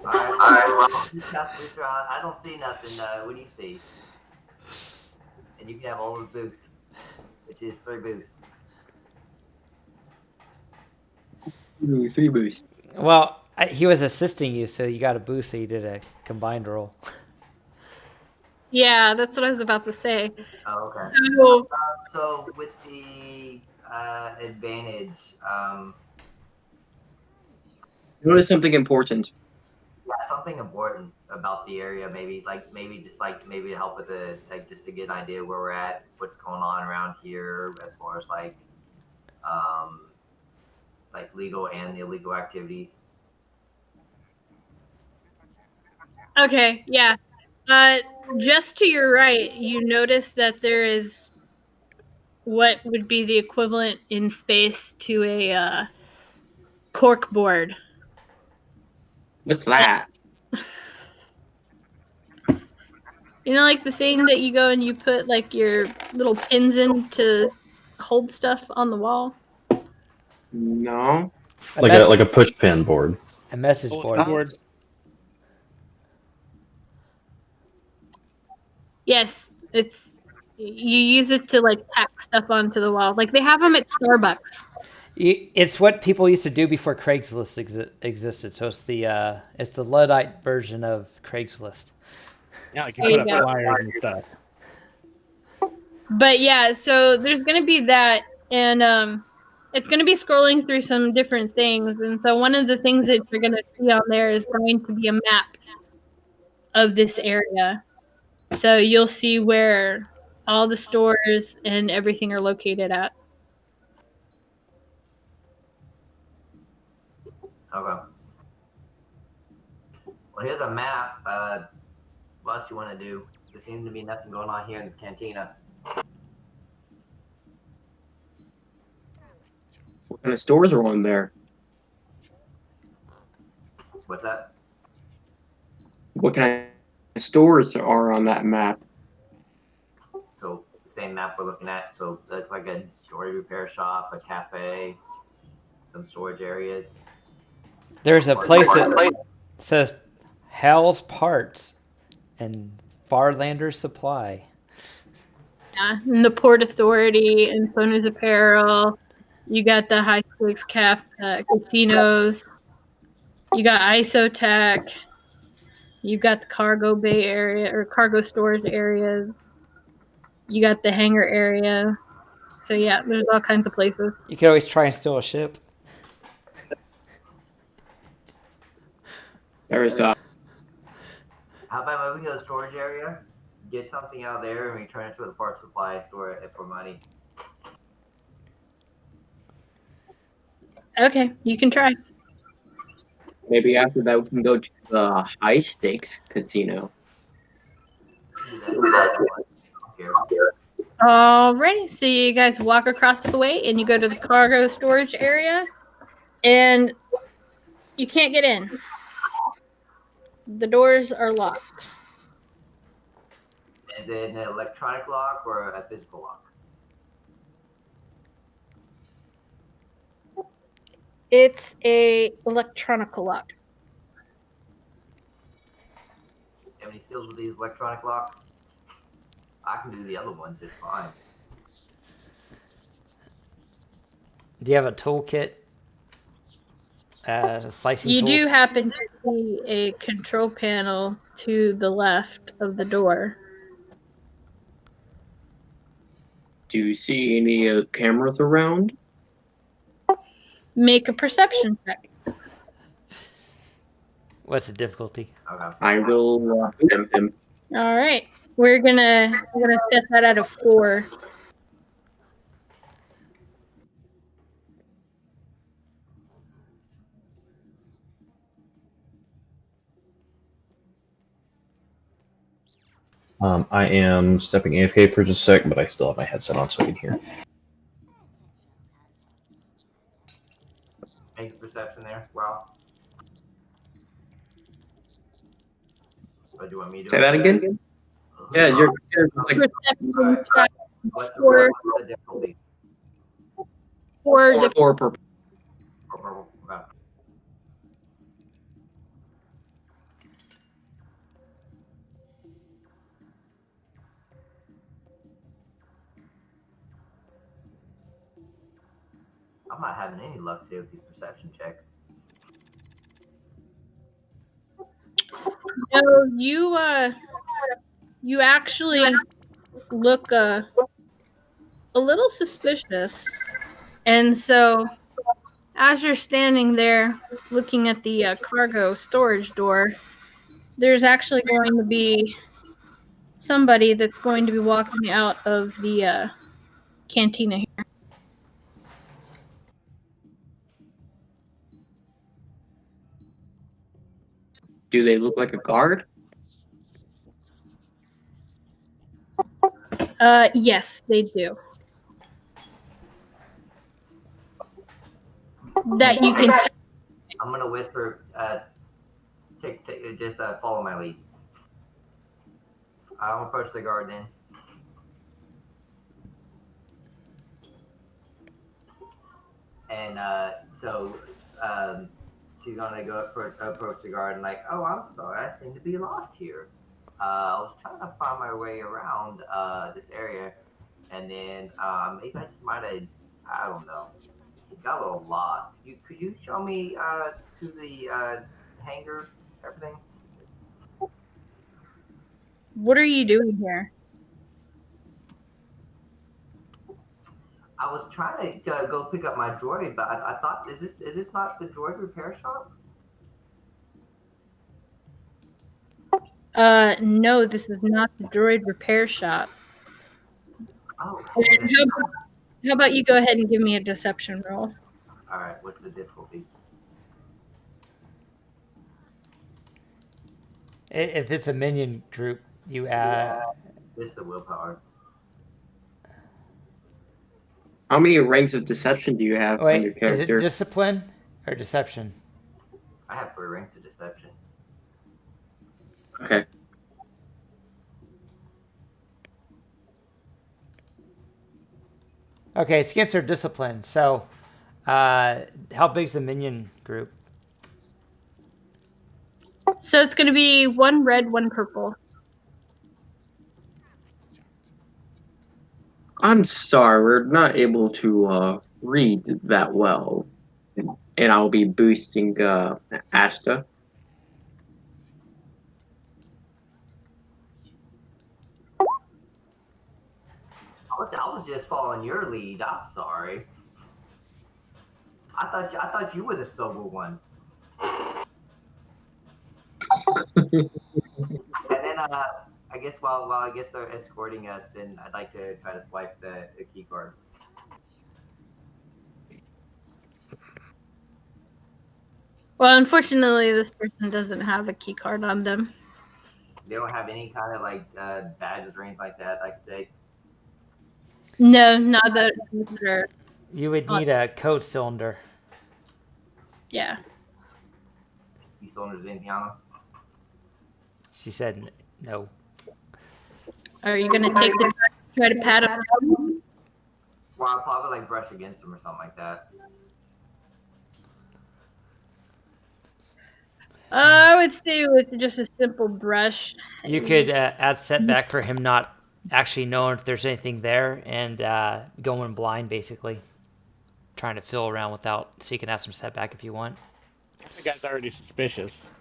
[SPEAKER 5] well, cast booster on. I don't see nothing. What do you see? And you can have all those boosts, which is 3 boosts.
[SPEAKER 7] 3 boosts.
[SPEAKER 1] Well, he was assisting you, so you got a boost, so you did a combined roll.
[SPEAKER 2] Yeah, that's what I was about to say.
[SPEAKER 5] Oh, okay. So with the advantage,
[SPEAKER 7] Notice something important.
[SPEAKER 5] yeah, something important about the area. Maybe maybe to help with just to get an idea where we're at, what's going on around here, as far as legal and illegal activities.
[SPEAKER 2] Okay, yeah. Just to your right, you notice that there is what would be the equivalent in space to a cork board.
[SPEAKER 7] What's that?
[SPEAKER 2] Like the thing that you go and you put your little pins in to hold stuff on the wall?
[SPEAKER 7] No.
[SPEAKER 4] Like a push pin board.
[SPEAKER 1] A message board.
[SPEAKER 2] Yes, you use it to tack stuff onto the wall. They have them at Starbucks.
[SPEAKER 1] It's what people used to do before Craigslist existed. So it's the Luddite version of Craigslist.
[SPEAKER 6] Yeah, you put up flyers and stuff.
[SPEAKER 2] But yeah, so there's going to be that, and it's going to be scrolling through some different things. And so one of the things that you're going to see on there is going to be a map of this area. So you'll see where all the stores and everything are located at.
[SPEAKER 5] Okay. Well, here's a map. What else you want to do? There seems to be nothing going on here in this cantina.
[SPEAKER 7] What kind of stores are on there?
[SPEAKER 5] What's that?
[SPEAKER 7] What kind of stores are on that map?
[SPEAKER 5] So the same map we're looking at. So that's like a jewelry repair shop, a cafe, some storage areas.
[SPEAKER 1] There's a place that says Hal's Parts and Farlander Supply.
[SPEAKER 2] Yeah, and the Port Authority and Sona's Apparel. You got the high stakes casinos. You got Isotech. You got the cargo bay area or cargo storage areas. You got the hangar area. So yeah, there's all kinds of places.
[SPEAKER 1] You could always try and steal a ship.
[SPEAKER 7] There's
[SPEAKER 5] How about moving to the storage area? Get something out there and return it to the parts supply and store it for money.
[SPEAKER 2] Okay, you can try.
[SPEAKER 7] maybe after that we can go to the high stakes casino.
[SPEAKER 2] Alrighty, so you guys walk across the way and you go to the cargo storage area, and you can't get in. The doors are locked.
[SPEAKER 5] Is it an electronic lock or a physical lock?
[SPEAKER 2] It's a electronic lock.
[SPEAKER 5] You have any skills with these electronic locks? I can do the other ones just fine.
[SPEAKER 1] Do you have a toolkit? Slicing
[SPEAKER 2] You
[SPEAKER 1] tools?
[SPEAKER 2] do happen to see a control panel to the left of the door.
[SPEAKER 7] Do you see any cameras around?
[SPEAKER 2] Make a perception check.
[SPEAKER 1] What's the difficulty?
[SPEAKER 5] Okay.
[SPEAKER 7] I will DM him.
[SPEAKER 2] All right, we're gonna set that at a 4.
[SPEAKER 4] I am stepping AFK for just a sec, but I still have my headset on so I can hear.
[SPEAKER 5] Make a perception there. Wow. Or do you want me to
[SPEAKER 7] Say that again? Yeah, you're like
[SPEAKER 2] Perception check
[SPEAKER 5] What's
[SPEAKER 2] for
[SPEAKER 5] the difficulty?
[SPEAKER 2] 4
[SPEAKER 7] 4 per.
[SPEAKER 5] For purple. Okay. I'm not having any luck today with these perception checks.
[SPEAKER 2] No, you actually look a little suspicious, and so as you're standing there looking at the cargo storage door, there's actually going to be somebody that's going to be walking out of the cantina here.
[SPEAKER 7] Do they look like a guard?
[SPEAKER 2] Yes, they do. That you can.
[SPEAKER 5] I'm gonna whisper. Just follow my lead. I'll approach the guard then. And she's gonna go approach the guard and like, oh, I'm sorry, I seem to be lost here. I was trying to find my way around this area, and then maybe I just might have, I don't know, got a little lost. Could you show me to the hangar, everything?
[SPEAKER 2] What are you doing here?
[SPEAKER 5] I was trying to go pick up my droid, but I thought is this not the droid repair shop?
[SPEAKER 2] No, this is not the droid repair shop.
[SPEAKER 5] Oh,
[SPEAKER 2] And how about you go ahead and give me a deception roll?
[SPEAKER 5] all right. What's the difficulty?
[SPEAKER 1] If it's a minion group, you
[SPEAKER 5] This is the willpower.
[SPEAKER 7] How many ranks of deception do you have on your
[SPEAKER 1] wait, is it
[SPEAKER 7] character?
[SPEAKER 1] discipline or deception?
[SPEAKER 5] I have 3 ranks of deception.
[SPEAKER 7] Okay.
[SPEAKER 1] Okay, it's against their discipline. So, how big's the minion group?
[SPEAKER 2] So it's going to be 1 red, 1 purple.
[SPEAKER 7] I'm sorry, we're not able to read that well. And I'll be boosting Asta.
[SPEAKER 5] I was just following your lead. I'm sorry. I thought you were the sober one. And then I guess while I guess they're escorting us, then I'd like to try to swipe the key card.
[SPEAKER 2] Well, unfortunately, this person doesn't have a key card on them.
[SPEAKER 5] They don't have any kind of like badges or anything like that I could take.
[SPEAKER 2] No, not that.
[SPEAKER 1] You would need a code cylinder.
[SPEAKER 2] Yeah.
[SPEAKER 5] These cylinders, anything on them?
[SPEAKER 1] She said no.
[SPEAKER 2] Are you going to take the try to pat up?
[SPEAKER 5] Well, I'll probably like brush against them or something like that.
[SPEAKER 2] I would say with just a simple brush.
[SPEAKER 1] You could add setback for him not actually knowing if there's anything there and going blind, basically. Trying to fill around without, so you can add some setback if you want.
[SPEAKER 6] The guy's already suspicious.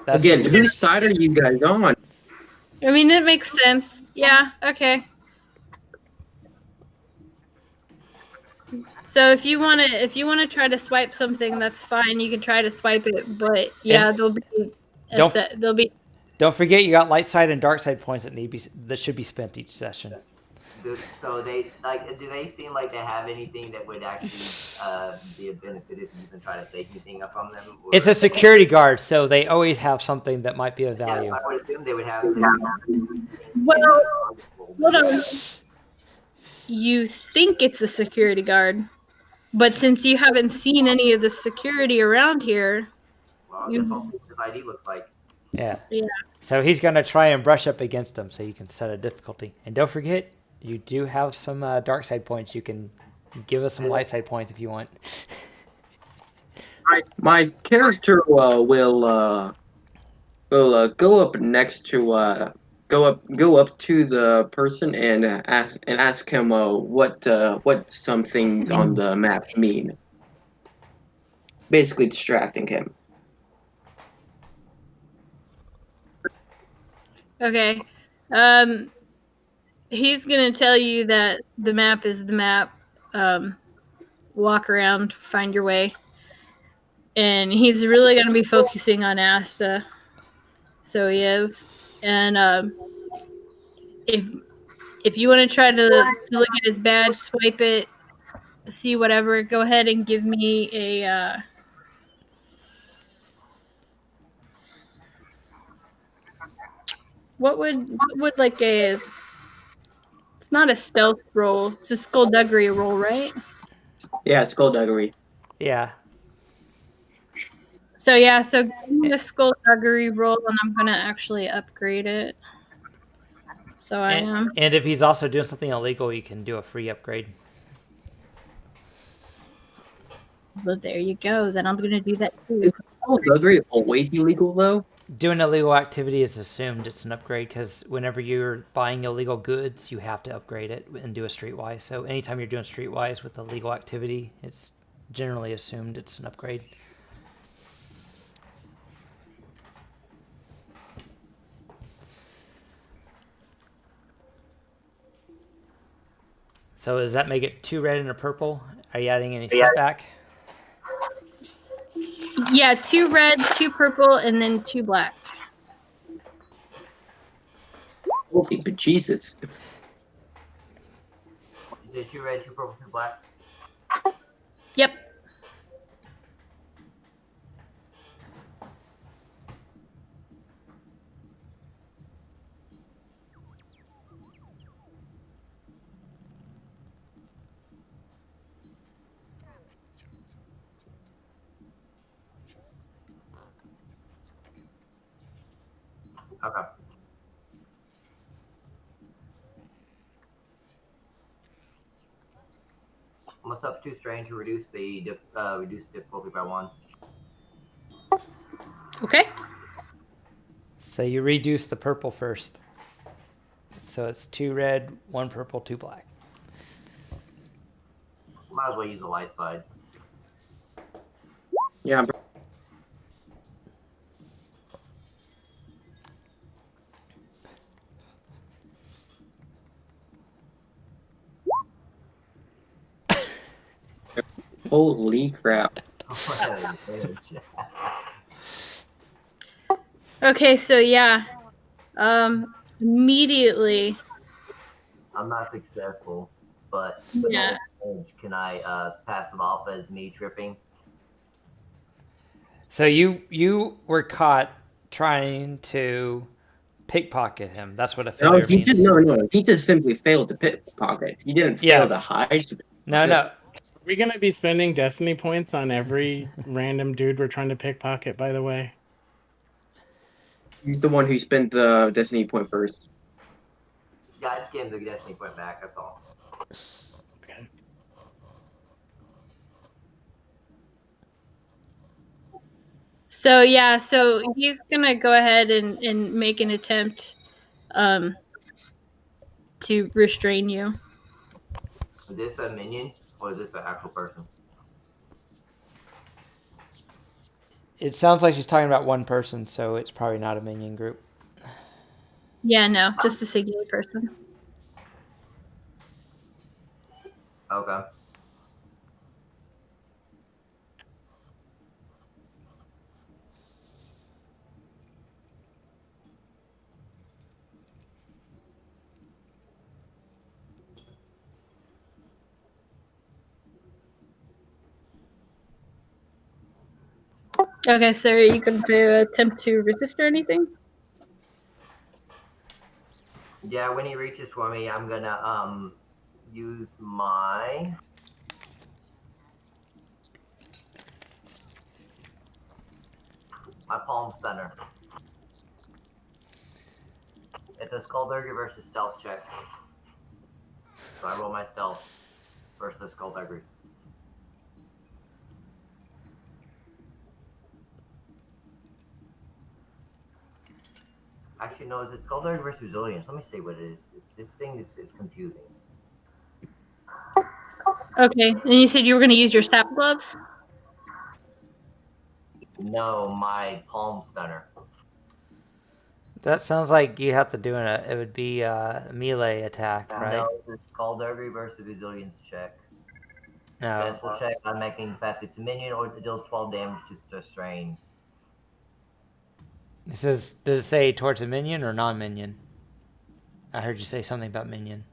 [SPEAKER 1] That's
[SPEAKER 7] Again,
[SPEAKER 1] true.
[SPEAKER 7] whose side are you guys on?
[SPEAKER 2] I mean, it makes sense. Yeah, okay. So if you want to try to swipe something, that's fine. You can try to swipe it, but yeah, there'll be
[SPEAKER 1] Don't forget you got light side and dark side points that should be spent each session.
[SPEAKER 5] So do they seem like they have anything that would actually be a benefit if you even try to take anything from them? Or...
[SPEAKER 1] It's a security guard, so they always have something that might be of value.
[SPEAKER 5] Yeah, I would assume they would have.
[SPEAKER 2] Well, hold on. You think it's a security guard, but since you haven't seen any of the security around here,
[SPEAKER 5] well, I guess I'll see what his ID looks like.
[SPEAKER 1] Yeah.
[SPEAKER 2] Yeah.
[SPEAKER 1] So he's going to try and brush up against them, so you can set a difficulty. And don't forget, you do have some dark side points. You can give us some light side points if you want.
[SPEAKER 7] My character will go up next to go up to the person and ask him what some things on the map mean. Basically distracting him.
[SPEAKER 2] Okay. He's gonna tell you that the map is the map. Walk around, find your way. And he's really gonna be focusing on Asta. So he is. And if you want to try to look at his badge, swipe it, see whatever, go ahead and give me a what would like a, it's not a stealth roll, it's a skullduggery roll, right?
[SPEAKER 7] Yeah, it's skullduggery.
[SPEAKER 1] Yeah.
[SPEAKER 2] So yeah, so give me a skullduggery roll, and I'm gonna actually upgrade it. So I am.
[SPEAKER 1] And if he's also doing something illegal, you can do a free upgrade.
[SPEAKER 2] But there you go. Then I'm gonna do that too.
[SPEAKER 7] Is skullduggery always illegal though?
[SPEAKER 1] Doing illegal activity is assumed it's an upgrade because whenever you're buying illegal goods, you have to upgrade it and do a streetwise. So anytime you're doing streetwise with illegal activity, it's generally assumed it's an upgrade. So does that make it 2 red and a purple? Are you adding any setback?
[SPEAKER 2] Yeah, 2 red, 2 purple, and then 2 black.
[SPEAKER 7] Holy bejesus.
[SPEAKER 5] You say 2 red, 2 purple, 2 black?
[SPEAKER 2] Yep.
[SPEAKER 5] Okay. I'm gonna substitute strain to reduce the difficulty by 1.
[SPEAKER 2] Okay.
[SPEAKER 1] So you reduce the purple first. So it's 2 red, 1 purple, 2 black.
[SPEAKER 5] Might as well use the light side.
[SPEAKER 7] Yeah. Holy crap.
[SPEAKER 2] Okay, so yeah. Immediately.
[SPEAKER 5] I'm not successful, but
[SPEAKER 2] Yeah.
[SPEAKER 5] can I pass it off as me tripping?
[SPEAKER 1] So you were caught trying to pickpocket him. That's what a
[SPEAKER 7] No,
[SPEAKER 1] failure
[SPEAKER 7] he
[SPEAKER 1] means.
[SPEAKER 7] just no. He just simply failed to pickpocket. He didn't fail to hide.
[SPEAKER 1] No.
[SPEAKER 6] Are we gonna be spending destiny points on every random dude we're trying to pickpocket? By the way,
[SPEAKER 7] He's the one who spent the destiny point first.
[SPEAKER 5] Yeah, I just gave him the destiny point back. That's all.
[SPEAKER 6] okay.
[SPEAKER 2] So yeah, so he's gonna go ahead and make an attempt to restrain you.
[SPEAKER 5] Is this a minion or is this an actual person?
[SPEAKER 1] It sounds like she's talking about one person, so it's probably not a minion group.
[SPEAKER 2] Yeah, no, just a singular person.
[SPEAKER 5] Okay.
[SPEAKER 2] Okay, so are you going to attempt to resist or anything?
[SPEAKER 5] Yeah, when he reaches for me, I'm gonna use my palm stunner. It's a skullduggery versus stealth check. So I roll my stealth versus skullduggery. Actually, no, is it skullduggery versus resilience? Let me see what it is. This thing is confusing.
[SPEAKER 2] Okay, and you said you were going to use your sap gloves?
[SPEAKER 5] No, my palm stunner.
[SPEAKER 1] That sounds like you have to do it would be a melee attack, right?
[SPEAKER 5] No, it's a skullduggery versus resilience check.
[SPEAKER 1] No.
[SPEAKER 5] Successful check, I'm making capacity to minion or it deals 12 damage to strain.
[SPEAKER 1] Does it say towards a minion or non-minion? I heard you say something about minion.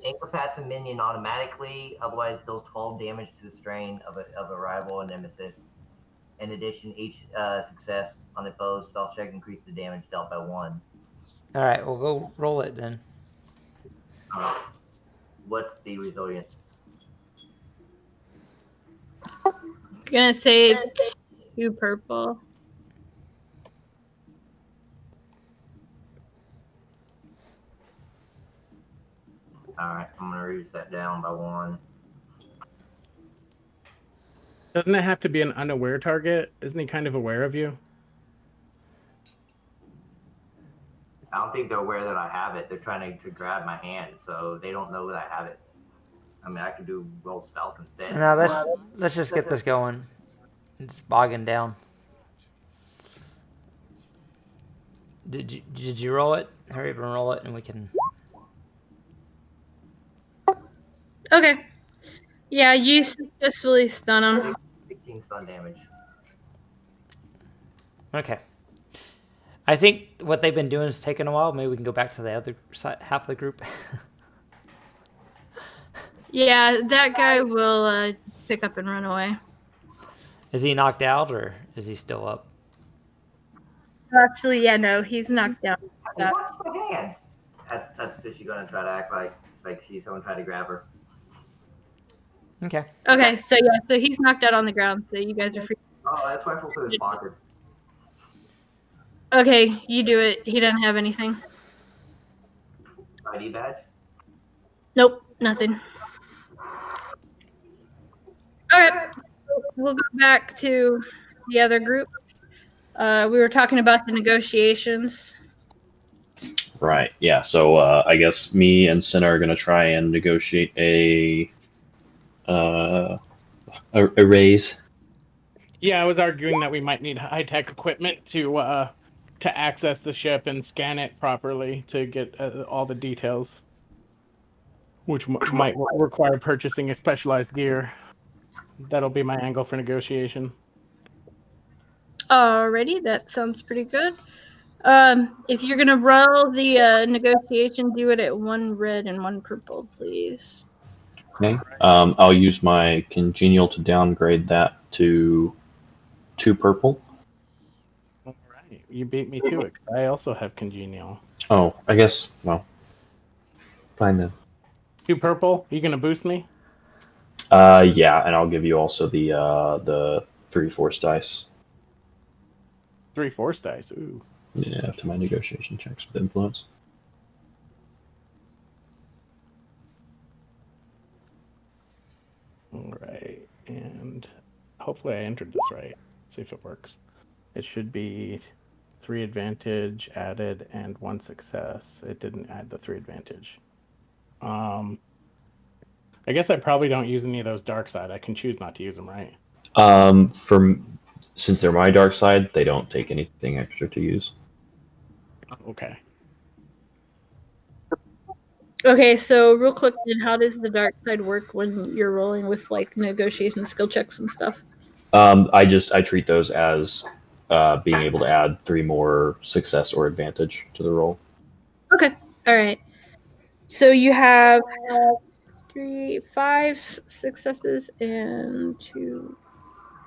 [SPEAKER 5] Incapacitate minion automatically, otherwise deals 12 damage to the strain of a rival or nemesis. In addition, each success on the foe's stealth check increases the damage dealt by 1.
[SPEAKER 1] All right, we'll go roll it then.
[SPEAKER 5] What's the resilience?
[SPEAKER 2] Gonna say 2 purple.
[SPEAKER 5] Alright, I'm gonna reduce that down by 1.
[SPEAKER 6] Doesn't it have to be an unaware target? Isn't he kind of aware of you?
[SPEAKER 5] I don't think they're aware that I have it. They're trying to grab my hand, so they don't know that I have it. I mean, I could do roll stealth instead.
[SPEAKER 1] No, let's just get this going. It's bogging down. Did you roll it? Hurry up and roll it, and we can.
[SPEAKER 2] Okay. Yeah, you successfully stun him.
[SPEAKER 5] 16 stun damage.
[SPEAKER 1] Okay. I think what they've been doing is taking a while. Maybe we can go back to the other side, half of the group.
[SPEAKER 2] Yeah, that guy will pick up and run away.
[SPEAKER 1] Is he knocked out or is he still up?
[SPEAKER 2] Actually, yeah, no, he's knocked out.
[SPEAKER 5] Hey, watch my hands. That's just she gonna try to act like she's someone trying to grab her.
[SPEAKER 1] Okay.
[SPEAKER 2] Okay, so yeah, so he's knocked out on the ground. So you guys are free.
[SPEAKER 5] Oh, that's rifle through his pockets.
[SPEAKER 2] Okay, you do it. He doesn't have anything.
[SPEAKER 5] ID badge.
[SPEAKER 2] Nope, nothing. All right, we'll go back to the other group. We were talking about the negotiations.
[SPEAKER 4] Right. Yeah. So I guess me and Senna are going to try and negotiate a raise.
[SPEAKER 6] Yeah, I was arguing that we might need high-tech equipment to access the ship and scan it properly to get all the details, which might require purchasing a specialized gear. That'll be my angle for negotiation.
[SPEAKER 2] Alrighty, that sounds pretty good. If you're gonna roll the negotiation, do it at 1 red and 1 purple, please.
[SPEAKER 4] Okay. I'll use my congenial to downgrade that to 2 purple.
[SPEAKER 6] All right, you beat me to it. I also have congenial.
[SPEAKER 4] Oh, I guess. Well, fine then.
[SPEAKER 6] 2 purple. You gonna boost me?
[SPEAKER 4] Yeah, and I'll give you also the 3 force dice.
[SPEAKER 6] 3 force dice. Ooh.
[SPEAKER 4] Yeah, to my negotiation checks with influence.
[SPEAKER 6] All right, and hopefully I entered this right. Let's see if it works. It should be 3 advantage added and 1 success. It didn't add the 3 advantage. I guess I probably don't use any of those dark side. I can choose not to use them, right?
[SPEAKER 4] Since they're my dark side, they don't take anything extra to use.
[SPEAKER 6] Okay.
[SPEAKER 2] Okay, so real quick, then, how does the dark side work when you're rolling with like negotiation skill checks and stuff?
[SPEAKER 4] I treat those as being able to add 3 more success or advantage to the roll.
[SPEAKER 2] Okay, all right. So you have 5 successes and 2.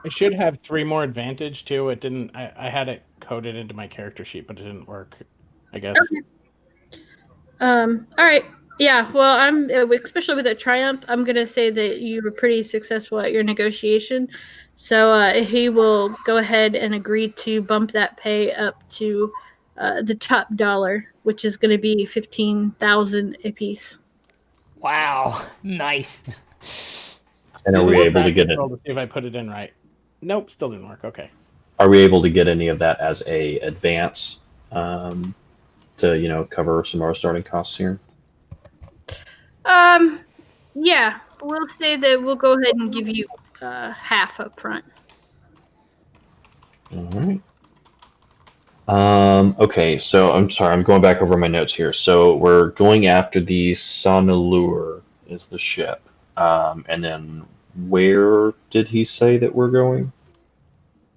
[SPEAKER 6] I should have 3 more advantage too. It didn't. I had it coded into my character sheet, but it didn't work. I guess.
[SPEAKER 2] Okay. All right. Yeah. Well, I'm especially with a triumph. I'm gonna say that you were pretty successful at your negotiation. So he will go ahead and agree to bump that pay up to the top dollar, which is going to be 15,000 apiece.
[SPEAKER 1] Wow. Nice.
[SPEAKER 4] And are we able to get it?
[SPEAKER 6] To see if I put it in right. Nope, still didn't work. Okay.
[SPEAKER 4] Are we able to get any of that as a advance to cover some of our starting costs here?
[SPEAKER 2] Yeah, we'll say that we'll go ahead and give you half up front.
[SPEAKER 4] All right. Okay, so I'm sorry, I'm going back over my notes here. So we're going after the Sonalure is the ship. And then where did he say that we're going?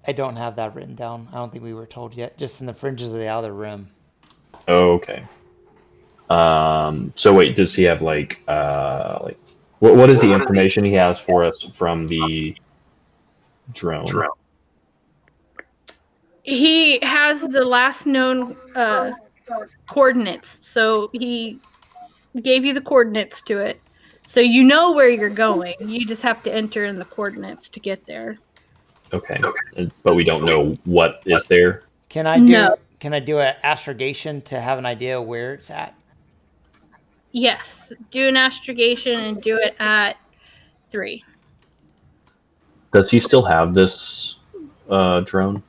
[SPEAKER 1] I don't have that written down. I don't think we were told yet. Just in the fringes of the outer rim.
[SPEAKER 4] Okay. So wait, does he have what is the information he has for us from the drone?
[SPEAKER 2] He has the last known coordinates, so he gave you the coordinates to it. So you know where you're going. You just have to enter in the coordinates to get there.
[SPEAKER 4] Okay. But we don't know what is there?
[SPEAKER 1] Can I do an astrogation to have an idea where it's at?
[SPEAKER 2] Yes. Do an astrogation and do it at 3.
[SPEAKER 4] Does he still have this drone?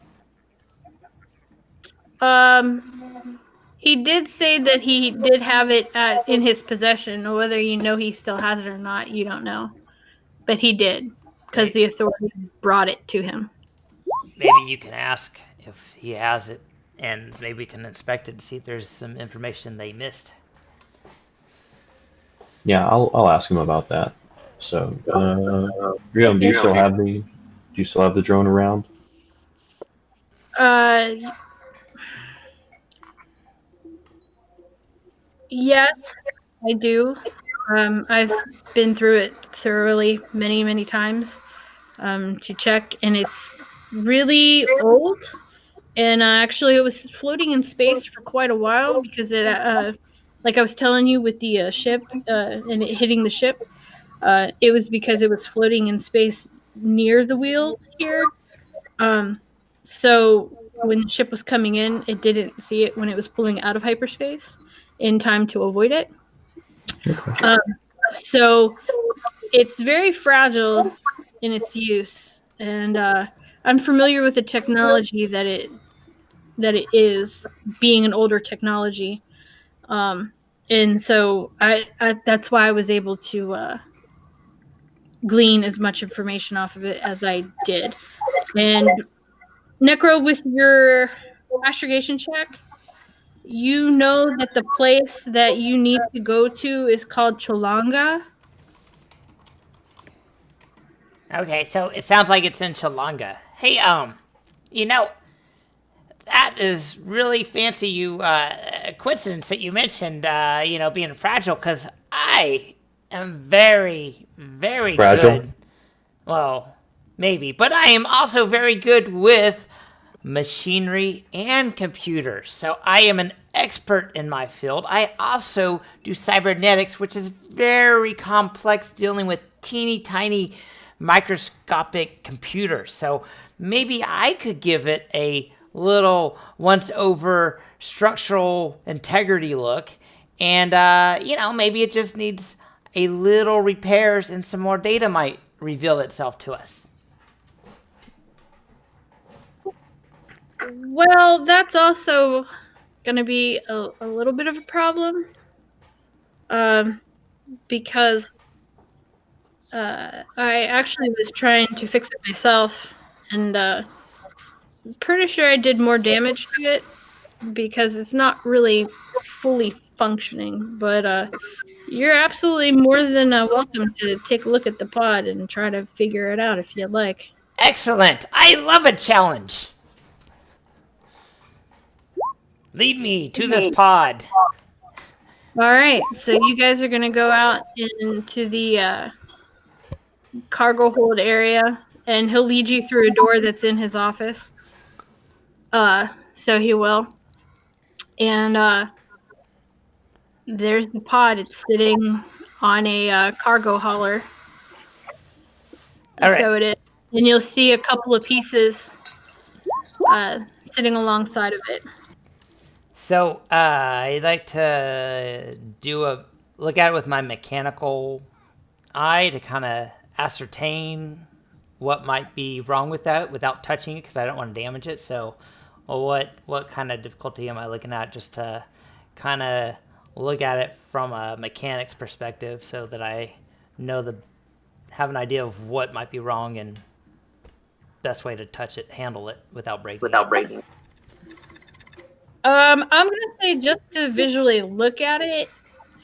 [SPEAKER 2] He did say that he did have it in his possession. Whether you know he still has it or not, you don't know. But he did, because the authorities brought it to him.
[SPEAKER 1] Maybe you can ask if he has it, and maybe we can inspect it to see if there's some information they missed.
[SPEAKER 4] Yeah, I'll ask him about that. So, Rion, do you still have the drone around?
[SPEAKER 2] Yes, I do. I've been through it thoroughly many, many times to check, and it's really old. And actually, it was floating in space for quite a while because it, like I was telling you with the ship and it hitting the ship, it was because it was floating in space near the wheel here. So when the ship was coming in, it didn't see it when it was pulling out of hyperspace in time to avoid it. So it's very fragile in its use, and I'm familiar with the technology that it is, being an older technology, and so I that's why I was able to glean as much information off of it as I did. And Necro, with your astrogation check, you know that the place that you need to go to is called Cholanga.
[SPEAKER 8] Okay, so it sounds like it's in Cholanga. Hey, you know, that is really fancy coincidence that you mentioned, being fragile, because I am very, very
[SPEAKER 4] Fragile?
[SPEAKER 8] good. Well, maybe, but I am also very good with machinery and computers. So I am an expert in my field. I also do cybernetics, which is very complex, dealing with teeny tiny microscopic computers. So maybe I could give it a little once over structural integrity look, and maybe it just needs a little repairs, and some more data might reveal itself to us.
[SPEAKER 2] Well, that's also going to be a little bit of a problem, because I actually was trying to fix it myself, and pretty sure I did more damage to it because it's not really fully functioning. But you're absolutely more than welcome to take a look at the pod and try to figure it out if you'd like.
[SPEAKER 8] Excellent! I love a challenge! Lead me to this pod.
[SPEAKER 2] All right, so you guys are going to go out into the cargo hold area, and he'll lead you through a door that's in his office. So he will. And there's the pod. It's sitting on a cargo hauler.
[SPEAKER 8] All right.
[SPEAKER 2] So it is. And you'll see a couple of pieces sitting alongside of it.
[SPEAKER 8] So I'd like to look at it with my mechanical eye to kind of ascertain what might be wrong with that without touching it, because I don't want to damage it. So what kind of difficulty am I looking at, just to kind of look at it from a mechanics perspective, so that I have an idea of what might be wrong and best way to handle it without breaking.
[SPEAKER 2] I'm gonna say, just to visually look at it,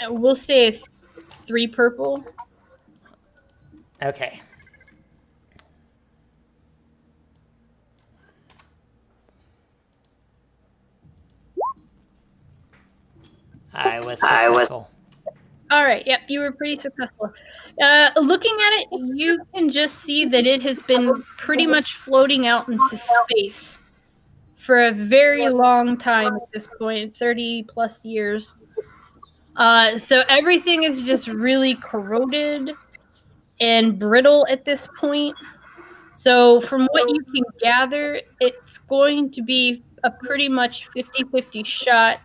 [SPEAKER 2] we'll say 3 purple.
[SPEAKER 8] Okay. I was successful.
[SPEAKER 2] All right. Yep, you were pretty successful. Looking at it, you can just see that it has been pretty much floating out into space for a very long time at this point, 30 plus years. So everything is just really corroded and brittle at this point. So from what you can gather, it's going to be a pretty much 50-50 shot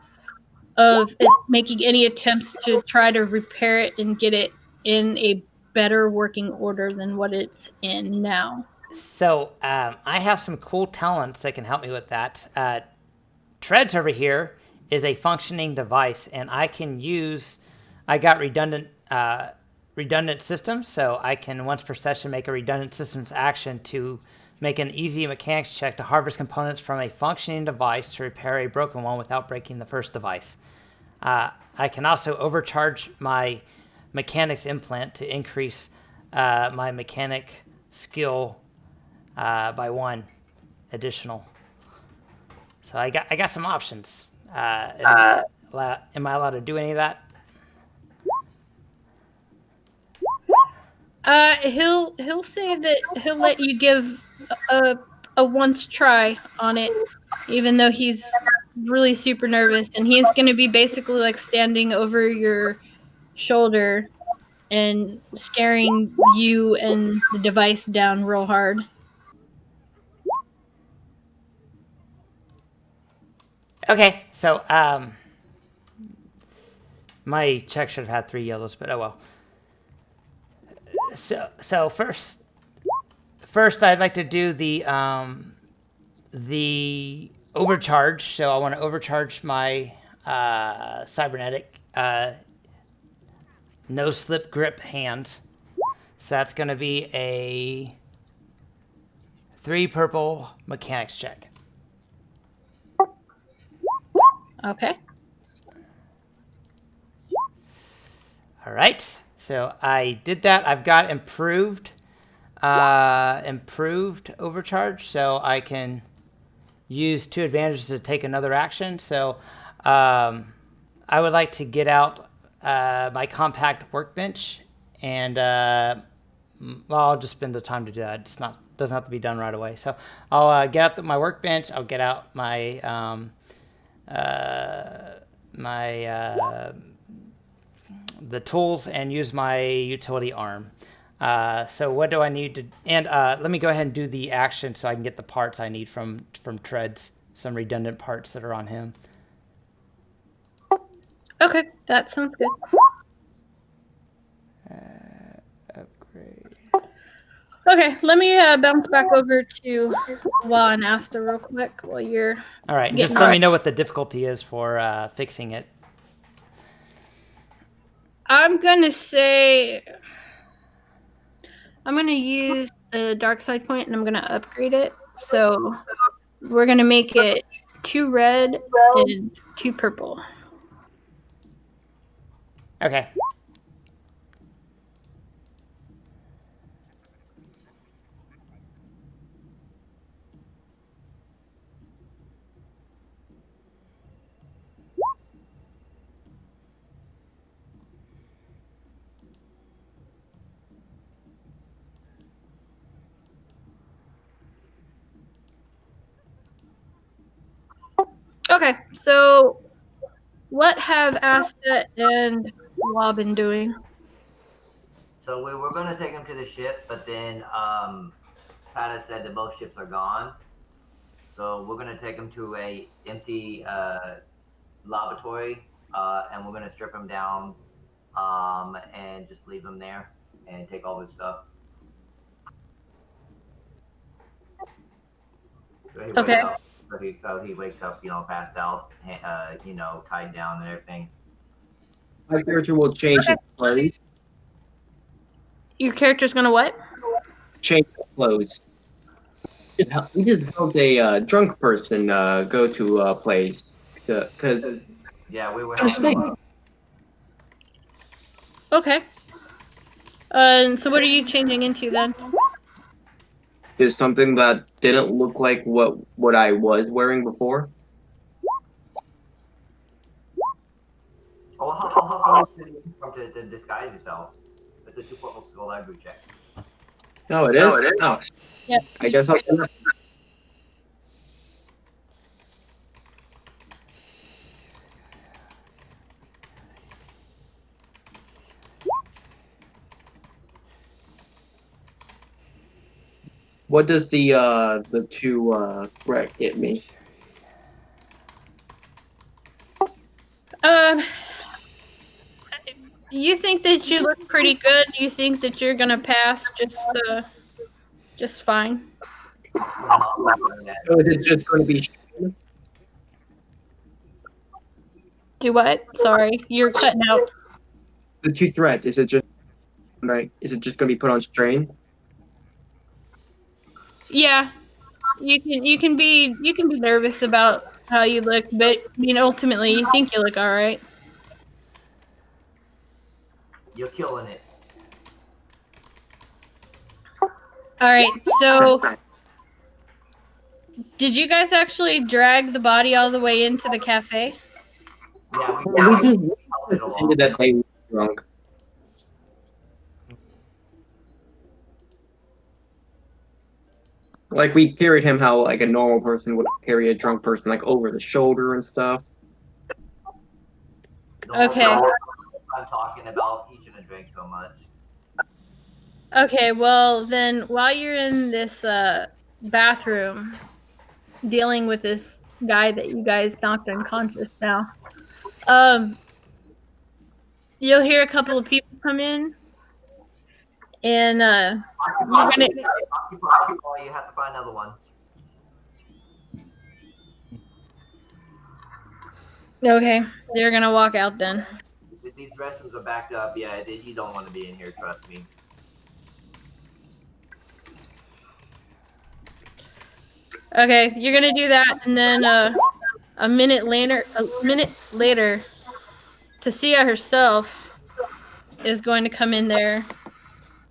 [SPEAKER 2] of it making any attempts to try to repair it and get it in a better working order than what it's in now.
[SPEAKER 8] So I have some cool talents that can help me with that. Treads over here is a functioning device, and I got redundant systems, so I can once per session make a redundant systems action to make an easy mechanics check to harvest components from a functioning device to repair a broken one without breaking the first device. I can also overcharge my mechanics implant to increase
[SPEAKER 1] my mechanic skill by 1 additional. So I got some options. Am I allowed to do any of that?
[SPEAKER 2] He'll say that he'll let you give a once try on it, even though he's really super nervous, and he's going to be basically like standing over your shoulder and scaring you and the device down real hard.
[SPEAKER 1] Okay, so my check should have had 3 yellows, but oh well. So first I'd like to do the overcharge. So I want to overcharge my cybernetic no slip grip hands. So that's going to be a 3 purple mechanics check.
[SPEAKER 2] Okay.
[SPEAKER 1] All right. So I did that. I've got improved overcharge, so I can use 2 advantages to take another action. So I would like to get out my compact workbench, and I'll just spend the time to do that. It's not doesn't have to be done right away. So I'll get out my workbench. I'll get out my the tools and use my utility arm. So what do I need to? And let me go ahead and do the action so I can get the parts I need from Treads. Some redundant parts that are on him.
[SPEAKER 2] Okay, that sounds good.
[SPEAKER 1] Upgrade.
[SPEAKER 2] Okay, let me bounce back over to Wa and Asta real quick while you're.
[SPEAKER 1] All right, just let me know what the difficulty is for fixing it.
[SPEAKER 2] I'm gonna say I'm gonna use a dark side point and I'm gonna upgrade it. So we're gonna make it 2 red and 2 purple.
[SPEAKER 1] Okay.
[SPEAKER 2] Okay, so what have Asta and Wa been doing?
[SPEAKER 5] So we were going to take him to the ship, but then Pata said that both ships are gone. So we're going to take him to a empty lavatory, and we're going to strip him down and just leave him there and take all his stuff. So he wakes up. So he wakes up, passed out, tied down and everything.
[SPEAKER 7] My character will change his clothes.
[SPEAKER 2] Your character's gonna what?
[SPEAKER 7] Change his clothes. We just helped a drunk person go to a place. Because
[SPEAKER 5] yeah, we were helping.
[SPEAKER 2] Okay. And so what are you changing into then?
[SPEAKER 7] There's something that didn't look like what I was wearing before.
[SPEAKER 5] Oh, how come to disguise yourself? It's a 2 purple skill library check.
[SPEAKER 7] No, it is? Oh.
[SPEAKER 2] Yep.
[SPEAKER 7] I guess I'll do that. What does the 2 threat get me?
[SPEAKER 2] You think that you look pretty good? You think that you're gonna pass just fine?
[SPEAKER 7] So is it just going to be?
[SPEAKER 2] Do what? Sorry, you're cutting out.
[SPEAKER 7] The 2 threat, is it just right? Is it just going to be put on strain?
[SPEAKER 2] Yeah, you can be nervous about how you look, but ultimately you think you look all right.
[SPEAKER 5] You're killing it.
[SPEAKER 2] All right, so did you guys actually drag the body all the way into the cafe?
[SPEAKER 5] Yeah, we
[SPEAKER 7] We just
[SPEAKER 5] helped it along.
[SPEAKER 7] ended that day drunk. Like we carried him how like a normal person would carry a drunk person, like over the shoulder and stuff.
[SPEAKER 2] Okay.
[SPEAKER 5] I'm talking about he shouldn't drink so much.
[SPEAKER 2] Okay, well then, while you're in this bathroom dealing with this guy that you guys knocked unconscious now, you'll hear a couple of people come in, and you're gonna.
[SPEAKER 5] You have to find another one.
[SPEAKER 2] Okay, they're gonna walk out then.
[SPEAKER 5] These restrooms are backed up. Yeah, you don't want to be in here. Trust me.
[SPEAKER 2] Okay, you're gonna do that, and then a minute later, Tasia herself is going to come in there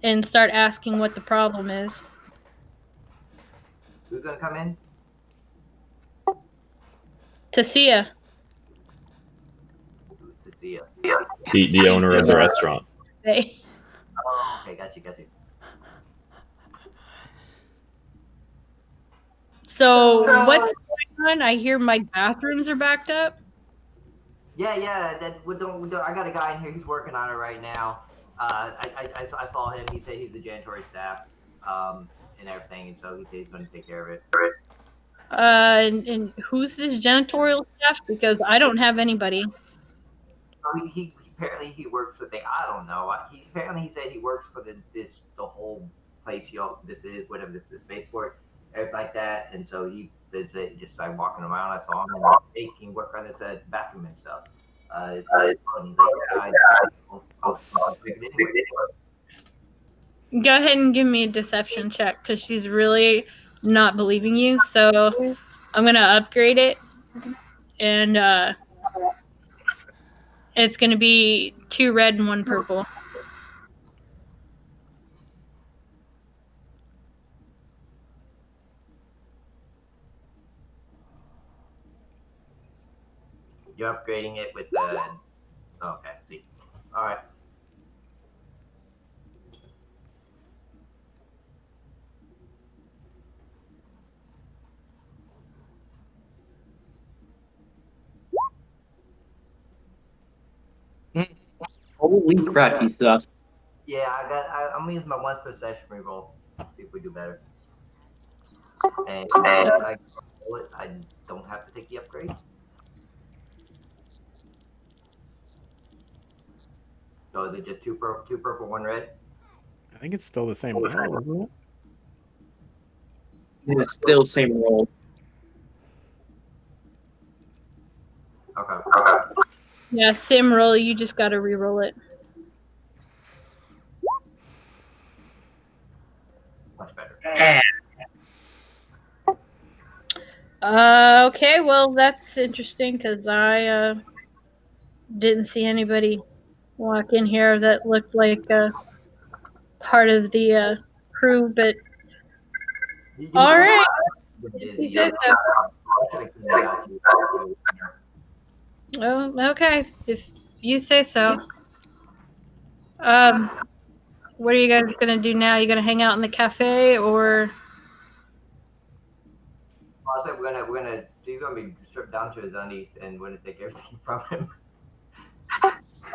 [SPEAKER 2] and start asking what the problem is.
[SPEAKER 5] Who's gonna come in?
[SPEAKER 2] Tasia.
[SPEAKER 5] Who's Tasia?
[SPEAKER 4] The owner of the restaurant.
[SPEAKER 2] Hey.
[SPEAKER 5] Oh, okay, got you.
[SPEAKER 2] So what's going on? I hear my bathrooms are backed up.
[SPEAKER 5] Yeah. I got a guy in here. He's working on it right now. I saw him. He said he's the janitorial staff, and everything, and so he said he's going to take care of it.
[SPEAKER 2] And who's this janitorial staff? Because I don't have anybody.
[SPEAKER 5] He apparently he works for I don't know. He said he works for the whole place. This is whatever this spaceport, everything like that. And so he just like walking around. I saw him and making work on this bathroom and stuff. It's funny.
[SPEAKER 2] Go ahead and give me a deception check because she's really not believing you. So I'm gonna upgrade it, and it's gonna be 2 red and 1 purple.
[SPEAKER 5] You're upgrading it with the. Okay, see. All right.
[SPEAKER 7] Holy crap, he sucks.
[SPEAKER 5] Yeah, I'm gonna use my once per session reroll. See if we do better. And I don't have to take the upgrade. So is it just two purple, 1 red?
[SPEAKER 6] I think it's still the same roll, isn't it?
[SPEAKER 7] And it's still same roll.
[SPEAKER 5] Okay.
[SPEAKER 2] Yeah, same roll. You just gotta re-roll it.
[SPEAKER 5] Much better.
[SPEAKER 2] Okay, well that's interesting because I didn't see anybody walk in here that looked like part of the crew, but all right. You said so. Oh, okay. If you say so. What are you guys gonna do now? You gonna hang out in the cafe or?
[SPEAKER 5] I said he's gonna be stripped down to his undies and we're gonna take everything from him.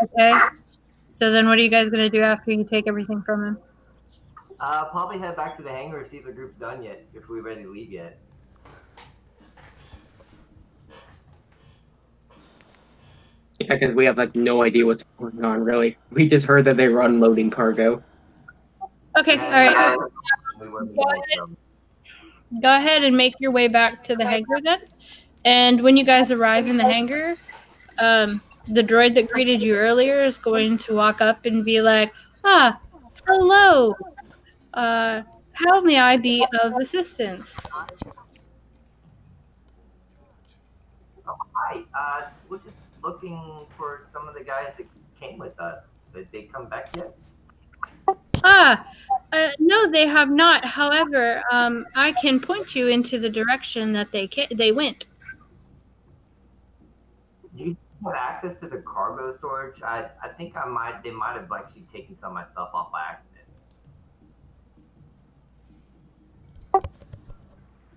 [SPEAKER 2] Okay. So then, what are you guys gonna do after you take everything from him?
[SPEAKER 5] Probably head back to the hangar and see if the group's done yet. If we're ready to leave yet.
[SPEAKER 7] Yeah, because we have like no idea what's going on really. We just heard that they were unloading cargo.
[SPEAKER 2] Okay. All right. Go ahead and make your way back to the hangar then. And when you guys arrive in the hangar, the droid that greeted you earlier is going to walk up and be like, hello. How may I be of assistance?
[SPEAKER 5] Hi. We're just looking for some of the guys that came with us. Did they come back yet?
[SPEAKER 2] No, they have not. However, I can point you into the direction that they went.
[SPEAKER 5] Do you have access to the cargo storage? I think they might have actually taken some of my stuff off by accident.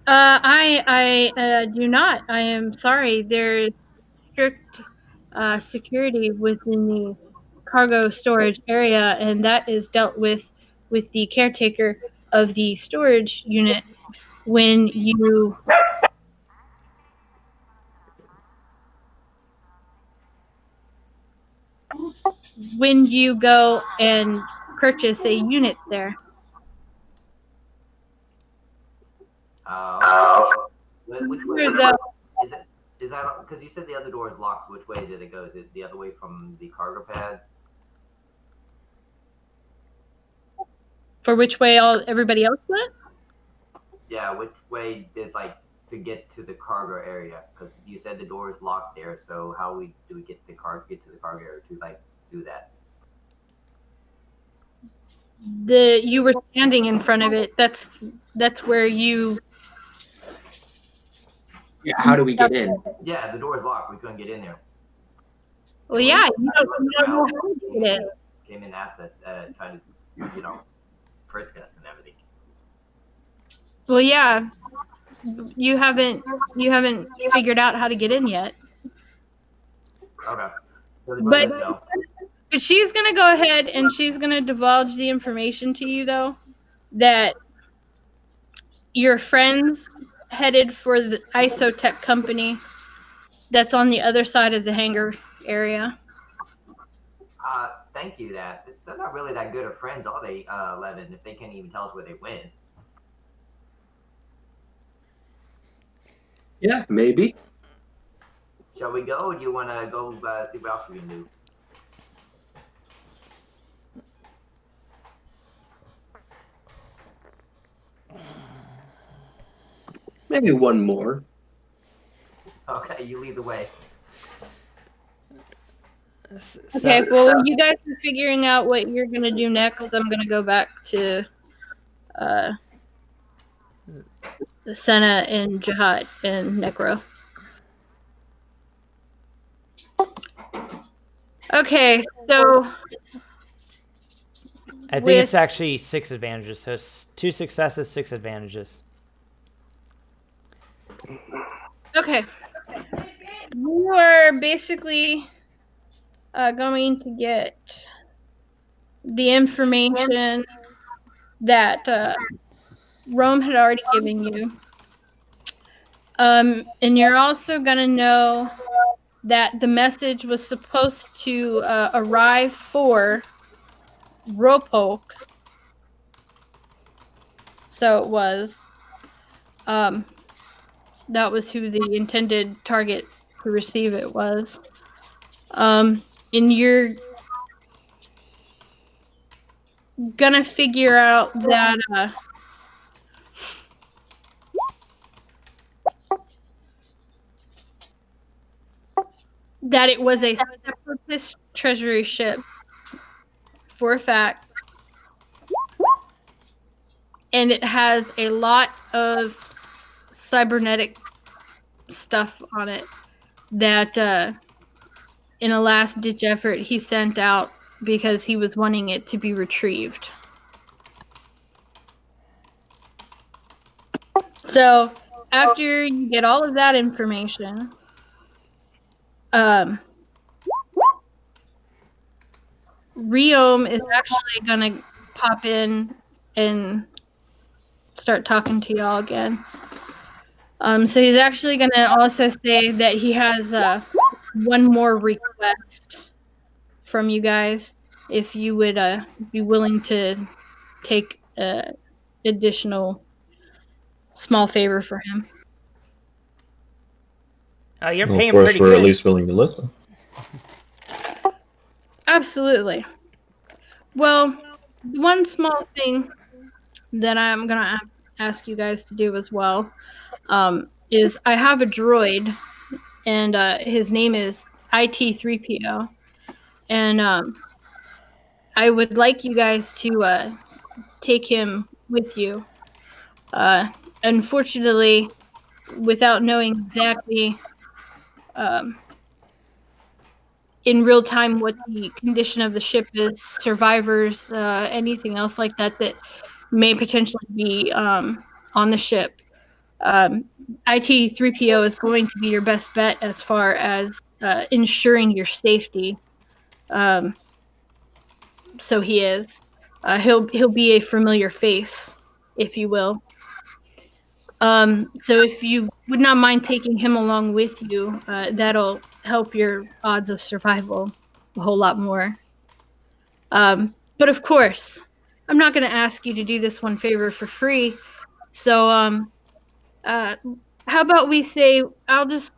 [SPEAKER 2] I do not. I am sorry. There's strict security within the cargo storage area, and that is dealt with the caretaker of the storage unit when you go and purchase a unit there.
[SPEAKER 5] Which way is it? Is that because you said the other door is locked? So which way did it go? Is it the other way from the cargo pad?
[SPEAKER 2] For which way everybody else went?
[SPEAKER 5] Yeah, which way is to get to the cargo area? Because you said the door is locked there. So how do we get to the cargo area to do that?
[SPEAKER 2] You were standing in front of it. That's where you.
[SPEAKER 7] Yeah, how do we get in?
[SPEAKER 5] Yeah, the door is locked. We couldn't get in there.
[SPEAKER 2] Well, yeah, you don't know how to get in.
[SPEAKER 5] Came in and asked us, trying to, frisk us and everything.
[SPEAKER 2] Well, yeah, you haven't figured out how to get in yet.
[SPEAKER 5] Okay.
[SPEAKER 2] But she's gonna go ahead and she's gonna divulge the information to you, though, that your friends headed for the Isotech company that's on the other side of the hangar area.
[SPEAKER 5] Thank you. They're not really that good of friends, are they, 11? If they can't even tell us where they went.
[SPEAKER 7] Yeah, maybe.
[SPEAKER 5] Shall we go, or do you want to go see what else we can do?
[SPEAKER 7] Maybe one more.
[SPEAKER 5] Okay, you lead the way.
[SPEAKER 2] Okay, well, you guys are figuring out what you're going to do next. I'm going to go back to Senna and Jehaat and Necro. Okay, so...
[SPEAKER 1] I think it's actually 6 advantages. So 2 successes, 6 advantages.
[SPEAKER 2] Okay. You are basically going to get the information that Rome had already given you. And you're also going to know that the message was supposed to arrive for Ropok. So it was. That was who the intended target to receive it was. And you're gonna figure out that that it was a separatist treasury ship for a fact. And it has a lot of cybernetic stuff on it that in a last-ditch effort he sent out because he was wanting it to be retrieved. So after you get all of that information, Riom is actually going to pop in and start talking to y'all again. So he's actually going to also say that he has one more request from you guys, if you would be willing to take additional small favor for him.
[SPEAKER 1] You're
[SPEAKER 4] Well,
[SPEAKER 1] paying
[SPEAKER 4] of course,
[SPEAKER 1] pretty
[SPEAKER 4] we're
[SPEAKER 1] good.
[SPEAKER 4] at least willing to listen.
[SPEAKER 2] Absolutely. Well, one small thing that I'm going to ask you guys to do as well is I have a droid, and his name is IT3PO. And I would like you guys to take him with you. Unfortunately, without knowing exactly in real time what the condition of the ship is, survivors, anything else like that that may potentially be on the ship, IT 3PO is going to be your best bet as far as ensuring your safety. So he is. He'll be a familiar face, if you will. So if you would not mind taking him along with you, that'll help your odds of survival a whole lot more. But of course, I'm not going to ask you to do this one favor for free. So how about we say I'll just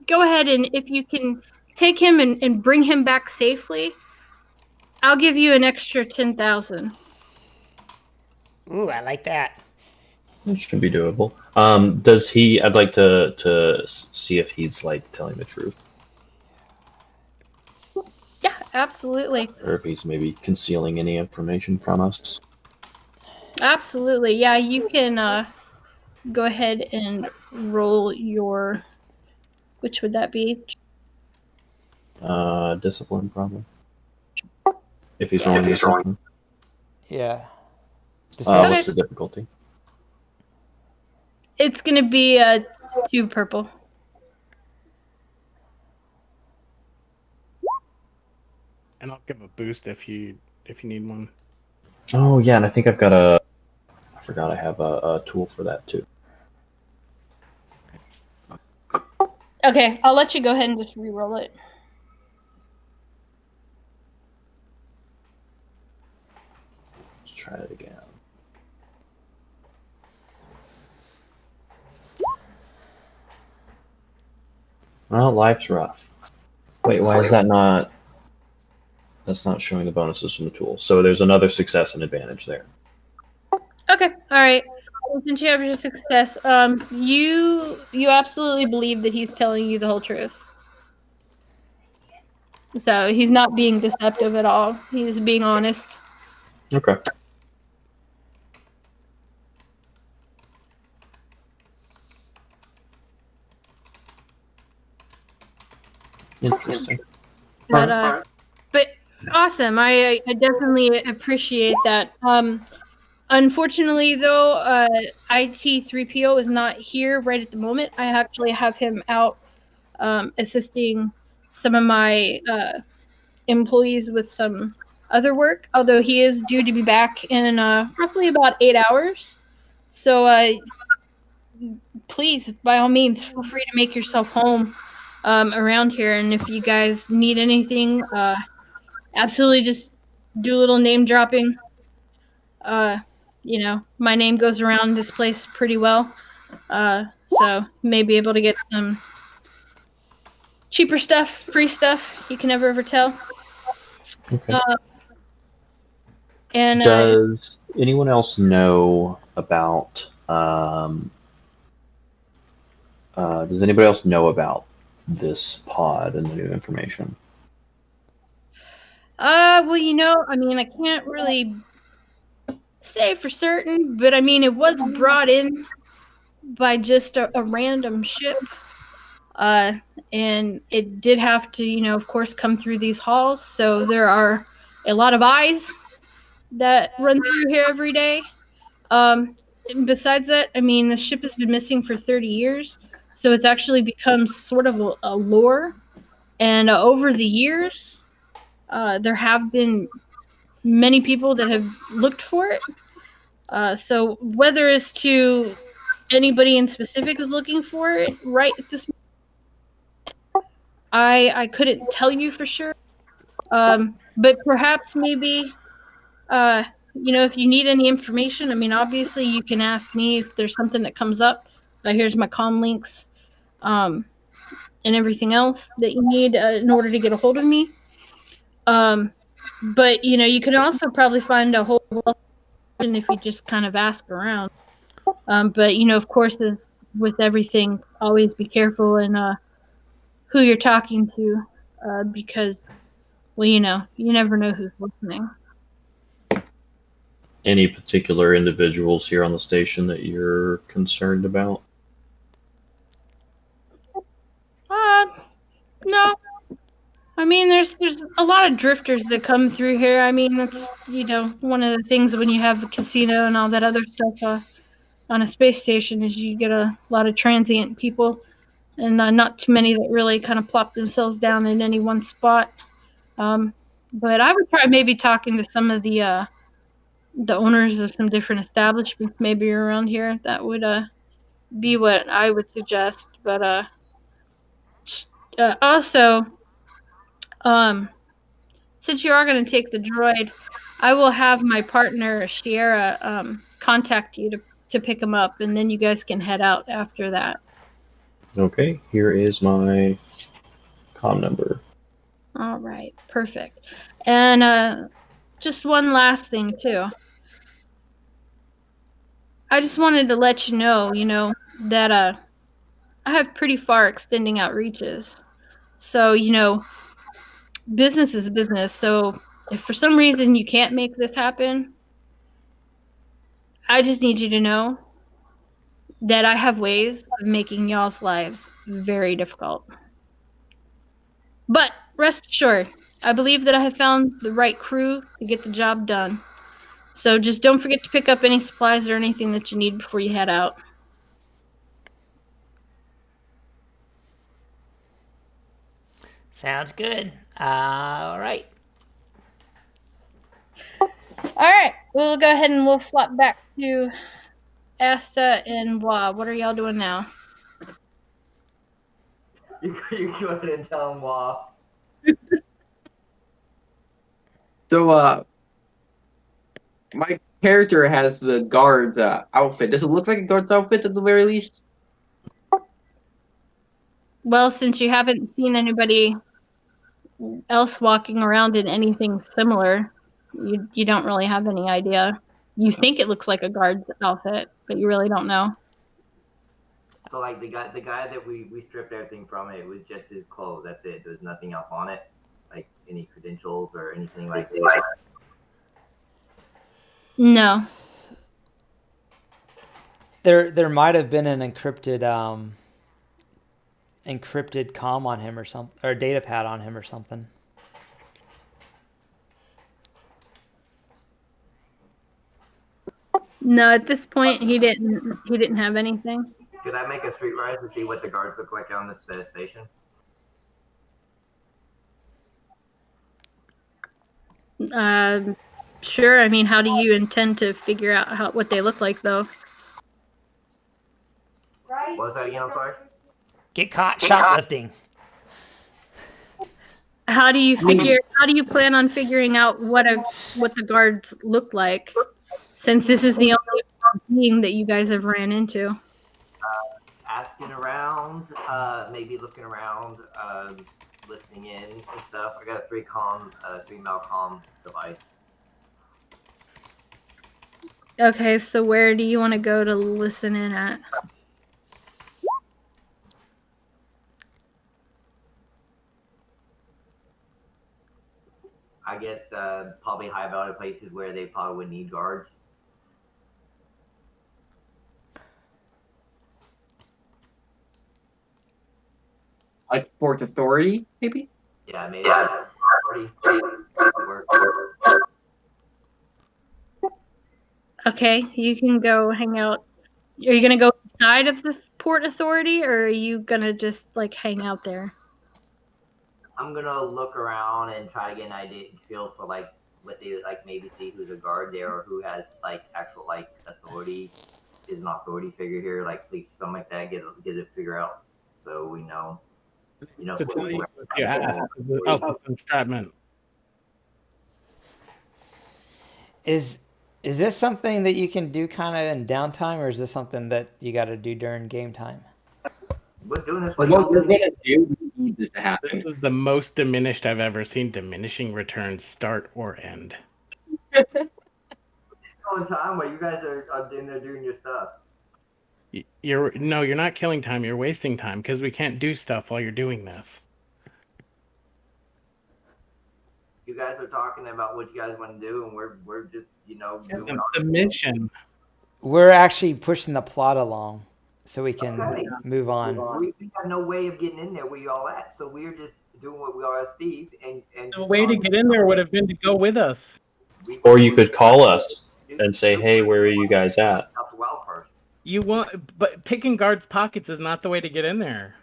[SPEAKER 2] go ahead, and if you can take him and bring him back safely, I'll give you an extra 10,000.
[SPEAKER 8] Ooh, I like that.
[SPEAKER 4] That should be doable. Does he? I'd like to see if he's like telling the truth,
[SPEAKER 2] Yeah, absolutely.
[SPEAKER 4] or if he's maybe concealing any information from us.
[SPEAKER 2] Absolutely. Yeah, you can go ahead and roll your. Which would that be?
[SPEAKER 4] Discipline, probably. If he's rolling discipline.
[SPEAKER 1] Yeah.
[SPEAKER 4] What's the difficulty?
[SPEAKER 2] It's going to be 2 purple.
[SPEAKER 6] And I'll give a boost if you need one.
[SPEAKER 4] Oh yeah, and I think I've got a. I forgot I have a tool for that too.
[SPEAKER 2] Okay, I'll let you go ahead and just re-roll it.
[SPEAKER 4] Let's try it again. Well, life's rough. Wait, why is that not? That's not showing the bonuses from the tool. So there's another success and advantage there.
[SPEAKER 2] Okay, all right. Well, since you have your success, you absolutely believe that he's telling you the whole truth. So he's not being deceptive at all. He's being honest.
[SPEAKER 4] Okay. Interesting.
[SPEAKER 2] But awesome. I definitely appreciate that. Unfortunately, though, IT3PO is not here right at the moment. I actually have him out assisting some of my employees with some other work, although he is due to be back in roughly about 8 hours. So please, by all means, feel free to make yourself home around here. And if you guys need anything, absolutely just do a little name dropping. My name goes around this place pretty well. So may be able to get some cheaper stuff, free stuff. You can never ever tell.
[SPEAKER 4] Okay.
[SPEAKER 2] And
[SPEAKER 4] does anyone else know about? Does anybody else know about this pod and the new information?
[SPEAKER 2] well, I mean, I can't really say for certain, but I mean, it was brought in by just a random ship. And it did have to, of course, come through these halls. So there are a lot of eyes that run through here every day. And besides that, I mean, the ship has been missing for 30 years. So it's actually become sort of a lore. And over the years, there have been many people that have looked for it. So whether it's to anybody in specific is looking for it right at this moment, I couldn't tell you for sure. But perhaps maybe, if you need any information, I mean, obviously you can ask me if there's something that comes up. Here's my comm links and everything else that you need in order to get a hold of me. But, you can also probably find a whole wealth if you just kind of ask around. But, of course, as with everything, always be careful and who you're talking to, because, well, you never know who's listening.
[SPEAKER 4] any particular individuals here on the station that you're concerned about?
[SPEAKER 2] No. I mean, there's a lot of drifters that come through here. I mean, that's one of the things when you have a casino and all that other stuff on a space station is you get a lot of transient people, and not too many that really kind of plop themselves down in any one spot. But I would try maybe talking to some of the owners of some different establishments maybe around here. That would be what I would suggest. But also, since you are going to take the droid, I will have my partner Shiera contact you to pick him up, and then you guys can head out after that.
[SPEAKER 4] Okay, here is my comm number.
[SPEAKER 2] All right, perfect. And just one last thing too. I just wanted to let you know, that I have pretty far extending out reaches. So, business is business. So, if for some reason you can't make this happen, I just need you to know that I have ways of making y'all's lives very difficult. But rest assured, I believe that I have found the right crew to get the job done. So just don't forget to pick up any supplies or anything that you need before you head out.
[SPEAKER 8] Sounds good. All right.
[SPEAKER 2] All right, we'll go ahead and we'll flop back to Asta and Wa. What are y'all doing now?
[SPEAKER 5] You go ahead and tell him why.
[SPEAKER 7] So, my character has the guard's outfit. Does it look like a guard's outfit at the very least?
[SPEAKER 2] Well, since you haven't seen anybody else walking around in anything similar, you don't really have any idea. You think it looks like a guard's outfit, but you really don't know.
[SPEAKER 5] So like the guy that we stripped everything from, it was just his clothes. That's it. There was nothing else on it, like any credentials or anything like that.
[SPEAKER 2] No.
[SPEAKER 1] There might have been an encrypted comm on him or something, or a data pad on him or something.
[SPEAKER 2] No, at this point he didn't have anything.
[SPEAKER 5] Could I make a street rise to see what the guards look like on this station?
[SPEAKER 2] Sure. I mean, how do you intend to figure out what they look like, though?
[SPEAKER 5] What was that again? I'm sorry.
[SPEAKER 8] Get caught shoplifting.
[SPEAKER 2] How do you plan on figuring out what the guards look like, since this is the only being that you guys have ran into?
[SPEAKER 5] Asking around, maybe looking around, listening in and stuff. I got a 3 mile comm device.
[SPEAKER 2] Okay, so where do you want to go to listen in at?
[SPEAKER 5] I guess probably high value places where they probably would need guards.
[SPEAKER 7] Like Port Authority, maybe?
[SPEAKER 5] Yeah, maybe.
[SPEAKER 2] Okay, you can go hang out. Are you gonna go inside of the Port Authority, or are you gonna just like hang out there?
[SPEAKER 5] I'm gonna look around and try to get an feel for like what they like. Maybe see who's a guard there or who has like actual like authority, is an authority figure here, like police, something like that. Get it figure out so we know.
[SPEAKER 6] To tell you what you asked is also entrapment.
[SPEAKER 1] Is this something that you can do kind of in downtime, or is this something that you got to do during game time?
[SPEAKER 5] We're doing this.
[SPEAKER 7] What we're gonna do, we need this to happen.
[SPEAKER 6] This is the most diminished I've ever seen diminishing returns start or end.
[SPEAKER 5] Still in time while you guys are in there doing your stuff.
[SPEAKER 6] You're not killing time. You're wasting time because we can't do stuff while you're doing this.
[SPEAKER 5] You guys are talking about what you guys want to do, and we're just doing
[SPEAKER 6] The mission.
[SPEAKER 1] We're actually pushing the plot along so we can move on.
[SPEAKER 5] We have no way of getting in there where you all at, so we're just doing what we are as thieves. And
[SPEAKER 6] The way to get in there would have been to go with us.
[SPEAKER 4] Or you could call us and say, "Hey, where are you guys at?"
[SPEAKER 5] Out the well first.
[SPEAKER 6] But picking guards' pockets is not the way to get in there.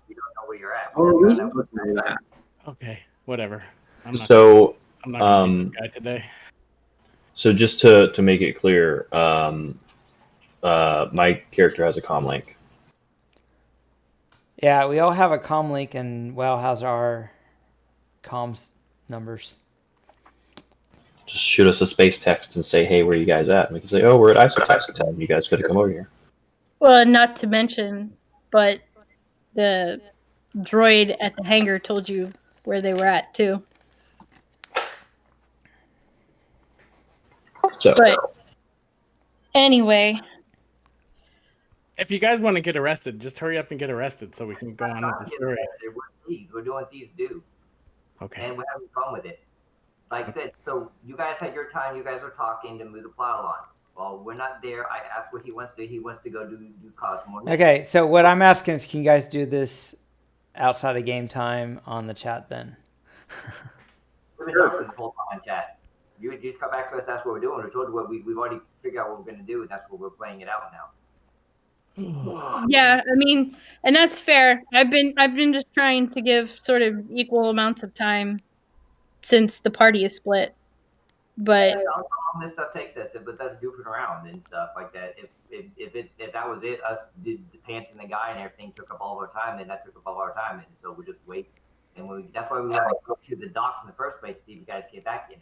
[SPEAKER 5] You don't know where you're at.
[SPEAKER 7] Or we supposed to know that.
[SPEAKER 6] Okay, whatever. I'm not gonna be the guy today.
[SPEAKER 4] So just to make it clear, my character has a comm link.
[SPEAKER 1] Yeah, we all have a comm link, and WoW has our comms numbers.
[SPEAKER 4] Just shoot us a space text and say, "Hey, where are you guys at?" And we can say, "Oh, we're at Isotoxin. You guys got to come over here."
[SPEAKER 2] Well, not to mention, but the droid at the hangar told you where they were at too.
[SPEAKER 4] So,
[SPEAKER 2] But anyway,
[SPEAKER 6] If you guys want to get arrested, just hurry up and get arrested so we can go on with the story.
[SPEAKER 5] We're thieves. We're doing thieves do,
[SPEAKER 6] Okay.
[SPEAKER 5] and we're having fun with it. Like I said, so you guys had your time. You guys are talking to move the plot along. Well, we're not there. I asked what he wants to do. He wants to go do Cosmo.
[SPEAKER 1] Okay, so what I'm asking is, can you guys do this outside of game time on the chat then?
[SPEAKER 5] We've been talking this whole time, chat. You just come back to us. That's what we're doing. We told you what we've already figured out what we're going to do, and that's what we're playing it out now.
[SPEAKER 2] yeah, I mean, and that's fair. I've been just trying to give sort of equal amounts of time since the party is split. But
[SPEAKER 5] That's how long this stuff takes us, but that's goofing around and stuff like that. If that was it, us did the pants and the guy and everything took up all of our time, then that took up all our time, and so we just wait. And that's why we want to go to the docks in the first place to see if you guys get back in.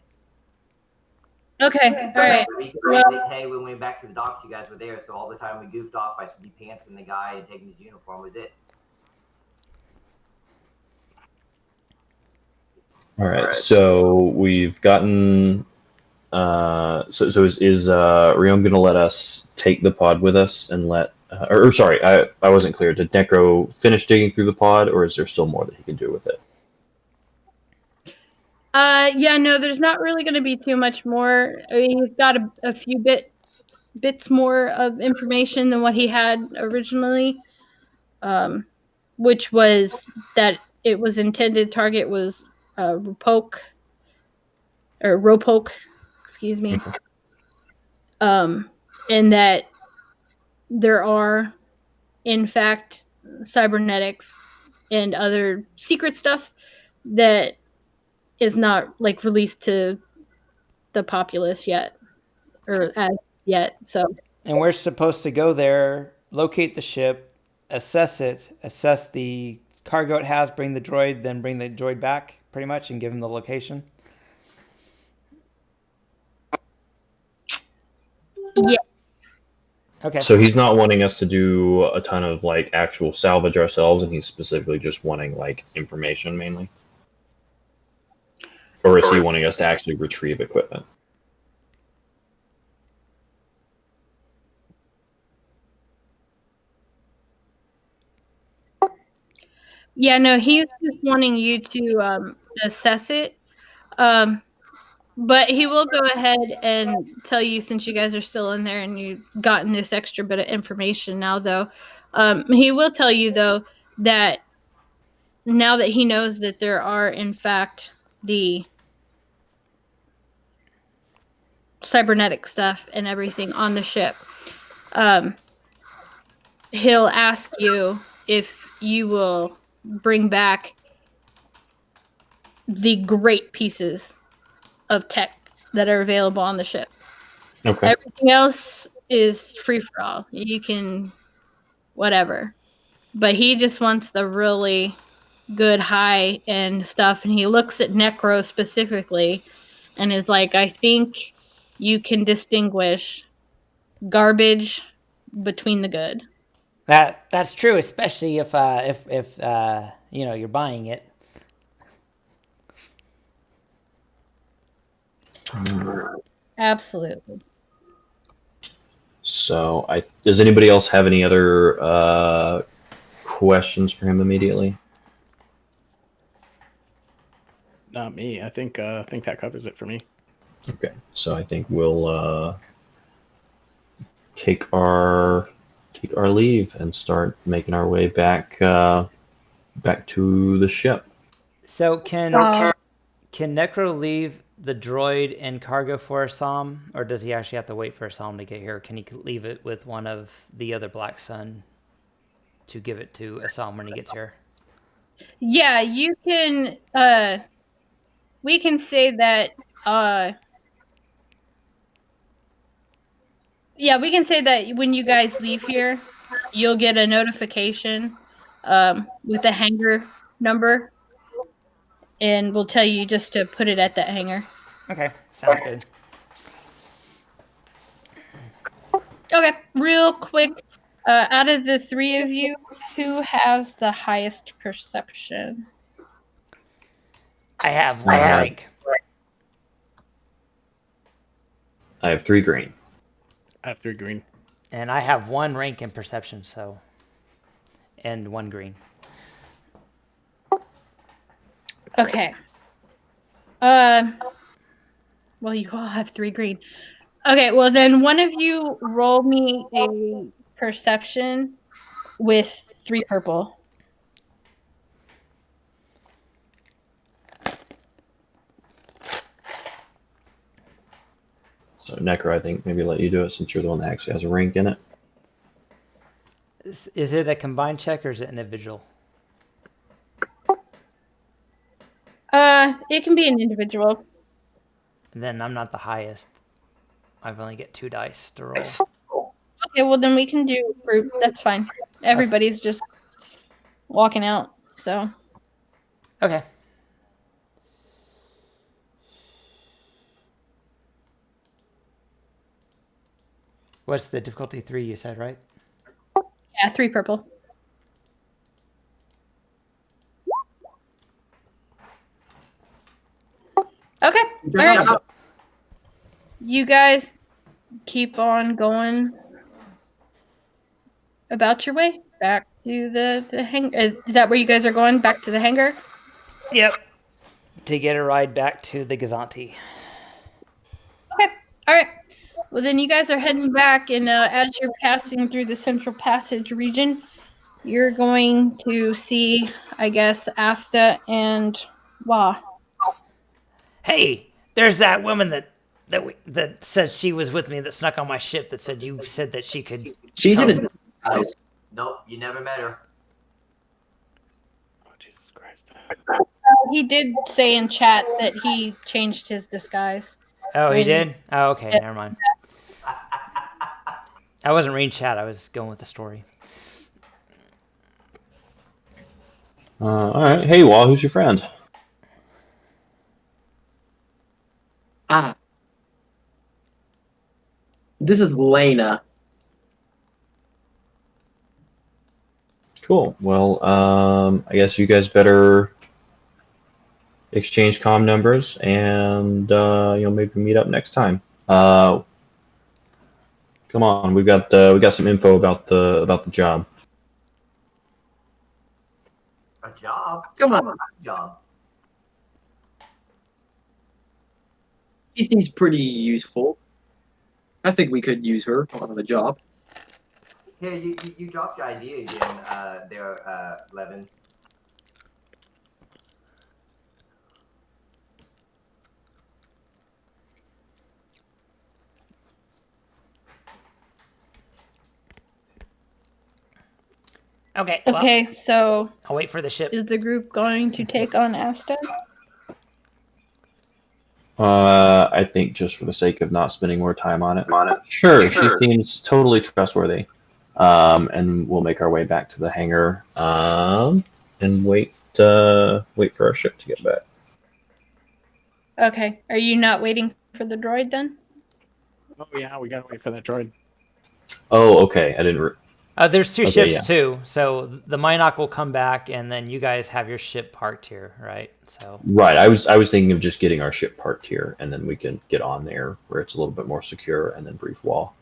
[SPEAKER 2] okay, all right.
[SPEAKER 5] We could say, hey, when we went back to the docks, you guys were there, so all the time we goofed off by pants and the guy and taking his uniform was it.
[SPEAKER 4] all right. So we've gotten. So is Rion going to let us take the pod with us and let? Or sorry, I wasn't clear. Did Necro finish digging through the pod, or is there still more that he can do with it?
[SPEAKER 2] Yeah, no, there's not really going to be too much more. I mean, he's got a few bits more of information than what he had originally, which was that it was intended target was Ropoke, excuse me, and that there are, in fact, cybernetics and other secret stuff that is not like released to the populace yet, or as yet. So,
[SPEAKER 1] And we're supposed to go there, locate the ship, assess it, assess the cargo it has, bring the droid, then bring the droid back, pretty much, and give him the location.
[SPEAKER 2] yeah,
[SPEAKER 1] Okay.
[SPEAKER 4] So he's not wanting us to do a ton of like actual salvage ourselves, and he's specifically just wanting like information mainly. Or is he wanting us to actually retrieve equipment?
[SPEAKER 2] yeah, no, he's just wanting you to assess it. But he will go ahead and tell you, since you guys are still in there and you've gotten this extra bit of information now, though, he will tell you, though, that now that he knows that there are, in fact, the cybernetic stuff and everything on the ship, he'll ask you if you will bring back the great pieces of tech that are available on the ship.
[SPEAKER 4] Okay.
[SPEAKER 2] Everything else is free for all. You can whatever. But he just wants the really good high end stuff, and he looks at Necro specifically and is like, I think you can distinguish garbage between the good.
[SPEAKER 1] That's true, especially if you know, you're buying it.
[SPEAKER 2] Absolutely.
[SPEAKER 4] So, does anybody else have any other questions for him immediately?
[SPEAKER 6] me. I think that covers it for me.
[SPEAKER 4] Okay, so I think we'll take our leave and start making our way back back to the ship.
[SPEAKER 1] So can Necro leave the droid in cargo for Assam, or does he actually have to wait for Assam to get here? Can he leave it with one of the other Black Sun to give it to Assam when he gets here?
[SPEAKER 2] Yeah, you can. We can say that. Yeah, we can say that when you guys leave here, you'll get a notification with the hangar number, and we'll tell you just to put it at that hangar.
[SPEAKER 1] Okay, sounds good.
[SPEAKER 2] Okay, real quick. Out of the three of you, who has the highest perception?
[SPEAKER 1] I have one rank.
[SPEAKER 4] I have 3 green.
[SPEAKER 6] I have 3 green.
[SPEAKER 1] And I have 1 rank in perception, so. And 1 green.
[SPEAKER 2] Okay. Well, you all have 3 green. Okay, well then one of you roll me a perception with 3 purple.
[SPEAKER 4] So Necro, I think maybe let you do it since you're the one that actually has a rank in it.
[SPEAKER 1] Is it a combined check or is it individual?
[SPEAKER 2] It can be an individual.
[SPEAKER 1] Then I'm not the highest. I've only get 2 dice to roll.
[SPEAKER 2] Okay, well then we can do group. That's fine. Everybody's just walking out, so.
[SPEAKER 1] Okay. What's the difficulty? 3 you said, right?
[SPEAKER 2] Yeah, 3 purple. Okay, all right. You guys keep on going about your way back to the hangar. Is that where you guys are going? Back to the hangar?
[SPEAKER 1] Yep. To get a ride back to the Gazanti.
[SPEAKER 2] Okay, all right. Well, then you guys are heading back, and as you're passing through the Central Passage region, you're going to see, I guess, Asta and Wah.
[SPEAKER 8] Hey, there's that woman that says she was with me that snuck on my ship that said you said that she could.
[SPEAKER 7] She's
[SPEAKER 8] come.
[SPEAKER 7] in a disguise.
[SPEAKER 5] Nope, you never met her.
[SPEAKER 6] Oh, Jesus Christ.
[SPEAKER 2] He did say in chat that he changed his disguise.
[SPEAKER 1] Oh, he
[SPEAKER 2] When-
[SPEAKER 1] did? Oh, okay,
[SPEAKER 2] Yep.
[SPEAKER 1] never mind. I wasn't reading chat, I was going with the story.
[SPEAKER 4] All right. Hey, Wall, who's your friend?
[SPEAKER 7] Ah. This is Lena.
[SPEAKER 4] Cool. Well, I guess you guys better exchange comm numbers and maybe meet up next time. Come on, we got some info about the job.
[SPEAKER 5] A job?
[SPEAKER 7] Come on.
[SPEAKER 5] A job.
[SPEAKER 7] She seems pretty useful. I think we could use her on the job.
[SPEAKER 5] Here, you dropped your idea again, there, Levin.
[SPEAKER 8] Okay. Well,
[SPEAKER 2] Okay, so
[SPEAKER 8] I'll wait for the ship.
[SPEAKER 2] is the group going to take on Asta?
[SPEAKER 4] I think just for the sake of not spending more time on it. Sure, she seems totally trustworthy. And we'll make our way back to the hangar and wait for our ship to get back.
[SPEAKER 2] Okay, are you not waiting for the droid then?
[SPEAKER 6] Oh yeah, we gotta wait for that droid.
[SPEAKER 4] Oh, okay. I didn't.
[SPEAKER 1] There's 2
[SPEAKER 4] Okay,
[SPEAKER 1] ships
[SPEAKER 4] yeah.
[SPEAKER 1] too, so the Minoc will come back, and then you guys have your ship parked here, right? So
[SPEAKER 4] Right. I was thinking of just getting our ship parked here, and then we can get on there where it's a little bit more secure, and then brief Wall.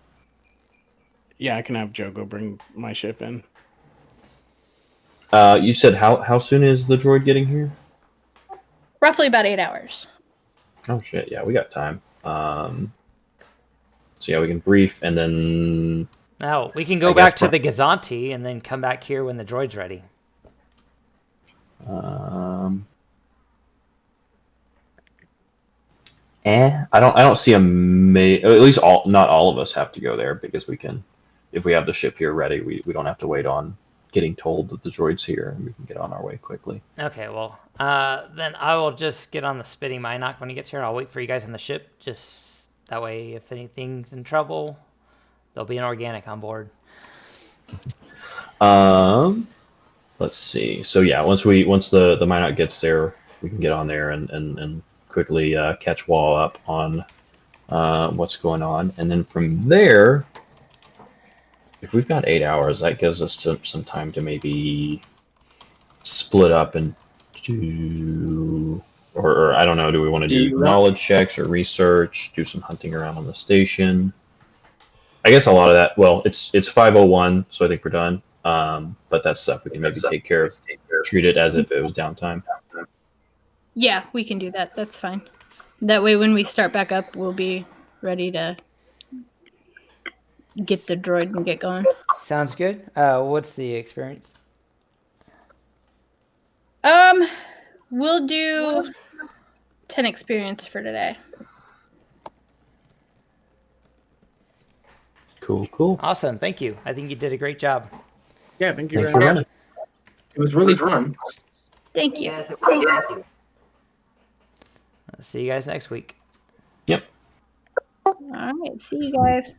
[SPEAKER 6] Yeah, I can have Joe go bring my ship in.
[SPEAKER 4] You said how soon is the droid getting here?
[SPEAKER 2] roughly about 8 hours.
[SPEAKER 4] Oh shit! Yeah, we got time. So yeah, we can brief and then.
[SPEAKER 1] Now we can
[SPEAKER 4] I
[SPEAKER 1] go
[SPEAKER 4] guess
[SPEAKER 1] back to the Gazanti and then come back here when the droid's ready.
[SPEAKER 4] I don't see a at least not all of us have to go there because we can, if we have the ship here ready, we don't have to wait on getting told that the droid's here, and we can get on our way quickly.
[SPEAKER 1] Okay, well, then I will just get on the spitting Minoc when he gets here. I'll wait for you guys on the ship, just that way if anything's in trouble, there'll be an organic on board.
[SPEAKER 4] Let's see. So yeah, once the Minoc gets there, we can get on there and quickly catch Wall up on what's going on, and then from there, if we've got 8 hours, that gives us some time to maybe split up and do, or I don't know, do we want to do knowledge checks or research, do some hunting around on the station? I guess a lot of that, well, it's 5:01, so I think we're done. But that's stuff we can maybe take care of, treat it as if it was downtime.
[SPEAKER 2] Yeah, we can do that. That's fine. That way when we start back up, we'll be ready to get the droid and get going.
[SPEAKER 1] Sounds good. What's the experience?
[SPEAKER 2] We'll do 10 experience for today.
[SPEAKER 4] Cool.
[SPEAKER 1] Awesome. Thank you. I think you did a great job.
[SPEAKER 6] Yeah, thank you.
[SPEAKER 4] Thanks for running.
[SPEAKER 7] It was really fun.
[SPEAKER 2] Thank you.
[SPEAKER 5] Yes, thank you.
[SPEAKER 1] See you guys next week.
[SPEAKER 4] Yep.
[SPEAKER 2] All right. See you guys.